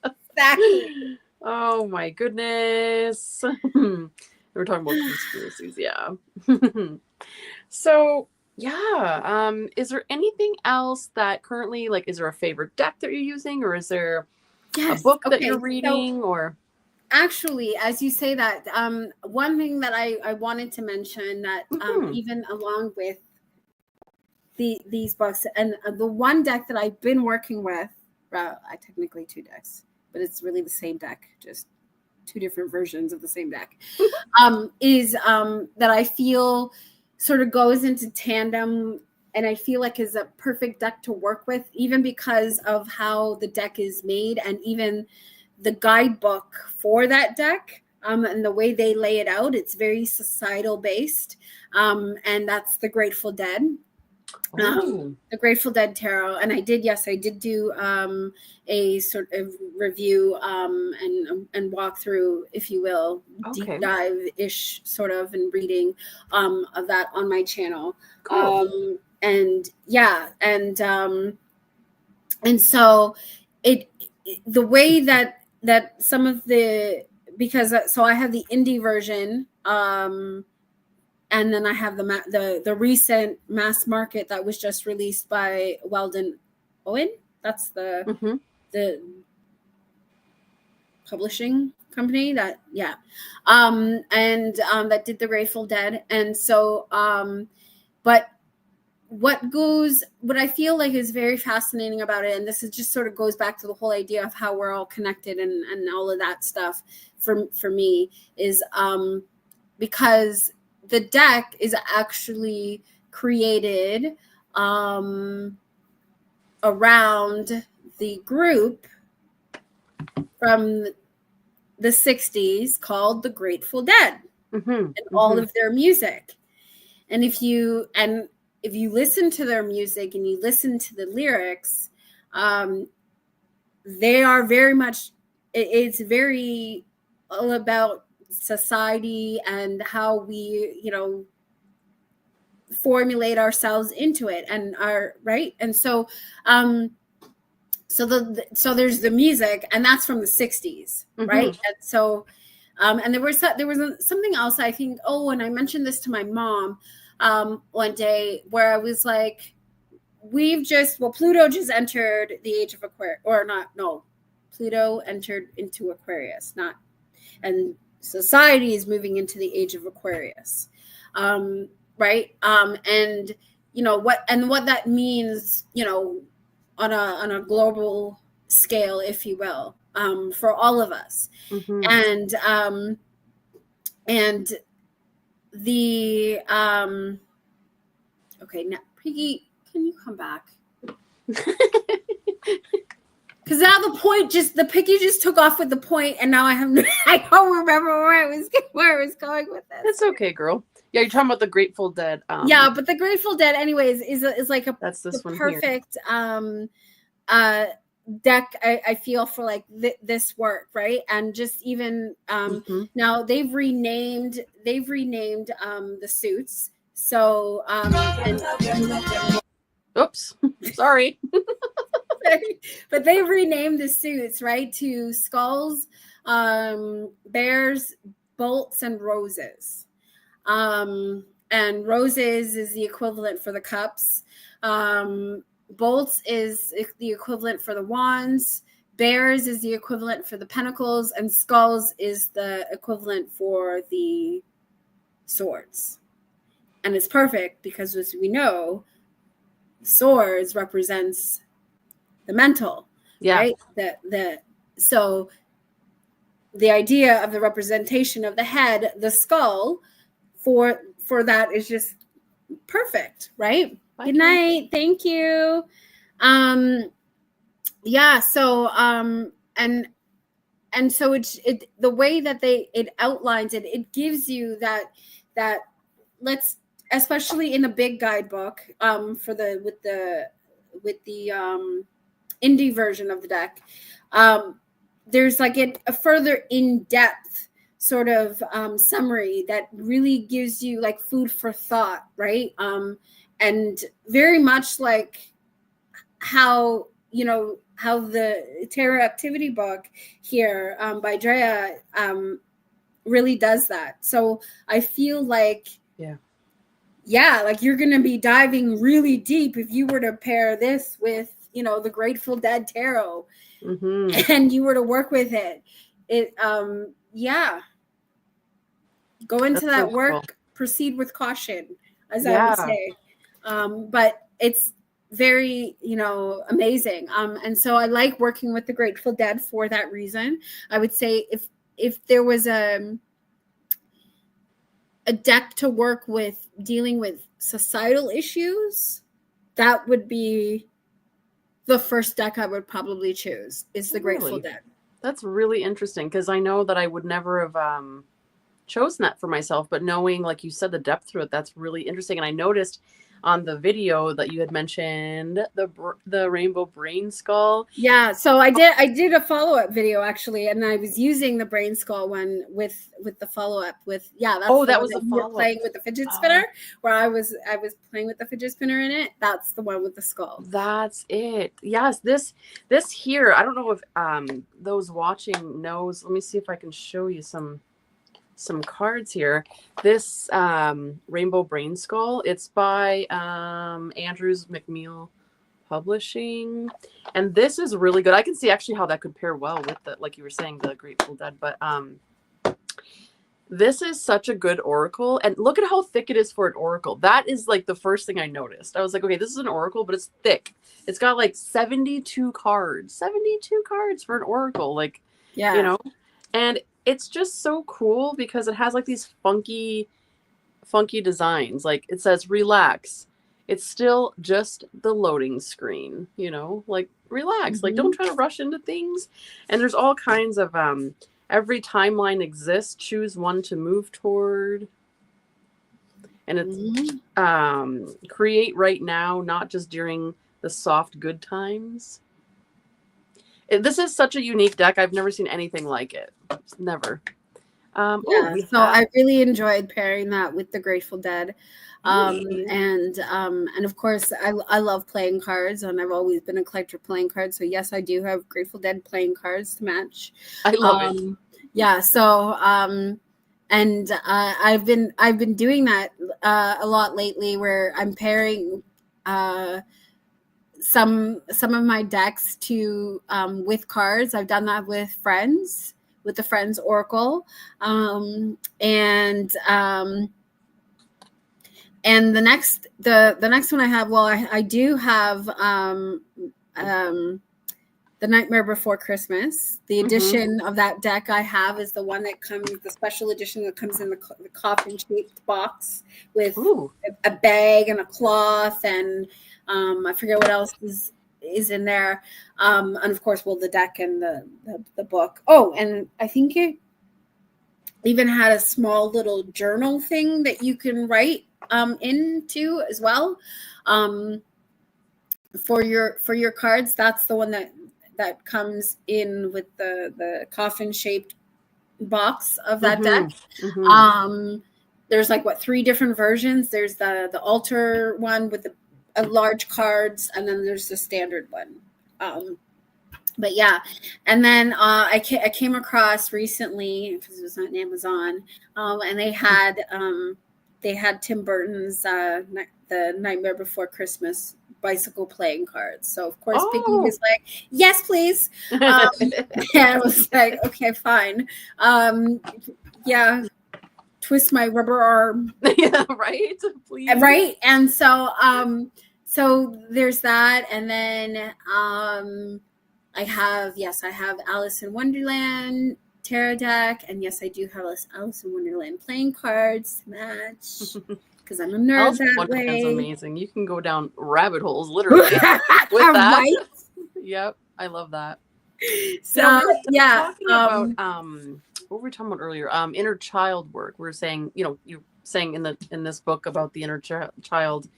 Exactly.
Oh my goodness. We're talking about conspiracies, yeah. So yeah, is there anything else that currently, like, is there a favorite deck that you're using, or is there a book that you're reading? Or
actually, as you say that, one thing that I wanted to mention, that even along with these books, and the one deck that I've been working with, I technically 2 decks, but it's really the same deck, just 2 different versions of the same deck, is that I feel sort of goes into tandem, and I feel like is a perfect deck to work with, even because of how the deck is made, and even the guidebook for that deck, and the way they lay it out. It's very societal based, and that's the Grateful Dead.
Oh,
the Grateful Dead tarot, and I did do a sort of review and walkthrough, if you will, deep
okay.
dive ish sort of, and reading of that on my channel.
Cool.
And yeah, and so the way that some of the, because so I have the indie version, and then I have the recent mass market that was just released by Weldon Owen. That's the publishing company that that did the Grateful Dead. And so but what I feel like is very fascinating about it, and this is just sort of goes back to the whole idea of how we're all connected and all of that stuff for me, is because the deck is actually created around the group from the 60s called the Grateful Dead, and all of their music. And if you listen to their music and you listen to the lyrics, they are very much, it's very all about society and how we, formulate ourselves into it, and our right. And so so there's the music, and that's from the 60s, right? And so and there was something else, I think, and I mentioned this to my mom one day, where I was like, Pluto just entered the age of Aquarius, or not, no, Pluto entered into Aquarius, and society is moving into the age of Aquarius, right? And what that means, on a global scale, if you will, for all of us. And the okay, now Piggy, can you come back? Because now the Piggy just took off with the point, and now I don't remember where I was going with this.
That's okay, girl. Yeah, you're talking about the Grateful Dead.
Yeah, but the Grateful Dead, anyways, is like
that's this one
perfect deck, I feel, for like this work, right? And just even now they've renamed the suits. So
oops, sorry.
But they've renamed the suits, right, to skulls, bears, bolts, and roses. And roses is the equivalent for the cups. Bolts is the equivalent for the wands. Bears is the equivalent for the pentacles, and skulls is the equivalent for the swords. And it's perfect because, as we know, swords represents the mental, right? So the idea of the representation of the head, the skull, for that is just perfect, right? Bye. Good night. Thank you. Yeah. So and so it the way that it outlines it, it gives you that let's, especially in a big guidebook for with the indie version of the deck, there's like a further in-depth sort of summary that really gives you like food for thought, right? And very much like how the Tarot Activity book here by Drea really does that. So I feel like like you're going to be diving really deep if you were to pair this with the Grateful Dead tarot, and you were to work with it. Go into that work. Cool. Proceed with caution, as I would say. But it's very, amazing. And so I like working with the Grateful Dead for that reason. I would say if there was a deck to work with dealing with societal issues, that would be the first deck I would probably choose, is the Grateful Dead.
That's really interesting, because I know that I would never have chosen that for myself, but knowing, like you said, the depth through it, that's really interesting. And I noticed on the video that you had mentioned, the rainbow brain skull.
Yeah, so I did a follow-up video actually, and I was using the brain skull one with the follow-up with, yeah, that's
Oh,
the
that
one
was
that
the
you were
follow-up.
playing with the fidget spinner, where I was playing with the fidget spinner in it. That's the one with the skull.
That's it. Yes, this here, I don't know if those watching knows. Let me see if I can show you some cards here. This Rainbow Brain Skull, it's by Andrews McMeel Publishing. And this is really good. I can see actually how that could pair well with the, like you were saying, the Grateful Dead. But this is such a good oracle. And look at how thick it is for an oracle. That is like the first thing I noticed. I was like, okay, this is an oracle, but it's thick. It's got like 72 cards. 72 cards for an oracle. Like,
Yeah.
you know, and it's just so cool because it has like these funky designs. Like it says relax. It's still just the loading screen, you know, like relax, like don't try to rush into things. And there's all kinds of every timeline exists, choose one to move toward. And it's create right now, not just during the soft good times. This is such a unique deck. I've never seen anything like it. Never.
So I really enjoyed pairing that with the Grateful Dead. And of course I love playing cards, and I've always been a collector of playing cards. So yes, I do have Grateful Dead playing cards to match.
I love it.
Yeah. So and I've been doing that a lot lately, where I'm pairing some of my decks to with cards. I've done that with friends, with the Friends Oracle, and the next one I have, well, I do have the Nightmare Before Christmas. The edition of that deck I have is the one that comes, the special edition that comes in the coffin shaped box with a bag and a cloth, and I forget what else is in there, and of course, well, the deck and the book. Oh, and I think it even had a small little journal thing that you can write into as well, for your cards. That's the one that comes in with the coffin shaped box of that deck. There's like 3 different versions. There's the altar one with the large cards, and then there's the standard one. But yeah, and then I came across recently, because it was on Amazon, and they had Tim Burton's the Nightmare Before Christmas bicycle playing cards. So of course Piggy was like, yes, please. And I was like, okay, fine. Yeah, twist my rubber arm.
Yeah, right. Please.
Right. And so there's that. And then I have Alice in Wonderland tarot deck, and yes, I do have Alice in Wonderland playing cards to match, because I'm a nerd. Alice in Wonderland's
amazing. You can go down rabbit holes literally with that. Right? Yep, I love that.
So
talking about what were we talking about earlier? Inner child work. We're saying, you're saying in this book about the inner child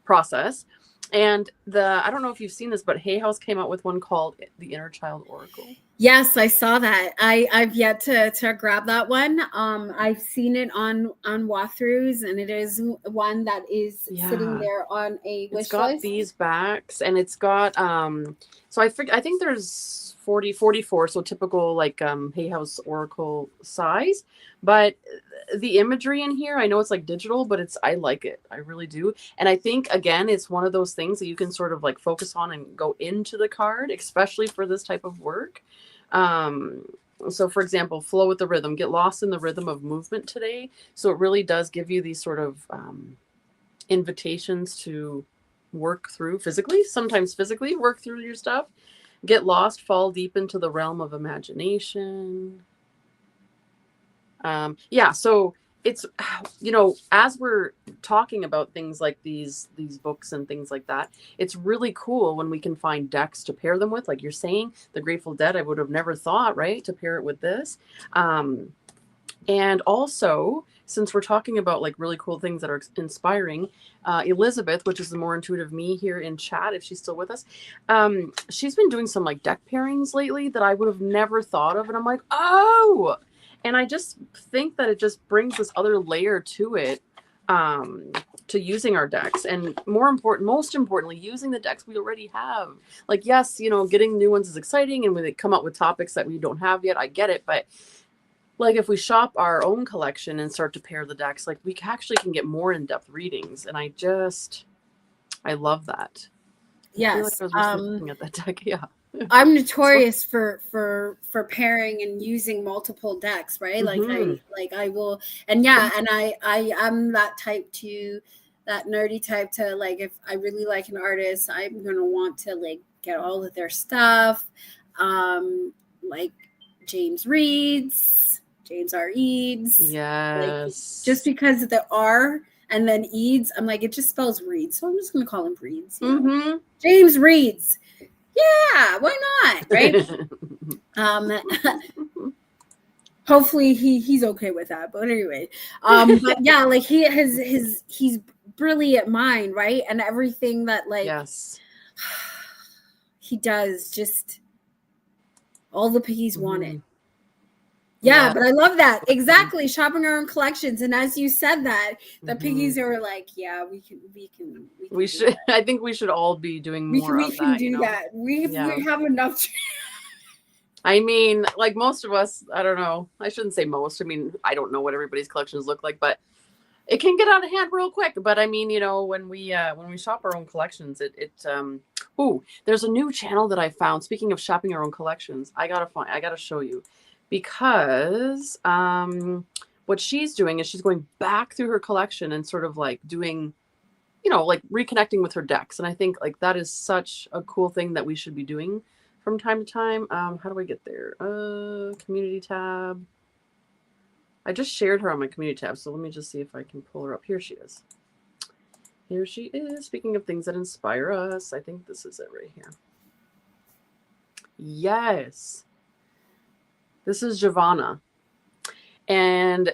process. And I don't know if you've seen this, but Hay House came out with one called The Inner Child Oracle.
Yes, I saw that. I've yet to grab that one. I've seen it on walkthroughs, and it is one that is sitting there on a wish list. It's got
these backs, and it's got so I think there's 44, so typical like Hay House Oracle size. But the imagery in here, I know it's like digital, but I like it. I really do. And I think, again, it's one of those things that you can sort of like focus on and go into the card, especially for this type of work. So for example, flow with the rhythm, get lost in the rhythm of movement today. So it really does give you these sort of invitations to work through sometimes physically work through your stuff. Get lost, fall deep into the realm of imagination. So it's, as we're talking about things like these books and things like that, it's really cool when we can find decks to pair them with. Like you're saying, the Grateful Dead, I would have never thought, right, to pair it with this. And also, since we're talking about like really cool things that are inspiring, Elizabeth, which is the more intuitive me here in chat, if she's still with us, she's been doing some like deck pairings lately that I would have never thought of. And I'm like, oh, and I just think that it just brings this other layer to it, to using our decks, and most importantly, using the decks we already have. Like, yes, getting new ones is exciting, and when they come up with topics that we don't have yet, I get it, but like if we shop our own collection and start to pair the decks, like we actually can get more in-depth readings. And I love that.
Yes.
I feel like I was recently looking at that deck. Yeah.
I'm notorious for pairing and using multiple decks, right? Like I will, and I'm that type to, that nerdy type to, like, if I really like an artist, I'm gonna want to like get all of their stuff. Like James R. Eads.
Yes.
Like, just because of the R and then Eads, I'm like, it just spells Reeds, so I'm just gonna call him Reeds. James Reads. Yeah, why not? Right? Hopefully he's okay with that. But anyway, but yeah, like he's brilliant mind, right? And everything that like
yes,
he does, just all the piggies want it. Yeah, but I love that. Exactly. Shopping our own collections. And as you said that, the piggies are like, yeah, we
should. I think we should all be doing more of that. We can
do that. We have enough.
I mean, like most of us, I don't know. I shouldn't say most. I mean, I don't know what everybody's collections look like, but it can get out of hand real quick. But I mean, when we shop our own collections, there's a new channel that I found. Speaking of shopping our own collections, I gotta show you. Because what she's doing is she's going back through her collection and sort of like doing, like reconnecting with her decks. And I think like that is such a cool thing that we should be doing from time to time. How do I get there? Community tab. I just shared her on my community tab. So let me just see if I can pull her up. Here she is. Here she is. Speaking of things that inspire us, I think this is it right here. Yes. This is Giovanna, and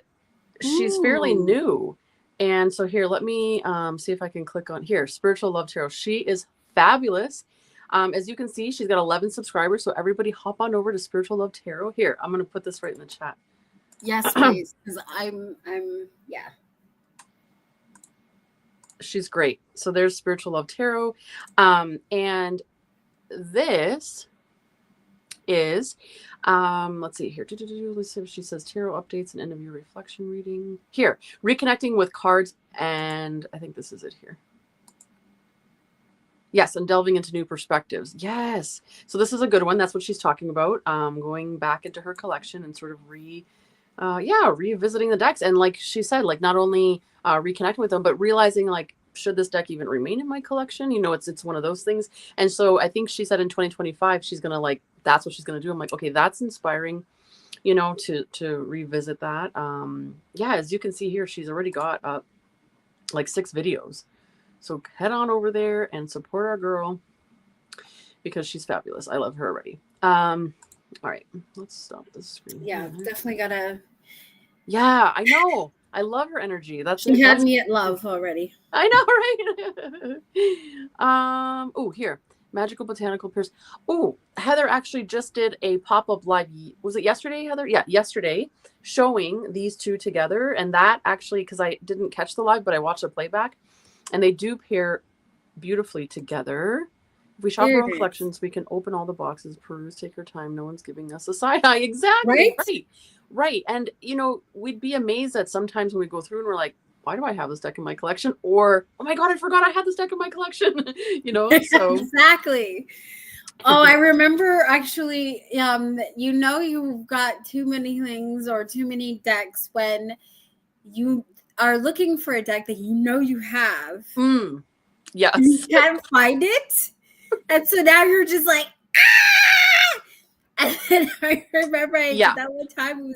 she's fairly new. And so here, let me see if I can click on here. Spiritual Love Tarot. She is fabulous. As you can see, she's got 11 subscribers. So everybody hop on over to Spiritual Love Tarot. Here, I'm going to put this right in the chat.
Yes, please. Because yeah.
She's great. So there's Spiritual Love Tarot. And this is, let's see here. Let's see if she says tarot updates and end of year reflection reading. Here, reconnecting with cards, and I think this is it here. Yes, and delving into new perspectives. Yes. So this is a good one. That's what she's talking about. Going back into her collection and sort of revisiting the decks. And like she said, like not only reconnecting with them, but realizing like, should this deck even remain in my collection? It's one of those things. And so I think she said in 2025, she's going to that's what she's going to do. I'm like, okay, that's inspiring, to revisit that. As you can see here, she's already got like 6 videos. So head on over there and support our girl because she's fabulous. I love her already. All right, let's stop this screen.
Yeah, definitely gotta.
Yeah, I know. I love her energy.
She had me at love already.
I know, right? Here. Magical Botanical Pierce. Oh, Heather actually just did a pop-up live. Was it yesterday, Heather? Yeah, yesterday, showing these two together. And that actually, because I didn't catch the live, but I watched the playback. And they do pair beautifully together. If we shop our own collections, we can open all the boxes, peruse, take our time. No one's giving us a side eye. Exactly. Right. And, we'd be amazed that sometimes when we go through and we're like, why do I have this deck in my collection? Or, oh my God, I forgot I had this deck in my collection. So.
Exactly. Oh, I remember actually, you've got too many things or too many decks when you are looking for a deck that you have.
Yes.
And you can't find it. And so now you're just like, ah! And then I remember that one time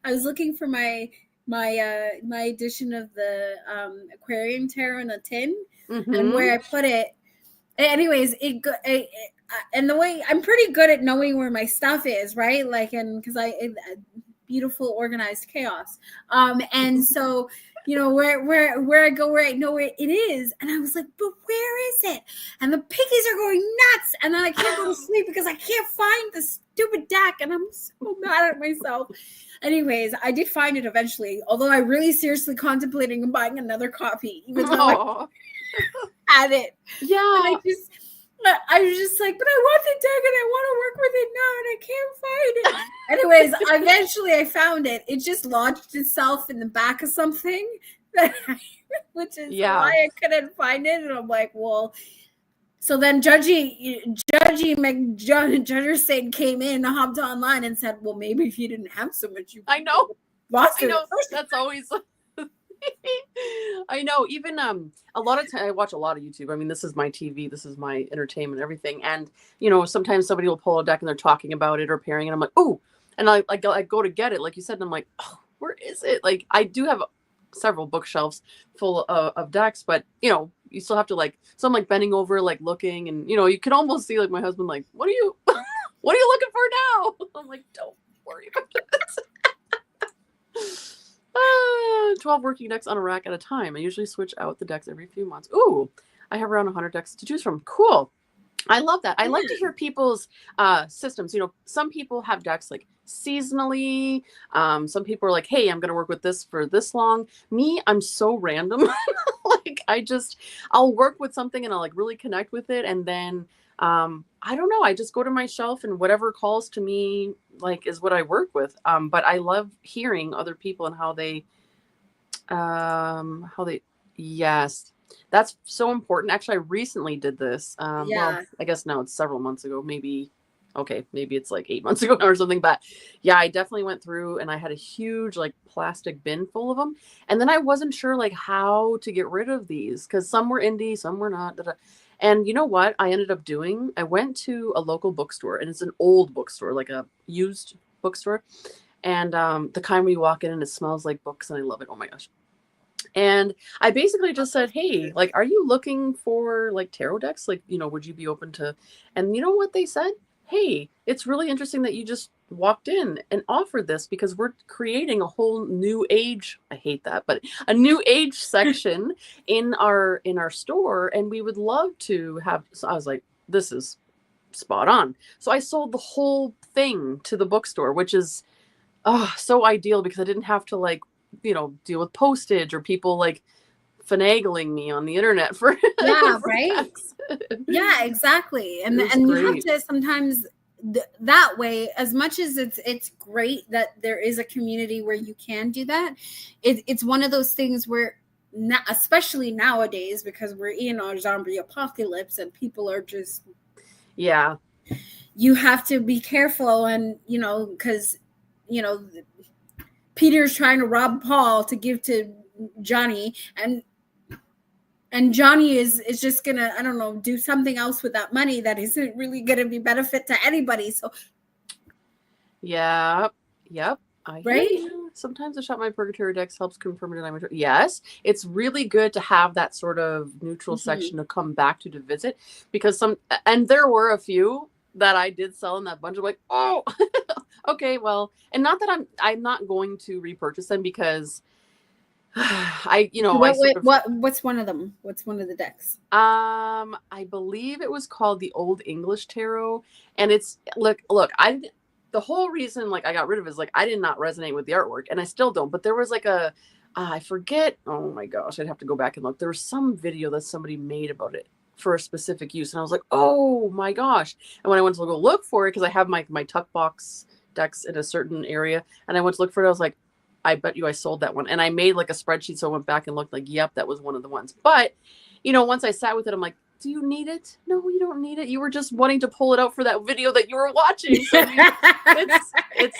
I was looking for my edition of the Aquarium Tarot in a tin, and where I put it. Anyways, and the way I'm pretty good at knowing where my stuff is, right? Like, and because beautiful, organized chaos. And so, you know, where I go, where I know where it is. And I was like, but where is it? And the piggies are going nuts. And then I can't go to sleep because I can't find the stupid deck. And I'm so mad at myself. Anyways, I did find it eventually, although I really seriously contemplating buying another copy, even though I had it.
Yeah.
And I was just like, but I want the deck and I want to work with it now and I can't find it. Anyways, eventually I found it. It just lodged itself in the back of something, which is why I couldn't find it. And I'm like, well, so then Judgy McJudgerson came in, hopped online and said, well, maybe if you didn't have so much, you lost it. I know.
That's always... I know. Even a lot of time I watch a lot of YouTube. I mean, this is my TV, this is my entertainment, everything. And you know, sometimes somebody will pull a deck and they're talking about it or pairing, and I'm like, oh, and I go to get it, like you said, and I'm like, oh, where is it? Like, I do have several bookshelves full of decks, but you know, you still have to like. So I'm like bending over, like looking, and you know, you can almost see like my husband, like, what are you looking for now? I'm like, don't worry about it. 12 working decks on a rack at a time. I usually switch out the decks every few months. Ooh, I have around 100 decks to choose from. Cool. I love that. I like to hear people's systems. You know, some people have decks like seasonally. Some people are like, hey, I'm going to work with this for this long. Me, I'm so random. Like, I'll work with something and I'll like really connect with it. And then, I don't know. I just go to my shelf and whatever calls to me, like, is what I work with. But I love hearing other people and yes, that's so important. Actually, I recently did this. Well, I guess now it's several months ago, maybe it's like 8 months ago or something. But yeah, I definitely went through and I had a huge like plastic bin full of them. And then I wasn't sure like how to get rid of these because some were indie, some were not. And you know what I ended up doing? I went to a local bookstore, and it's an old bookstore, like a used bookstore. And the kind where you walk in and it smells like books, and I love it. Oh my gosh. And I basically just said, hey, like, are you looking for like tarot decks? Like, you know, would you be open to? And you know what they said? Hey, it's really interesting that you just walked in and offered this because we're creating a whole new age. I hate that, but a new age section in our store. And we would love to have, so I was like, this is spot on. So I sold the whole thing to the bookstore, which is so ideal because I didn't have to like, you know, deal with postage or people like finagling me on the internet for
right. Yeah, exactly. And you have to sometimes that way, as much as it's great that there is a community where you can do that, it's one of those things where especially nowadays, because we're in our zombie apocalypse and people are just you have to be careful. And you know, because you know, Peter's trying to rob Paul to give to Johnny, and Johnny is just gonna, I don't know, do something else with that money that isn't really gonna be benefit to anybody. So
yep. Right. Sometimes the Shop My Purgatory decks helps confirm it. Yes, it's really good to have that sort of neutral section to come back to visit, because and there were a few that I did sell in that bunch of like, oh, okay, well, and not that I'm not going to repurchase them because
what's one of them? What's one of the decks?
I believe it was called the Old English Tarot, and it's look, the whole reason like I got rid of it is like I did not resonate with the artwork, and I still don't. But there was like I forget. Oh my gosh, I'd have to go back and look. There was some video that somebody made about it for a specific use, and I was like, oh my gosh. And when I went to go look for it, because I have my tuck box decks in a certain area, and I went to look for it, I was like, I bet you I sold that one. And I made like a spreadsheet, so I went back and looked like, yep, that was one of the ones. But you know, once I sat with it, I'm like, do you need it? No, you don't need it. You were just wanting to pull it out for that video that you were watching.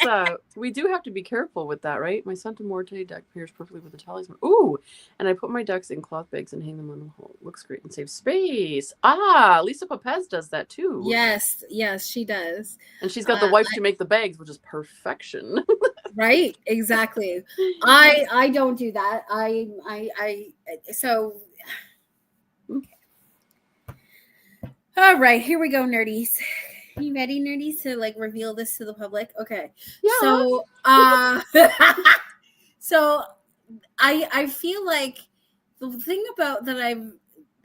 So we do have to be careful with that, right? My Santa Morte deck pairs perfectly with the talisman. Ooh, and I put my decks in cloth bags and hang them on the wall. Looks great and saves space. Lisa Papez does that too.
Yes, she does.
And she's got the wife to make the bags, which is perfection.
Right, exactly. I don't do that. So okay. All right, here we go, nerdies. Are you ready, nerdies, to like reveal this to the public? Okay.
Yeah.
So, so I feel like the thing about that I've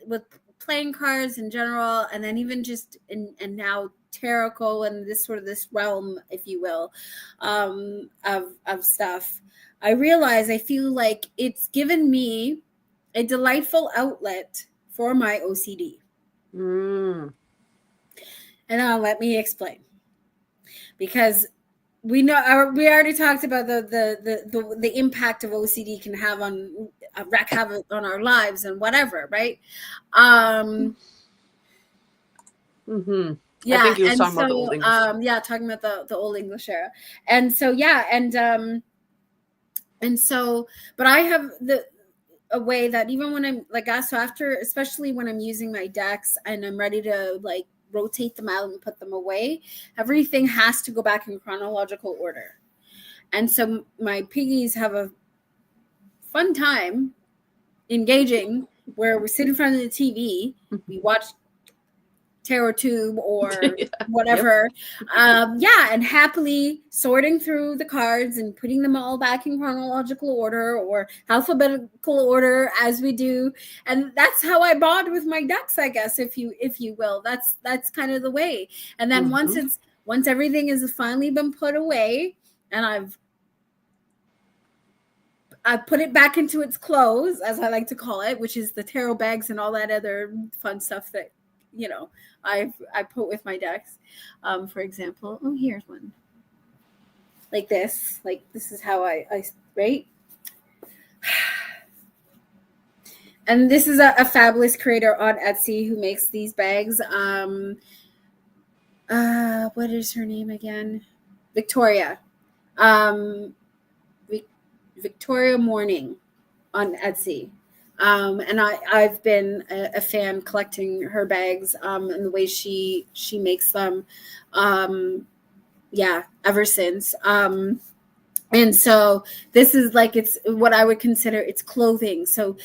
with playing cards in general, and then even just and now tarot and this realm, if you will, of stuff, I realize I feel like it's given me a delightful outlet for my OCD.
Mm.
And let me explain. Because we already talked about the impact of OCD can have on wreak havoc on our lives and whatever, right?
Mm-hmm.
Yeah,
I think he was
and
talking
so
about the old English.
yeah, talking about the old English era, and so yeah, and so, but I have a way that even when I'm like so after, especially when I'm using my decks and I'm ready to like rotate them out and put them away, everything has to go back in chronological order. And so my piggies have a fun time engaging where we sit in front of the TV, we watch Tarot Tube or
Yeah.
whatever. Yep. And happily sorting through the cards and putting them all back in chronological order or alphabetical order as we do. And that's how I bond with my decks, I guess, if you will. That's kind of the way. And then once everything has finally been put away and I put it back into its clothes, as I like to call it, which is the tarot bags and all that other fun stuff that, I put with my decks. For example, here's one. Like this. Like this is how I right? And this is a fabulous creator on Etsy who makes these bags. What is her name again? Victoria. Victoria Morning on Etsy. And I've been a fan collecting her bags and the way she makes them ever since. And so this is like, it's what I would consider it's clothing. So,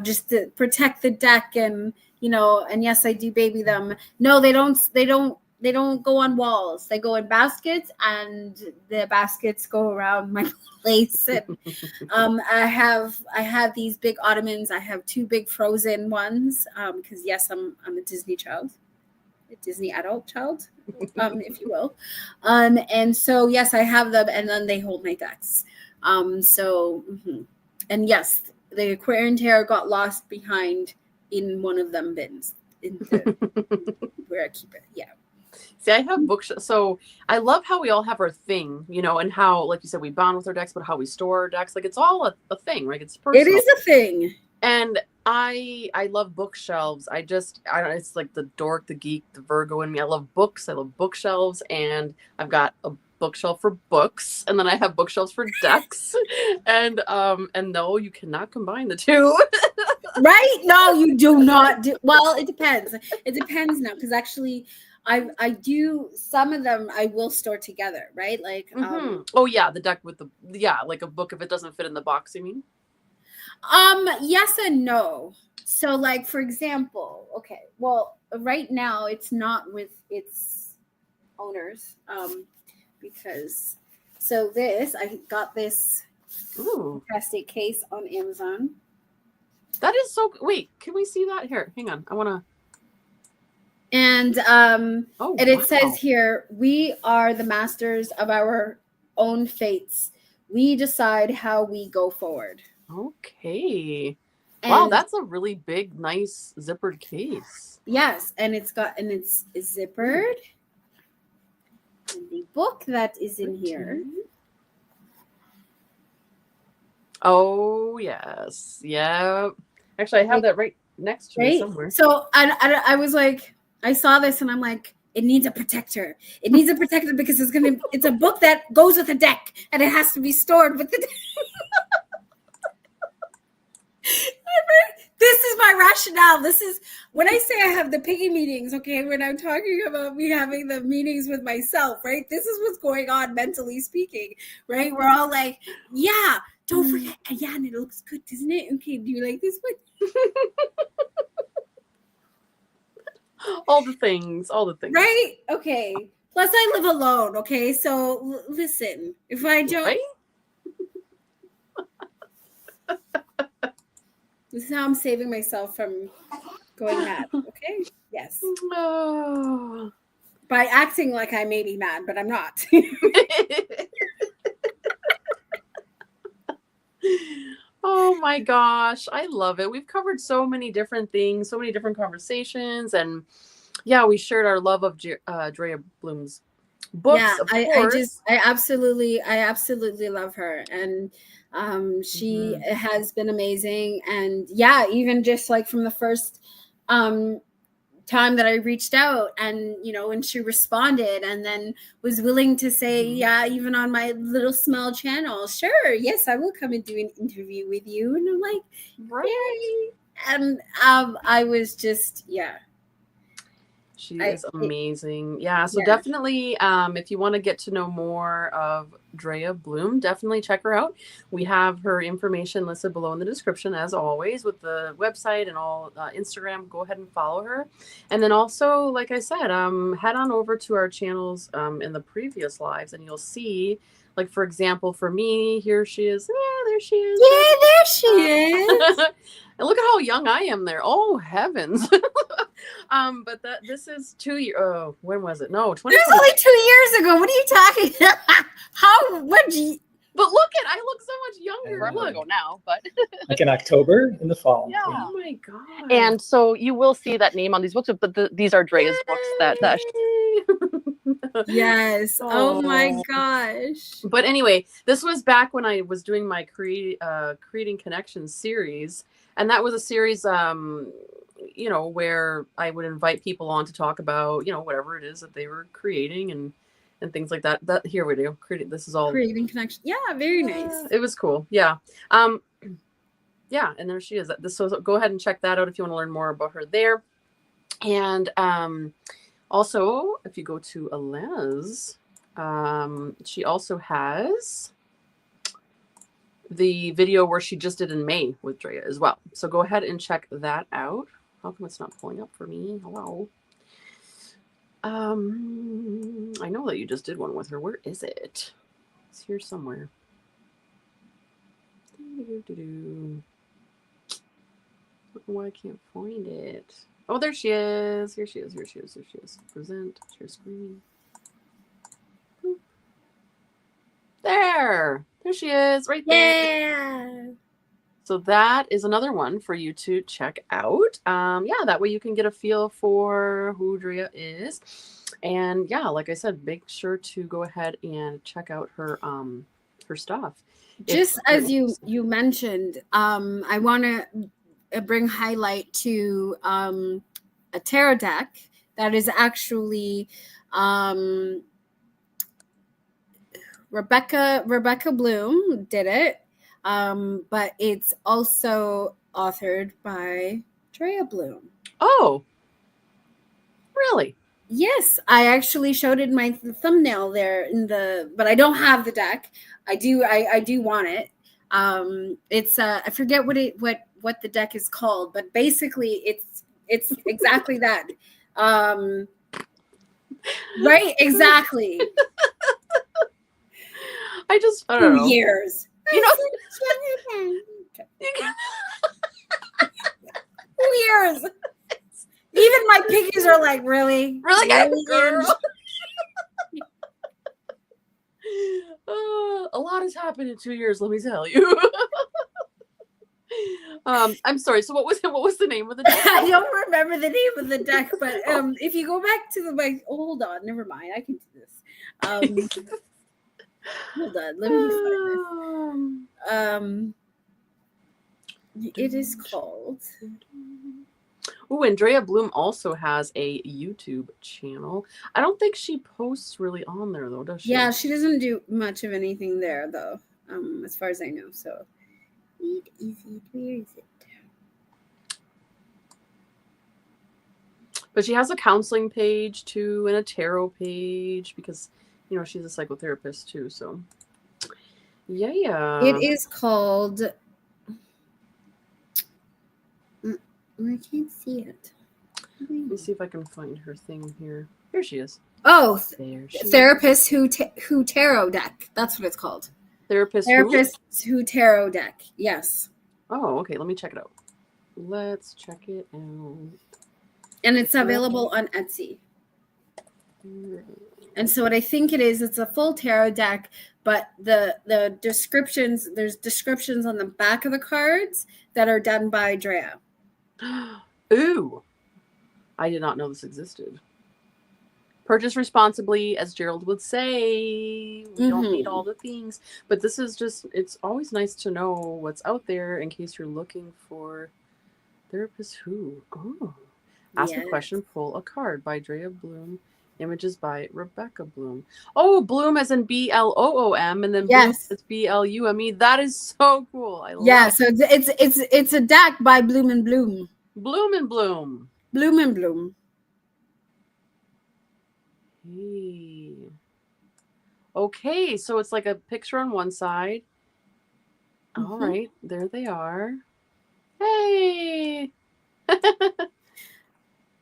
just to protect the deck and, and yes, I do baby them. No, they don't go on walls. They go in baskets and the baskets go around my place. And I have these big ottomans. I have two big frozen ones because yes, I'm a Disney child, a Disney adult child, if you will. And so yes, I have them, and then they hold my decks. And yes, the Aquarian Tarot got lost behind in one of them bins where I keep it. Yeah.
See, I have bookshelves. So I love how we all have our thing, and how, like you said, we bond with our decks, but how we store our decks. Like, it's all a thing, right? It's personal.
It is a thing.
And I love bookshelves. I don't know, it's like the dork, the geek, the Virgo in me. I love books. I love bookshelves. And I've got a bookshelf for books, and then I have bookshelves for decks. And no, you cannot combine the two.
Right? No, you do not do. Well, it depends. It depends now, because actually I do some of them I will store together, right? Like
the deck with like a book if it doesn't fit in the box, you mean?
Yes and no. So like, for example, okay, well, right now it's not with its owners because I got this fantastic case on Amazon.
That is so. Wait, can we see that? Here, hang on. I want to.
And it says here, we are the masters of our own fates. We decide how we go forward.
Okay. Wow, that's a really big, nice zippered case.
Yes, and it's zippered. And the book that is in here.
Oh, yes. Yeah. Actually, I have that right next to me somewhere.
So I was like, I saw this and I'm like, it needs a protector. It needs a protector because it's a book that goes with a deck and it has to be stored with the deck. This is my rationale. This is when I say I have the piggy meetings, okay, when I'm talking about me having the meetings with myself, right? This is what's going on mentally speaking, right? We're all like, yeah, don't forget. Yeah, and it looks good, doesn't it? Okay, do you like this one?
All the things.
Right? Okay. Plus, I live alone. Okay. So listen, if I don't.
Right?
This is how I'm saving myself from going mad. Okay. Yes.
Oh.
By acting like I may be mad, but I'm not.
Oh my gosh, I love it. We've covered so many different things, so many different conversations, and yeah, we shared our love of Drea Bloom's books, of course.
I absolutely love her, and she has been amazing. And yeah, even just like from the first time that I reached out, and when she responded and then was willing to say, yeah, even on my little small channel, sure, yes, I will come and do an interview with you. And I'm like,
Right.
yay. And I was just, yeah.
She is amazing. Yeah, so definitely, if you want to get to know more of Drea Bloom, definitely check her out. We have her information listed below in the description, as always, with the website and all Instagram. Go ahead and follow her. And then also, like I said, head on over to our channels in the previous lives, and you'll see, like, for example, for me, here she is. Yeah, there she is.
Yeah, there she is.
And look at how young I am there. Oh, heavens. But this is 2 years. Oh, when was it? No, 20.
It was only 2 years ago. What are you talking about? How? What?
But look at, I look so much younger.
Forever
ago now, but
like in October, in the fall.
yeah. Oh my god.
And so you will see that name on these books, but these are Drea's books that
Yes. Oh my gosh.
But anyway, this was back when I was doing my Creating Connections series, and that was a series where I would invite people on to talk about, whatever it is that they were creating and things like that. That here we do. This is all
Creating Connection. Yeah, very nice.
It was cool. Yeah. Yeah, and there she is. So go ahead and check that out if you want to learn more about her there. And also, if you go to Alez, she also has the video where she just did in May with Drea as well. So go ahead and check that out. How come it's not pulling up for me? Hello. I know that you just did one with her. Where is it? It's here somewhere. I don't know why I can't find it. Oh, there she is. Here she is. Present. Share screen. Boop. There she is, right there.
Yeah.
So that is another one for you to check out. Yeah, that way you can get a feel for who Drea is. And yeah, like I said, make sure to go ahead and check out her stuff.
Just as you mentioned, I want to bring highlight to a tarot deck that is actually Rebecca Bloom did it. But it's also authored by Drea Bloom.
Oh, really?
Yes, I actually showed it in my thumbnail there but I don't have the deck. I do want it. It's I forget what the deck is called, but basically it's exactly that. Right, exactly.
I don't know.
2 years. 2 years. Even my piggies are like, really
girl. A lot has happened in 2 years, let me tell you. I'm sorry. So what was the name of the deck?
I don't remember the name of the deck, but if you go back to hold on, never mind. I can do this. Hold on, let me find this. It is called.
Oh, and Drea Bloom also has a YouTube channel. I don't think she posts really on there though, does she?
Yeah, she doesn't do much of anything there though, as far as I know. So, where is it?
But she has a counseling page too, and a tarot page because she's a psychotherapist too. So, yeah.
It is called. I can't see it.
Let me see if I can find her thing here. Here she is.
Oh,
There she
Therapist who tarot deck. That's what it's called.
Therapist who?
Therapist who tarot deck. Yes.
Oh, okay. Let me check it out. Let's check it out.
And it's available on Etsy. And so what I think it is, it's a full tarot deck, but the descriptions, there's descriptions on the back of the cards that are done by Drea.
Ooh. I did not know this existed. Purchase responsibly, as Gerald would say. We don't need all the things. But this is just, it's always nice to know what's out there in case you're looking for Therapist Who. Oh. Ask a question, pull a card by Drea Bloom. Images by Rebecca Bloom. Oh, Bloom as in Bloom, and then Bloom as Blume. That is so cool. I love it.
So it's a deck by Bloom and Bloom.
Bloom and Bloom.
Bloom and Bloom.
Hey. Okay, so it's like a picture on one side. All right, there they are. Hey.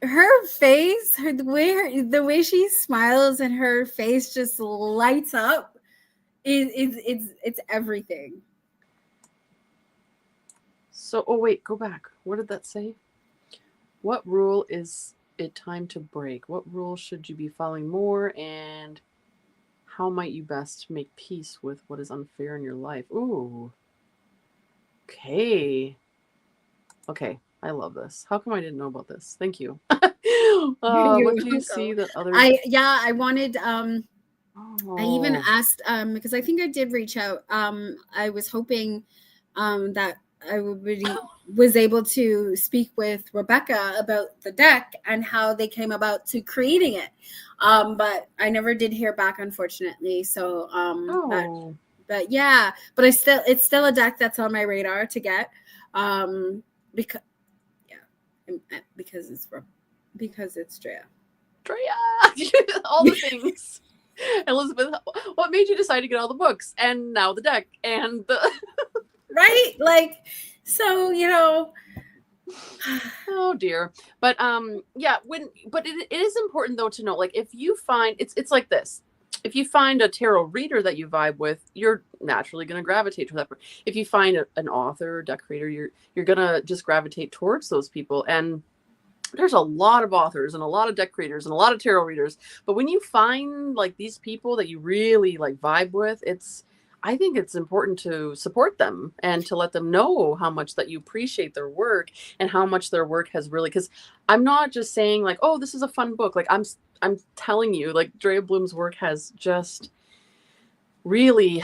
Her face, the way she smiles and her face just lights up. It's everything.
So, oh wait, go back. What did that say? What rule is it time to break? What rule should you be following more? And how might you best make peace with what is unfair in your life? Ooh. Okay. Okay. I love this. How come I didn't know about this? Thank you. What do you see that others?
I wanted. I even asked because I think I did reach out. I was hoping that I was able to speak with Rebecca about the deck and how they came about to creating it. But I never did hear back, unfortunately. So but it's still a deck that's on my radar to get. Because it's Drea.
All the things. Elizabeth, what made you decide to get all the books and now the deck and the
right? Like, so,
oh dear. But it is important though to know, like, if you find it's like this. If you find a tarot reader that you vibe with, you're naturally going to gravitate to that. If you find an author, deck creator, you're going to just gravitate towards those people. And there's a lot of authors and a lot of deck creators and a lot of tarot readers. But when you find like these people that you really like vibe with, I think it's important to support them and to let them know how much that you appreciate their work and how much their work has really, because I'm not just saying like, oh, this is a fun book. Like I'm telling you, like Drea Bloom's work has just really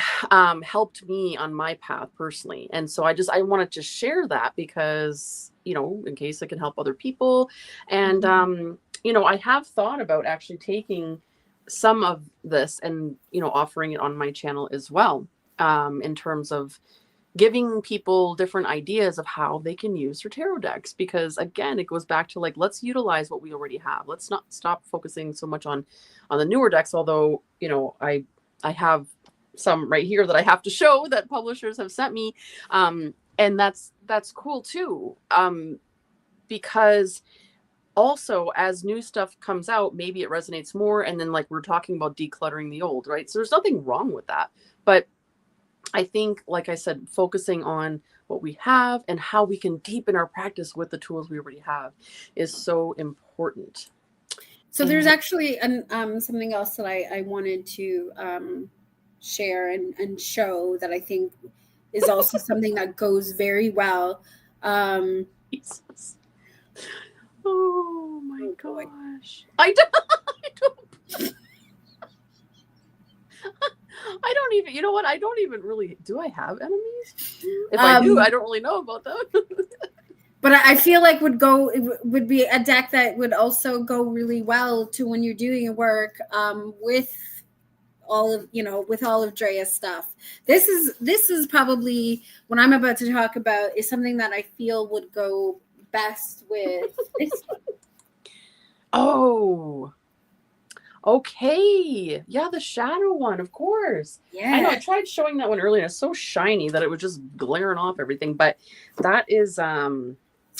helped me on my path personally. And so I wanted to share that because, in case it can help other people. And, I have thought about actually taking some of this and, offering it on my channel as well, in terms of giving people different ideas of how they can use their tarot decks. Because again, it goes back to like, let's utilize what we already have. Let's not stop focusing so much on the newer decks. Although, I have some right here that I have to show that publishers have sent me. And that's cool too. Because also as new stuff comes out, maybe it resonates more. And then like we're talking about decluttering the old, right? So there's nothing wrong with that. But I think, like I said, focusing on what we have and how we can deepen our practice with the tools we already have is so important.
So there's actually something else that I wanted to share and show that I think is also something that goes very well.
Jesus. Oh my gosh. I don't even, you know what? I don't even really, do I have enemies? If I do, I don't really know about them.
But I feel like would be a deck that would also go really well to when you're doing your work with all of Drea's stuff. This is probably what I'm about to talk about is something that I feel would go best with this one.
Oh, okay. Yeah, the shadow one, of course.
Yeah.
I know, I tried showing that one earlier. It's so shiny that it was just glaring off everything. But that is
so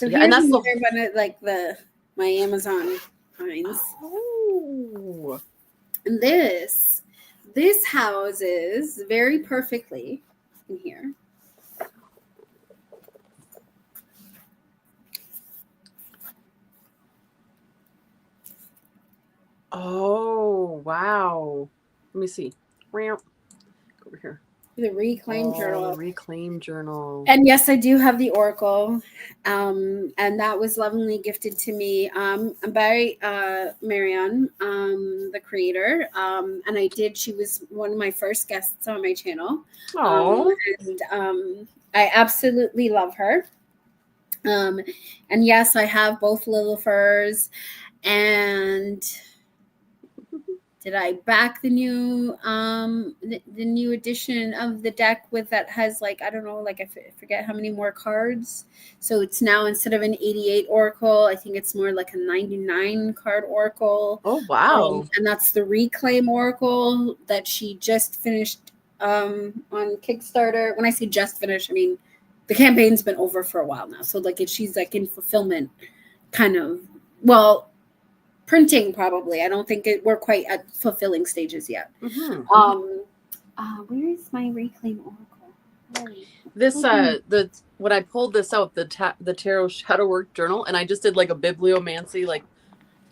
yeah, and that's another one of like my Amazon finds.
Oh.
And this houses very perfectly in here.
Oh, wow. Let me see. Go over here.
The Reclaim Journal.
The Reclaim Journal.
And yes, I do have the Oracle. And that was lovingly gifted to me by Marianne, the creator. And she was one of my first guests on my channel.
Oh.
And I absolutely love her. And yes, I have both Lilifers. And did I back the new the new edition of the deck with that has like, I don't know, like I forget how many more cards. So it's now, instead of an 88 Oracle, I think it's more like a 99 card Oracle.
Oh, wow.
And that's the Reclaim Oracle that she just finished on Kickstarter. When I say just finished, I mean the campaign's been over for a while now. So like she's like in fulfillment kind of, well, printing probably. I don't think we're quite at fulfilling stages yet.
Mm-hmm.
Where is my Reclaim Oracle?
This when I pulled this out, the Tarot Shadow Work Journal, and I just did like a bibliomancy, like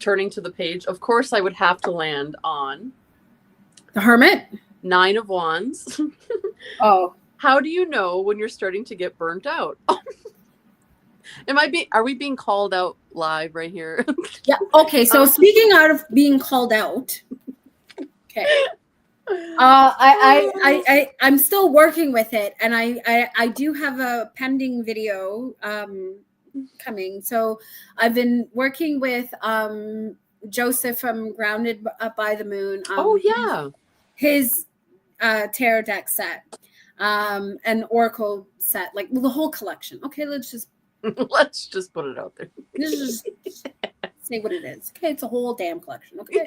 turning to the page. Of course, I would have to land on
the Hermit,
9 of Wands.
Oh,
how do you know when you're starting to get burnt out? Are we being called out live right here?
yeah. Okay. So speaking out of being called out, okay. I'm still working with it, and I do have a pending video coming. So I've been working with Joseph from Grounded by the Moon.
Oh yeah,
his tarot deck set, an Oracle set, like the whole collection. Okay, let's just
put it out there.
Let's just say what it is. Okay, it's a whole damn collection. Okay.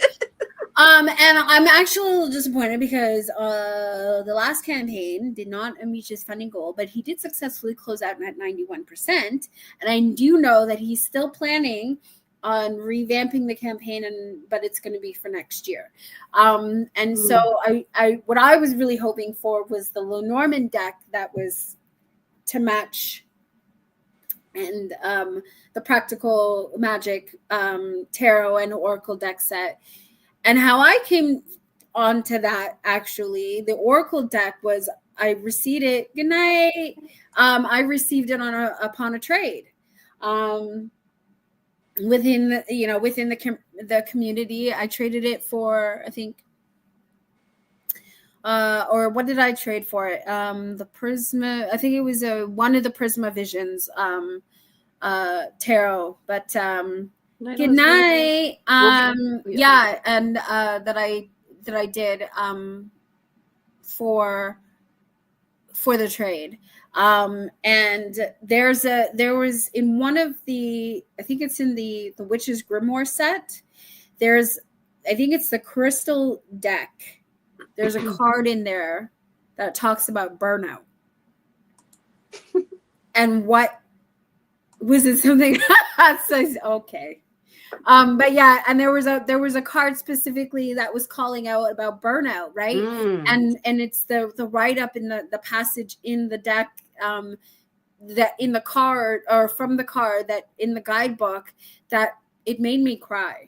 And I'm actually a little disappointed because the last campaign did not reach his funding goal, but he did successfully close out at 91%. And I do know that he's still planning on revamping the campaign, but it's going to be for next year. So I what I was really hoping for was the Lenormand deck that was to match, and the Practical Magic Tarot and Oracle deck set. And how I came onto that, actually, the Oracle deck was, I received it. Good night. I received it upon a trade. Within the community, I traded it for, I think, or what did I trade for it? The Prisma. I think it was one of the Prisma Visions tarot, but. Good night. Yeah, and that I did for the trade. And there was in one of the, I think it's in the Witch's Grimoire set. I think it's the Crystal deck. There's a card in there that talks about burnout. And what was it? Something that says okay. But yeah, and there was a card specifically that was calling out about burnout, right? And it's the write up in the passage in the deck, that in the card, or from the card, that in the guidebook, that it made me cry.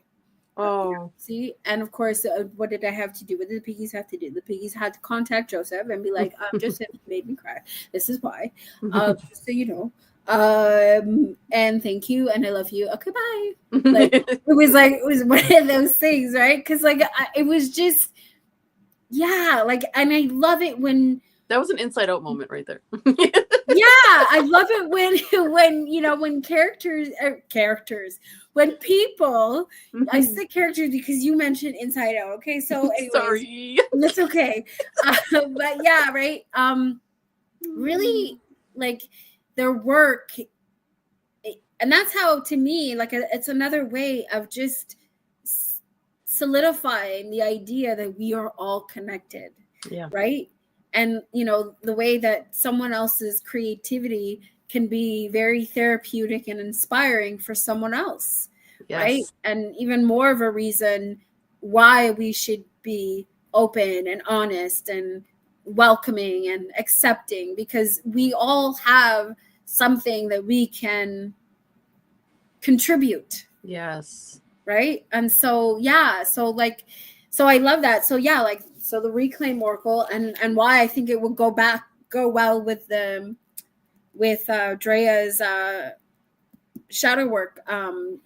Oh,
see, and of course, what did I have to do? What did the piggies have to do? The piggies had to contact Joseph and be like, Joseph made me cry. This is why. So you know. And thank you, and I love you. Okay, bye. Like it was one of those things, right? Because it was just, yeah, like, and I love it when
that was an inside out moment right there.
Yeah, I love it when characters, when people, I said characters because you mentioned inside out. Okay, so anyways,
sorry,
that's okay. But yeah, right. Really, like, their work, and that's how, to me, like, it's another way of just solidifying the idea that we are all connected.
Yeah.
Right. And the way that someone else's creativity can be very therapeutic and inspiring for someone else. right?
Yes.
And even more of a reason why we should be open and honest and welcoming and accepting, because we all have something that we can contribute,
Yes.
right? And so so I love that. So so the Reclaim Oracle, and why I think it will go well with the Drea's shadow work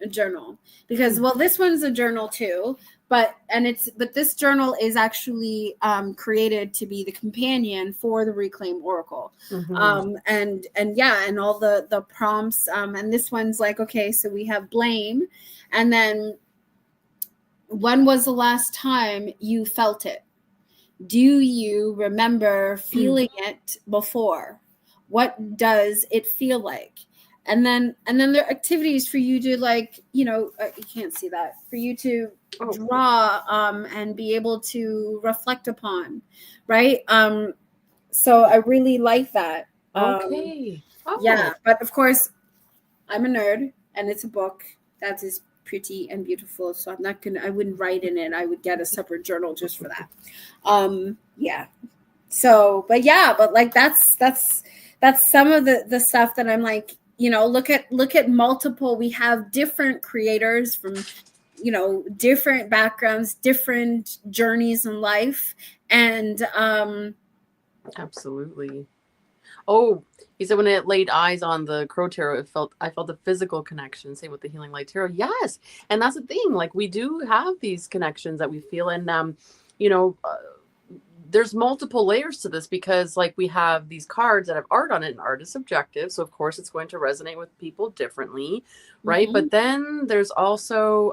journal, because this one's a journal too, but this journal is actually created to be the companion for the Reclaim Oracle. And all the prompts, and this one's like, okay, so we have blame, and then when was the last time you felt it? Do you remember feeling it before? What does it feel like? And then there are activities for you to, like, you can't see that, for you to draw and be able to reflect upon, right? So I really like that.
Okay.
Yeah, but of course I'm a nerd, and it's a book that is pretty and beautiful, so I wouldn't write in it. I would get a separate journal just for that. Yeah. So, but like that's some of the stuff that I'm like, look at multiple. We have different creators from, different backgrounds, different journeys in life, and
absolutely. Oh, he said when it laid eyes on the Crow Tarot, I felt a physical connection. Same with the Healing Light Tarot. Yes, and that's the thing. Like, we do have these connections that we feel, and there's multiple layers to this, because like we have these cards that have art on it, and art is subjective, so of course it's going to resonate with people differently, right? But then there's also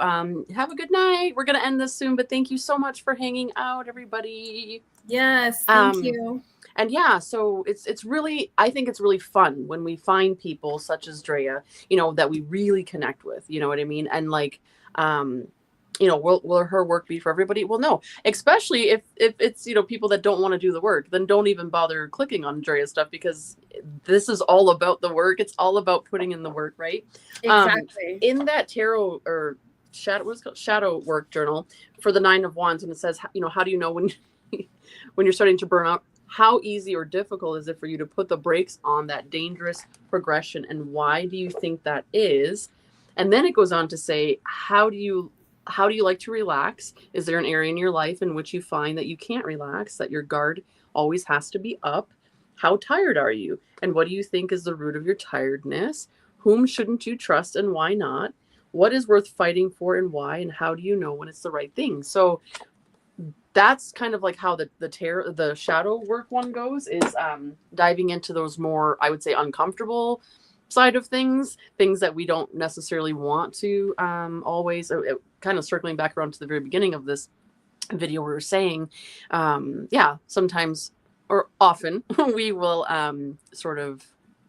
have a good night. We're going to end this soon, but thank you so much for hanging out, everybody.
Yes, thank you.
And yeah, so it's really, I think it's really fun when we find people such as Drea, that we really connect with, you know what I mean? And like, will her work be for everybody? Well, no, especially if it's, people that don't want to do the work, then don't even bother clicking on Drea's stuff, because this is all about the work. It's all about putting in the work, right?
Exactly.
In that tarot or shadow work journal for the 9 of Wands, and it says, how do you know when you're starting to burn out? How easy or difficult is it for you to put the brakes on that dangerous progression, and why do you think that is? And then it goes on to say, how do you like to relax? Is there an area in your life in which you find that you can't relax, that your guard always has to be up? How tired are you? And what do you think is the root of your tiredness? Whom shouldn't you trust, and why not? What is worth fighting for, and why? And how do you know when it's the right thing? So that's kind of like how the shadow work one goes, is diving into those more, I would say, uncomfortable side of things that we don't necessarily want to always, kind of circling back around to the very beginning of this video, we were saying, sometimes or often we will sort of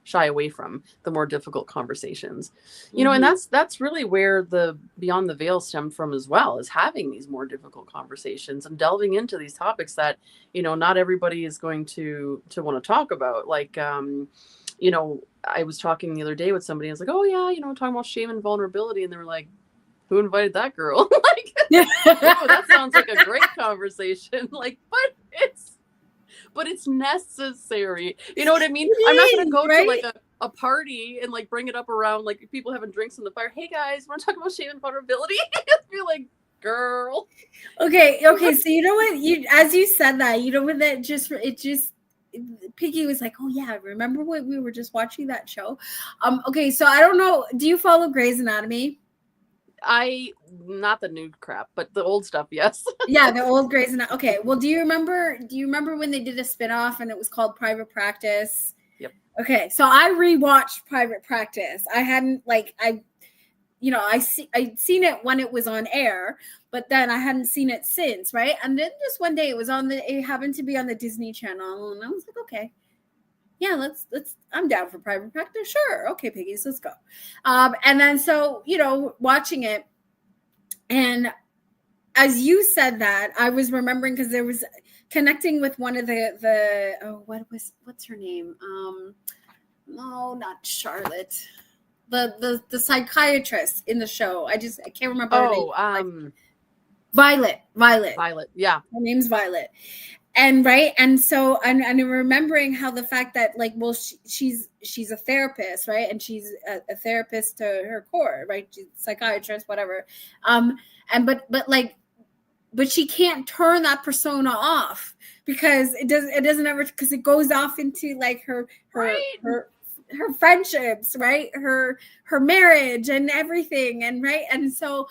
shy away from the more difficult conversations, and that's really where the Beyond the Veil stemmed from as well, is having these more difficult conversations and delving into these topics that, not everybody is going to want to talk about. Like, I was talking the other day with somebody, I was like, oh yeah, talking about shame and vulnerability. And they were like, who invited that girl? Like, oh, that sounds like a great conversation. Like, but it's necessary. You know what I mean? I'm not going to go to like a party and like bring it up around like people having drinks in the fire. Hey guys, want to talk about shame and vulnerability? You're like, girl.
Okay. So you know what? As you said that, what that Piggy was like, oh yeah, remember what we were just watching that show? Okay, so I don't know. Do you follow Grey's Anatomy?
Not the new crap, but the old stuff, yes.
Yeah, the old Grey's Anatomy. Okay, well, do you remember when they did a spinoff and it was called Private Practice?
Yep. Okay,
so I rewatched Private Practice. I hadn't I'd seen it when it was on air, but then I hadn't seen it since, right? And then just one day it happened to be on the Disney Channel, and I was like, okay, yeah, let's I'm down for Private Practice. Sure. Okay, piggies, let's go. And then so, watching it, and as you said that, I was remembering, because there was connecting with one of what's her name? No, not Charlotte. the psychiatrist in the show. I can't remember her name.
Oh,
Violet.
Violet. Yeah.
Her name's Violet. And right. And so I'm remembering how the fact that like, well, she's a therapist, right? And she's a therapist to her core, right? She's a psychiatrist, whatever. But she can't turn that persona off because it doesn't ever, because it goes off into like her friendships, right? Her marriage and everything. And right. And so,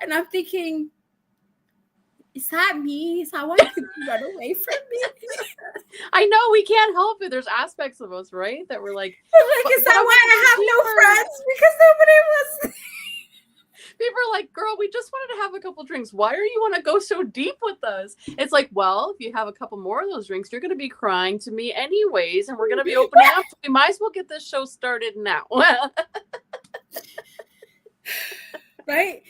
and I'm thinking, is that me? Is that why people run away from me?
I know, we can't help it. There's aspects of us, right? That we're like,
is that why I have no friends? Because nobody was.
People are like, girl, we just wanted to have a couple drinks. Why are you want to go so deep with us? It's like, well, if you have a couple more of those drinks, you're going to be crying to me anyways, and we're going to be opening up. We might as well get this show started now.
Right?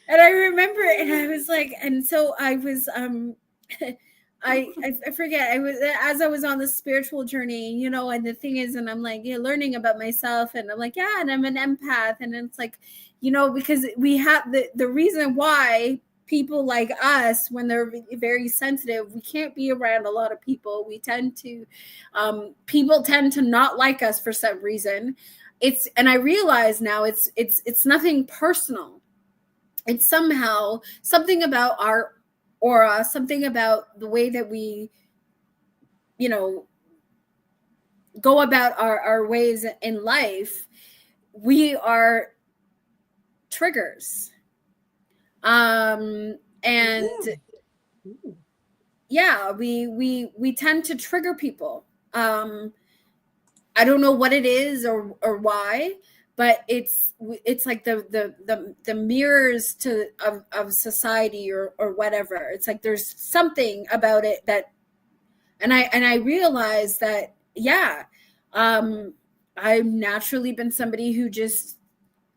And I remember, and I was like, and so I was, I forget, as I was on the spiritual journey, you know, and the thing is, and I'm like, yeah, learning about myself, and I'm like, yeah, and I'm an empath, and it's like, you know, because we have the reason why people like us, when they're very sensitive, we can't be around a lot of people. We tend to, people tend to not like us for some reason. And I realize now it's nothing personal. It's somehow something about our aura, something about the way that we, you know, go about our ways in life. We are triggers. And yeah, we tend to trigger people. I don't know what it is or why, but it's like the mirrors of society or whatever. It's like there's something about it that, and I realized that, yeah, I've naturally been somebody who just,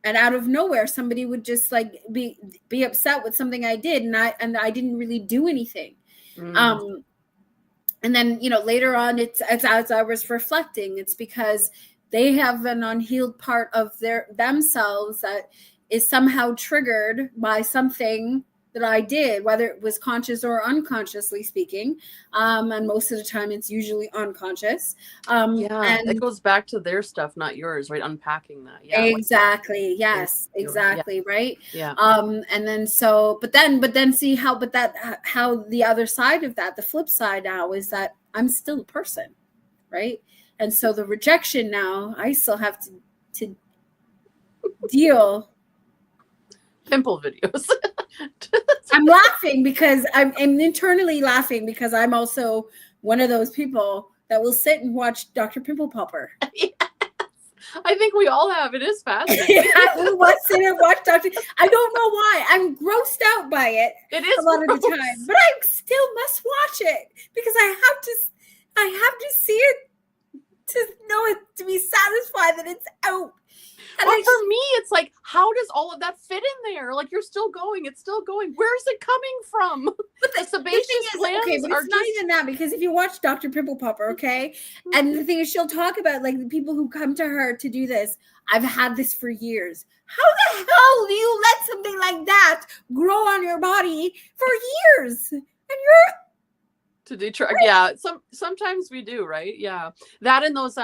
and out of nowhere, somebody would just like be upset with something I did, and I didn't really do anything. And then, you know, later on, it's as I was reflecting, it's because they have an unhealed part of themselves that is somehow triggered by something that I did, whether it was conscious or unconsciously speaking. And most of the time it's usually unconscious.
And it goes back to their stuff, not yours, right? Unpacking that. Yeah.
Exactly. Yes, exactly. Yeah. Right.
Yeah.
And then but then see how the other side of that, the flip side now is that I'm still a person. Right. And so the rejection now, I still have to deal.
Pimple videos.
I'm laughing because I'm internally laughing because I'm also one of those people that will sit and watch Dr. Pimple Popper.
Yes. I think we all have. It is fascinating.
I will sit and watch Dr. I don't know why. I'm grossed out by it.
It is
a lot of the time, but I still must watch it because I have to see it to know it, to be satisfied that it's out.
And well, for me, it's like, how does all of that fit in there? Like, you're still going. It's still going. Where's it coming from? But the sebaceous glands
okay, but it's not even that, because if you watch Dr. Pimple Popper, okay, and the thing is, she'll talk about like the people who come to her to do this. I've had this for years. How the hell do you let something like that grow on your body for years? And you're
to detract. Yeah, sometimes we do, right? Yeah, that and those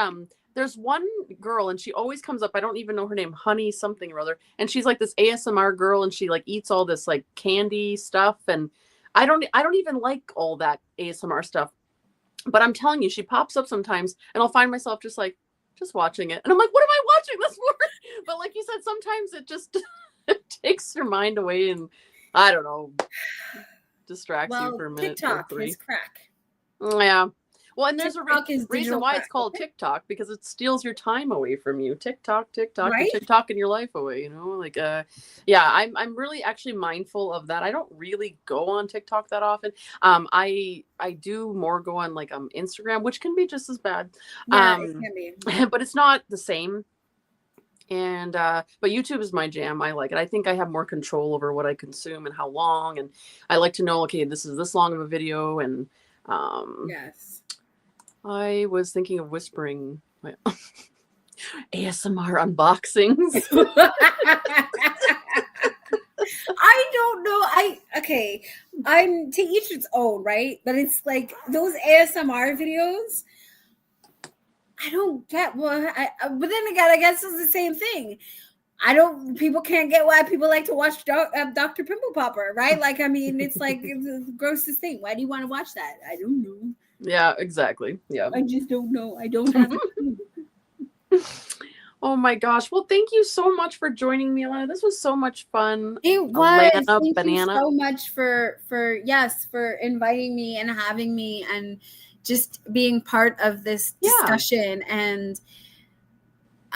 there's one girl and she always comes up. I don't even know her name, Honey something or other. And she's like this ASMR girl and she like eats all this like candy stuff. And I don't even like all that ASMR stuff. But I'm telling you, she pops up sometimes and I'll find myself just watching it. And I'm like, what am I watching this for? But like you said, sometimes it just it takes your mind away and I don't know, distracts you for a minute.
TikTok is crack.
Yeah. Well, and there's
TikTok
a reason why it's called TikTok, because it steals your time away from you. TikTok,
right?
You're TikToking your life away, you know? Like, yeah, I'm really actually mindful of that. I don't really go on TikTok that often. I do more go on like Instagram, which can be just as bad.
Yeah, it can be.
But it's not the same. And but YouTube is my jam. I like it. I think I have more control over what I consume and how long. And I like to know, okay, this is this long of a video. And
yes.
I was thinking of whispering. ASMR unboxings.
I don't know. I'm to each its own, right? But it's like those ASMR videos. I don't get but then again, I guess it's the same thing. People can't get why people like to watch Dr. Pimple Popper, right? Like, I mean, it's like the grossest thing. Why do you want to watch that? I don't know.
Yeah, exactly. Yeah.
I just don't know. I don't have
Oh my gosh. Well, thank you so much for joining me, Alana. This was so much fun.
It was.
Alana,
Thank
banana.
you so much for inviting me and having me and just being part of this discussion. And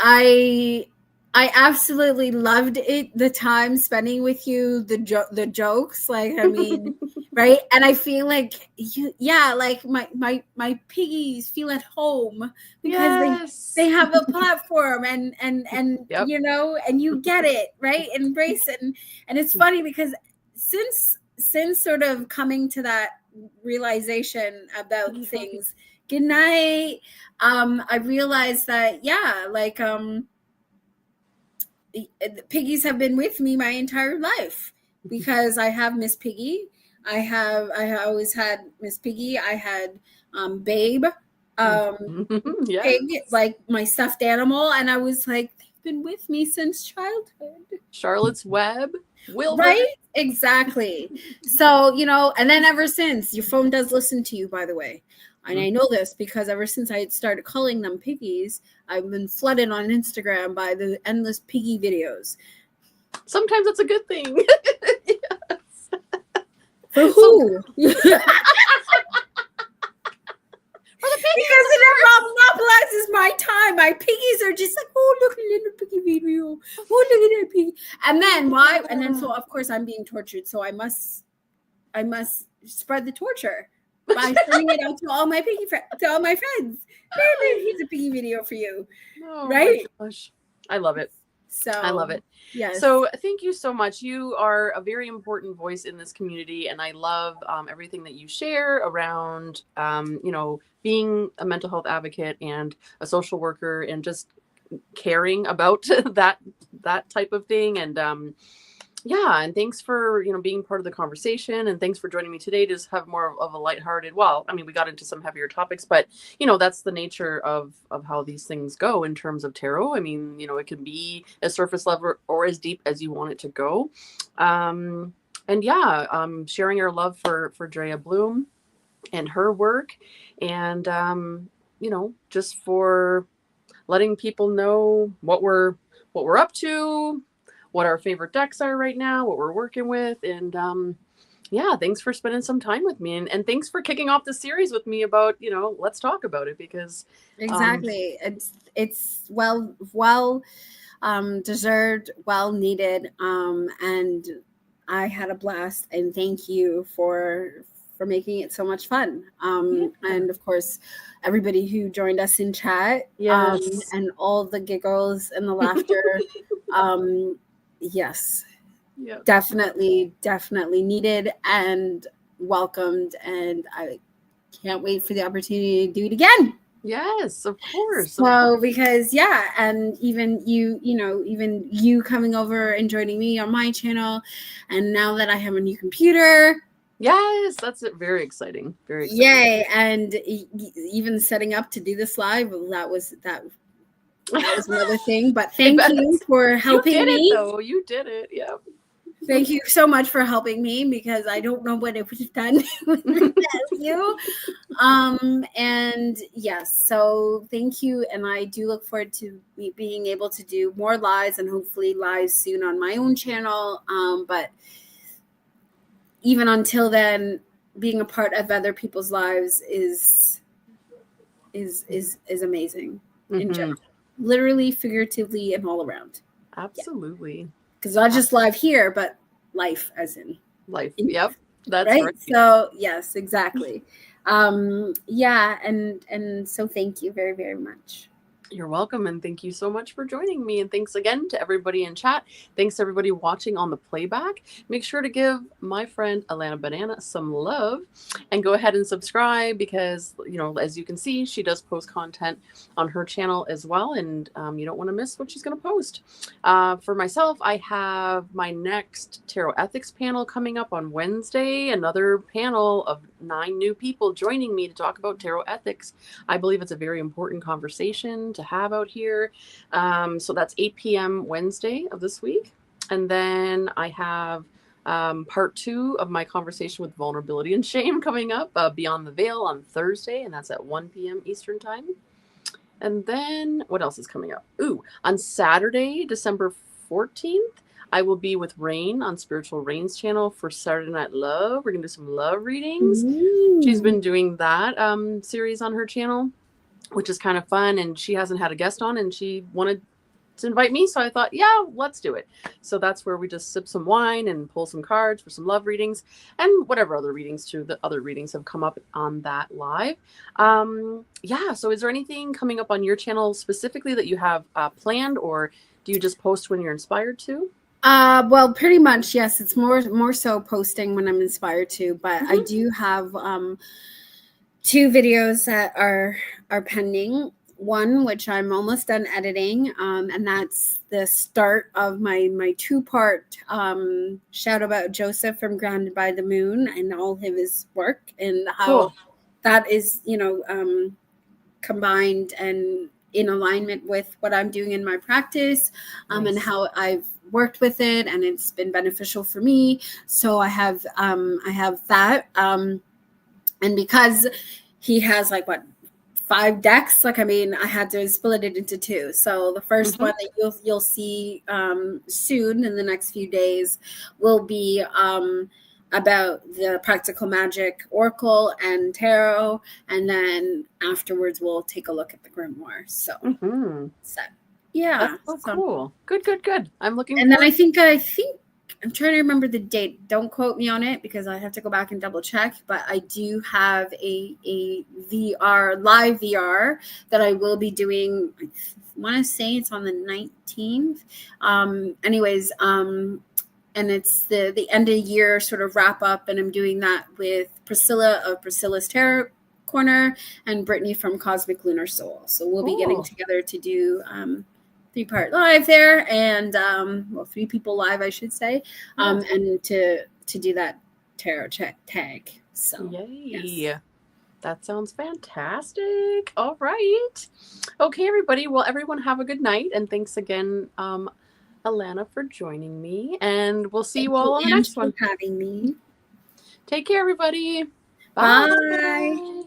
I absolutely loved it. The time spending with you, the jokes, like, I mean, right. And I feel like like my piggies feel at home because they have a platform and
Yep.
you know, and you get it, right. Embrace it. And it's funny because since sort of coming to that realization about things, good night. I realized that, piggies have been with me my entire life because I have Miss Piggy. I always had Miss Piggy. I had Babe, Pig, like my stuffed animal. And I was like, they've been with me since childhood.
Charlotte's Web. Wilbur.
Right? Exactly. So, you know, and then ever since, your phone does listen to you, by the way. And I know this because ever since I started calling them piggies, I've been flooded on Instagram by the endless piggy videos.
Sometimes it's a good thing.
Yes. For who? Because it monopolizes my time. My piggies are just like, oh, look at a little piggy video. Oh, look at that piggy. And then why? And then so of course I'm being tortured. So I must spread the torture by sending it out to all my friends. Here's a piggy video for you.
Oh,
right?
My gosh. I love it.
So
I love it.
Yes.
So thank you so much. You are a very important voice in this community, and I love everything that you share around, you know, being a mental health advocate and a social worker, and just caring about that type of thing. And and thanks for, you know, being part of the conversation, and thanks for joining me today to just have more of a lighthearted. Well, I mean, we got into some heavier topics, but you know, that's the nature of how these things go in terms of tarot. I mean, you know, it can be as surface level or as deep as you want it to go. And sharing our love for Drea Bloom and her work, and you know, just for letting people know what we're up to, what our favorite decks are right now, what we're working with. And thanks for spending some time with me, and thanks for kicking off the series with me about, you know, let's talk about it, because
exactly, it's well deserved, well needed, and I had a blast, and thank you for making it so much fun. And of course, everybody who joined us in chat, and all the giggles and the laughter. Yes, definitely needed and welcomed, and I can't wait for the opportunity to do it again.
Yes, of course.
So because and even you coming over and joining me on my channel, and now that I have a new computer.
Yes, that's very exciting. Very exciting.
Yay. And even setting up to do this live, that was another thing. But thank you for helping me.
You did it. Yeah.
Thank you so much for helping me, because I don't know what it would have done without you. And yes, so thank you. And I do look forward to being able to do more lives, and hopefully lives soon on my own channel. But even until then, being a part of other people's lives is amazing. In general, literally, figuratively, and all around.
Absolutely.
Because not just live here, but life as in
life. Yep. That's
right. So yes, exactly. And so thank you very, very much.
You're welcome, and thank you so much for joining me. And thanks again to everybody in chat. Thanks to everybody watching on the playback. Make sure to give my friend Alana Banana some love and go ahead and subscribe because, as you can see, she does post content on her channel as well, and you don't want to miss what she's going to post. For myself, I have my next tarot ethics panel coming up on Wednesday, another panel of 9 new people joining me to talk about tarot ethics. I believe it's a very important conversation to have out here. So that's 8 p.m. Wednesday of this week. And then I have part 2 of my conversation with vulnerability and shame coming up, Beyond the Veil, on Thursday, and that's at 1 p.m. Eastern Time. And then what else is coming up? On Saturday, December 14th, I will be with Rain on Spiritual Rain's channel for Saturday Night Love. We're going to do some love readings. She's been doing that series on her channel, which is kind of fun. And she hasn't had a guest on, and she wanted to invite me. So I thought, yeah, let's do it. So that's where we just sip some wine and pull some cards for some love readings and whatever other readings too. The other readings have come up on that live. So is there anything coming up on your channel specifically that you have planned, or do you just post when you're inspired to?
Well, pretty much, yes. It's more so posting when I'm inspired to, but I do have 2 videos that are pending. One which I'm almost done editing, and that's the start of my 2-part shout about Joseph from Grounded by the Moon and all of his work, and how that is combined and in alignment with what I'm doing in my practice, and how I've worked with it, and it's been beneficial for me. So I have that, and because he has 5 decks, I had to split it into 2. So the first one that you'll see soon in the next few days will be about the Practical Magic Oracle and Tarot, and then afterwards we'll take a look at the Grimoire. So, yeah,
that's so cool. Good. I'm looking.
And then I think I'm trying to remember the date. Don't quote me on it because I have to go back and double check. But I do have a live VR that I will be doing. I want to say it's on the 19th. And it's the end of year sort of wrap up, and I'm doing that with Priscilla of Priscilla's Tarot Corner and Brittany from Cosmic Lunar Soul. So we'll be getting together to do 3-part live there, and 3 people live, I should say, and to do that tarot check tag. So
yay. Yes. That sounds fantastic. All right. Okay, everybody. Well, everyone have a good night, and thanks again, Alana, for joining me, and we'll see you all on the next one.
Having me.
Take care, everybody.
Bye.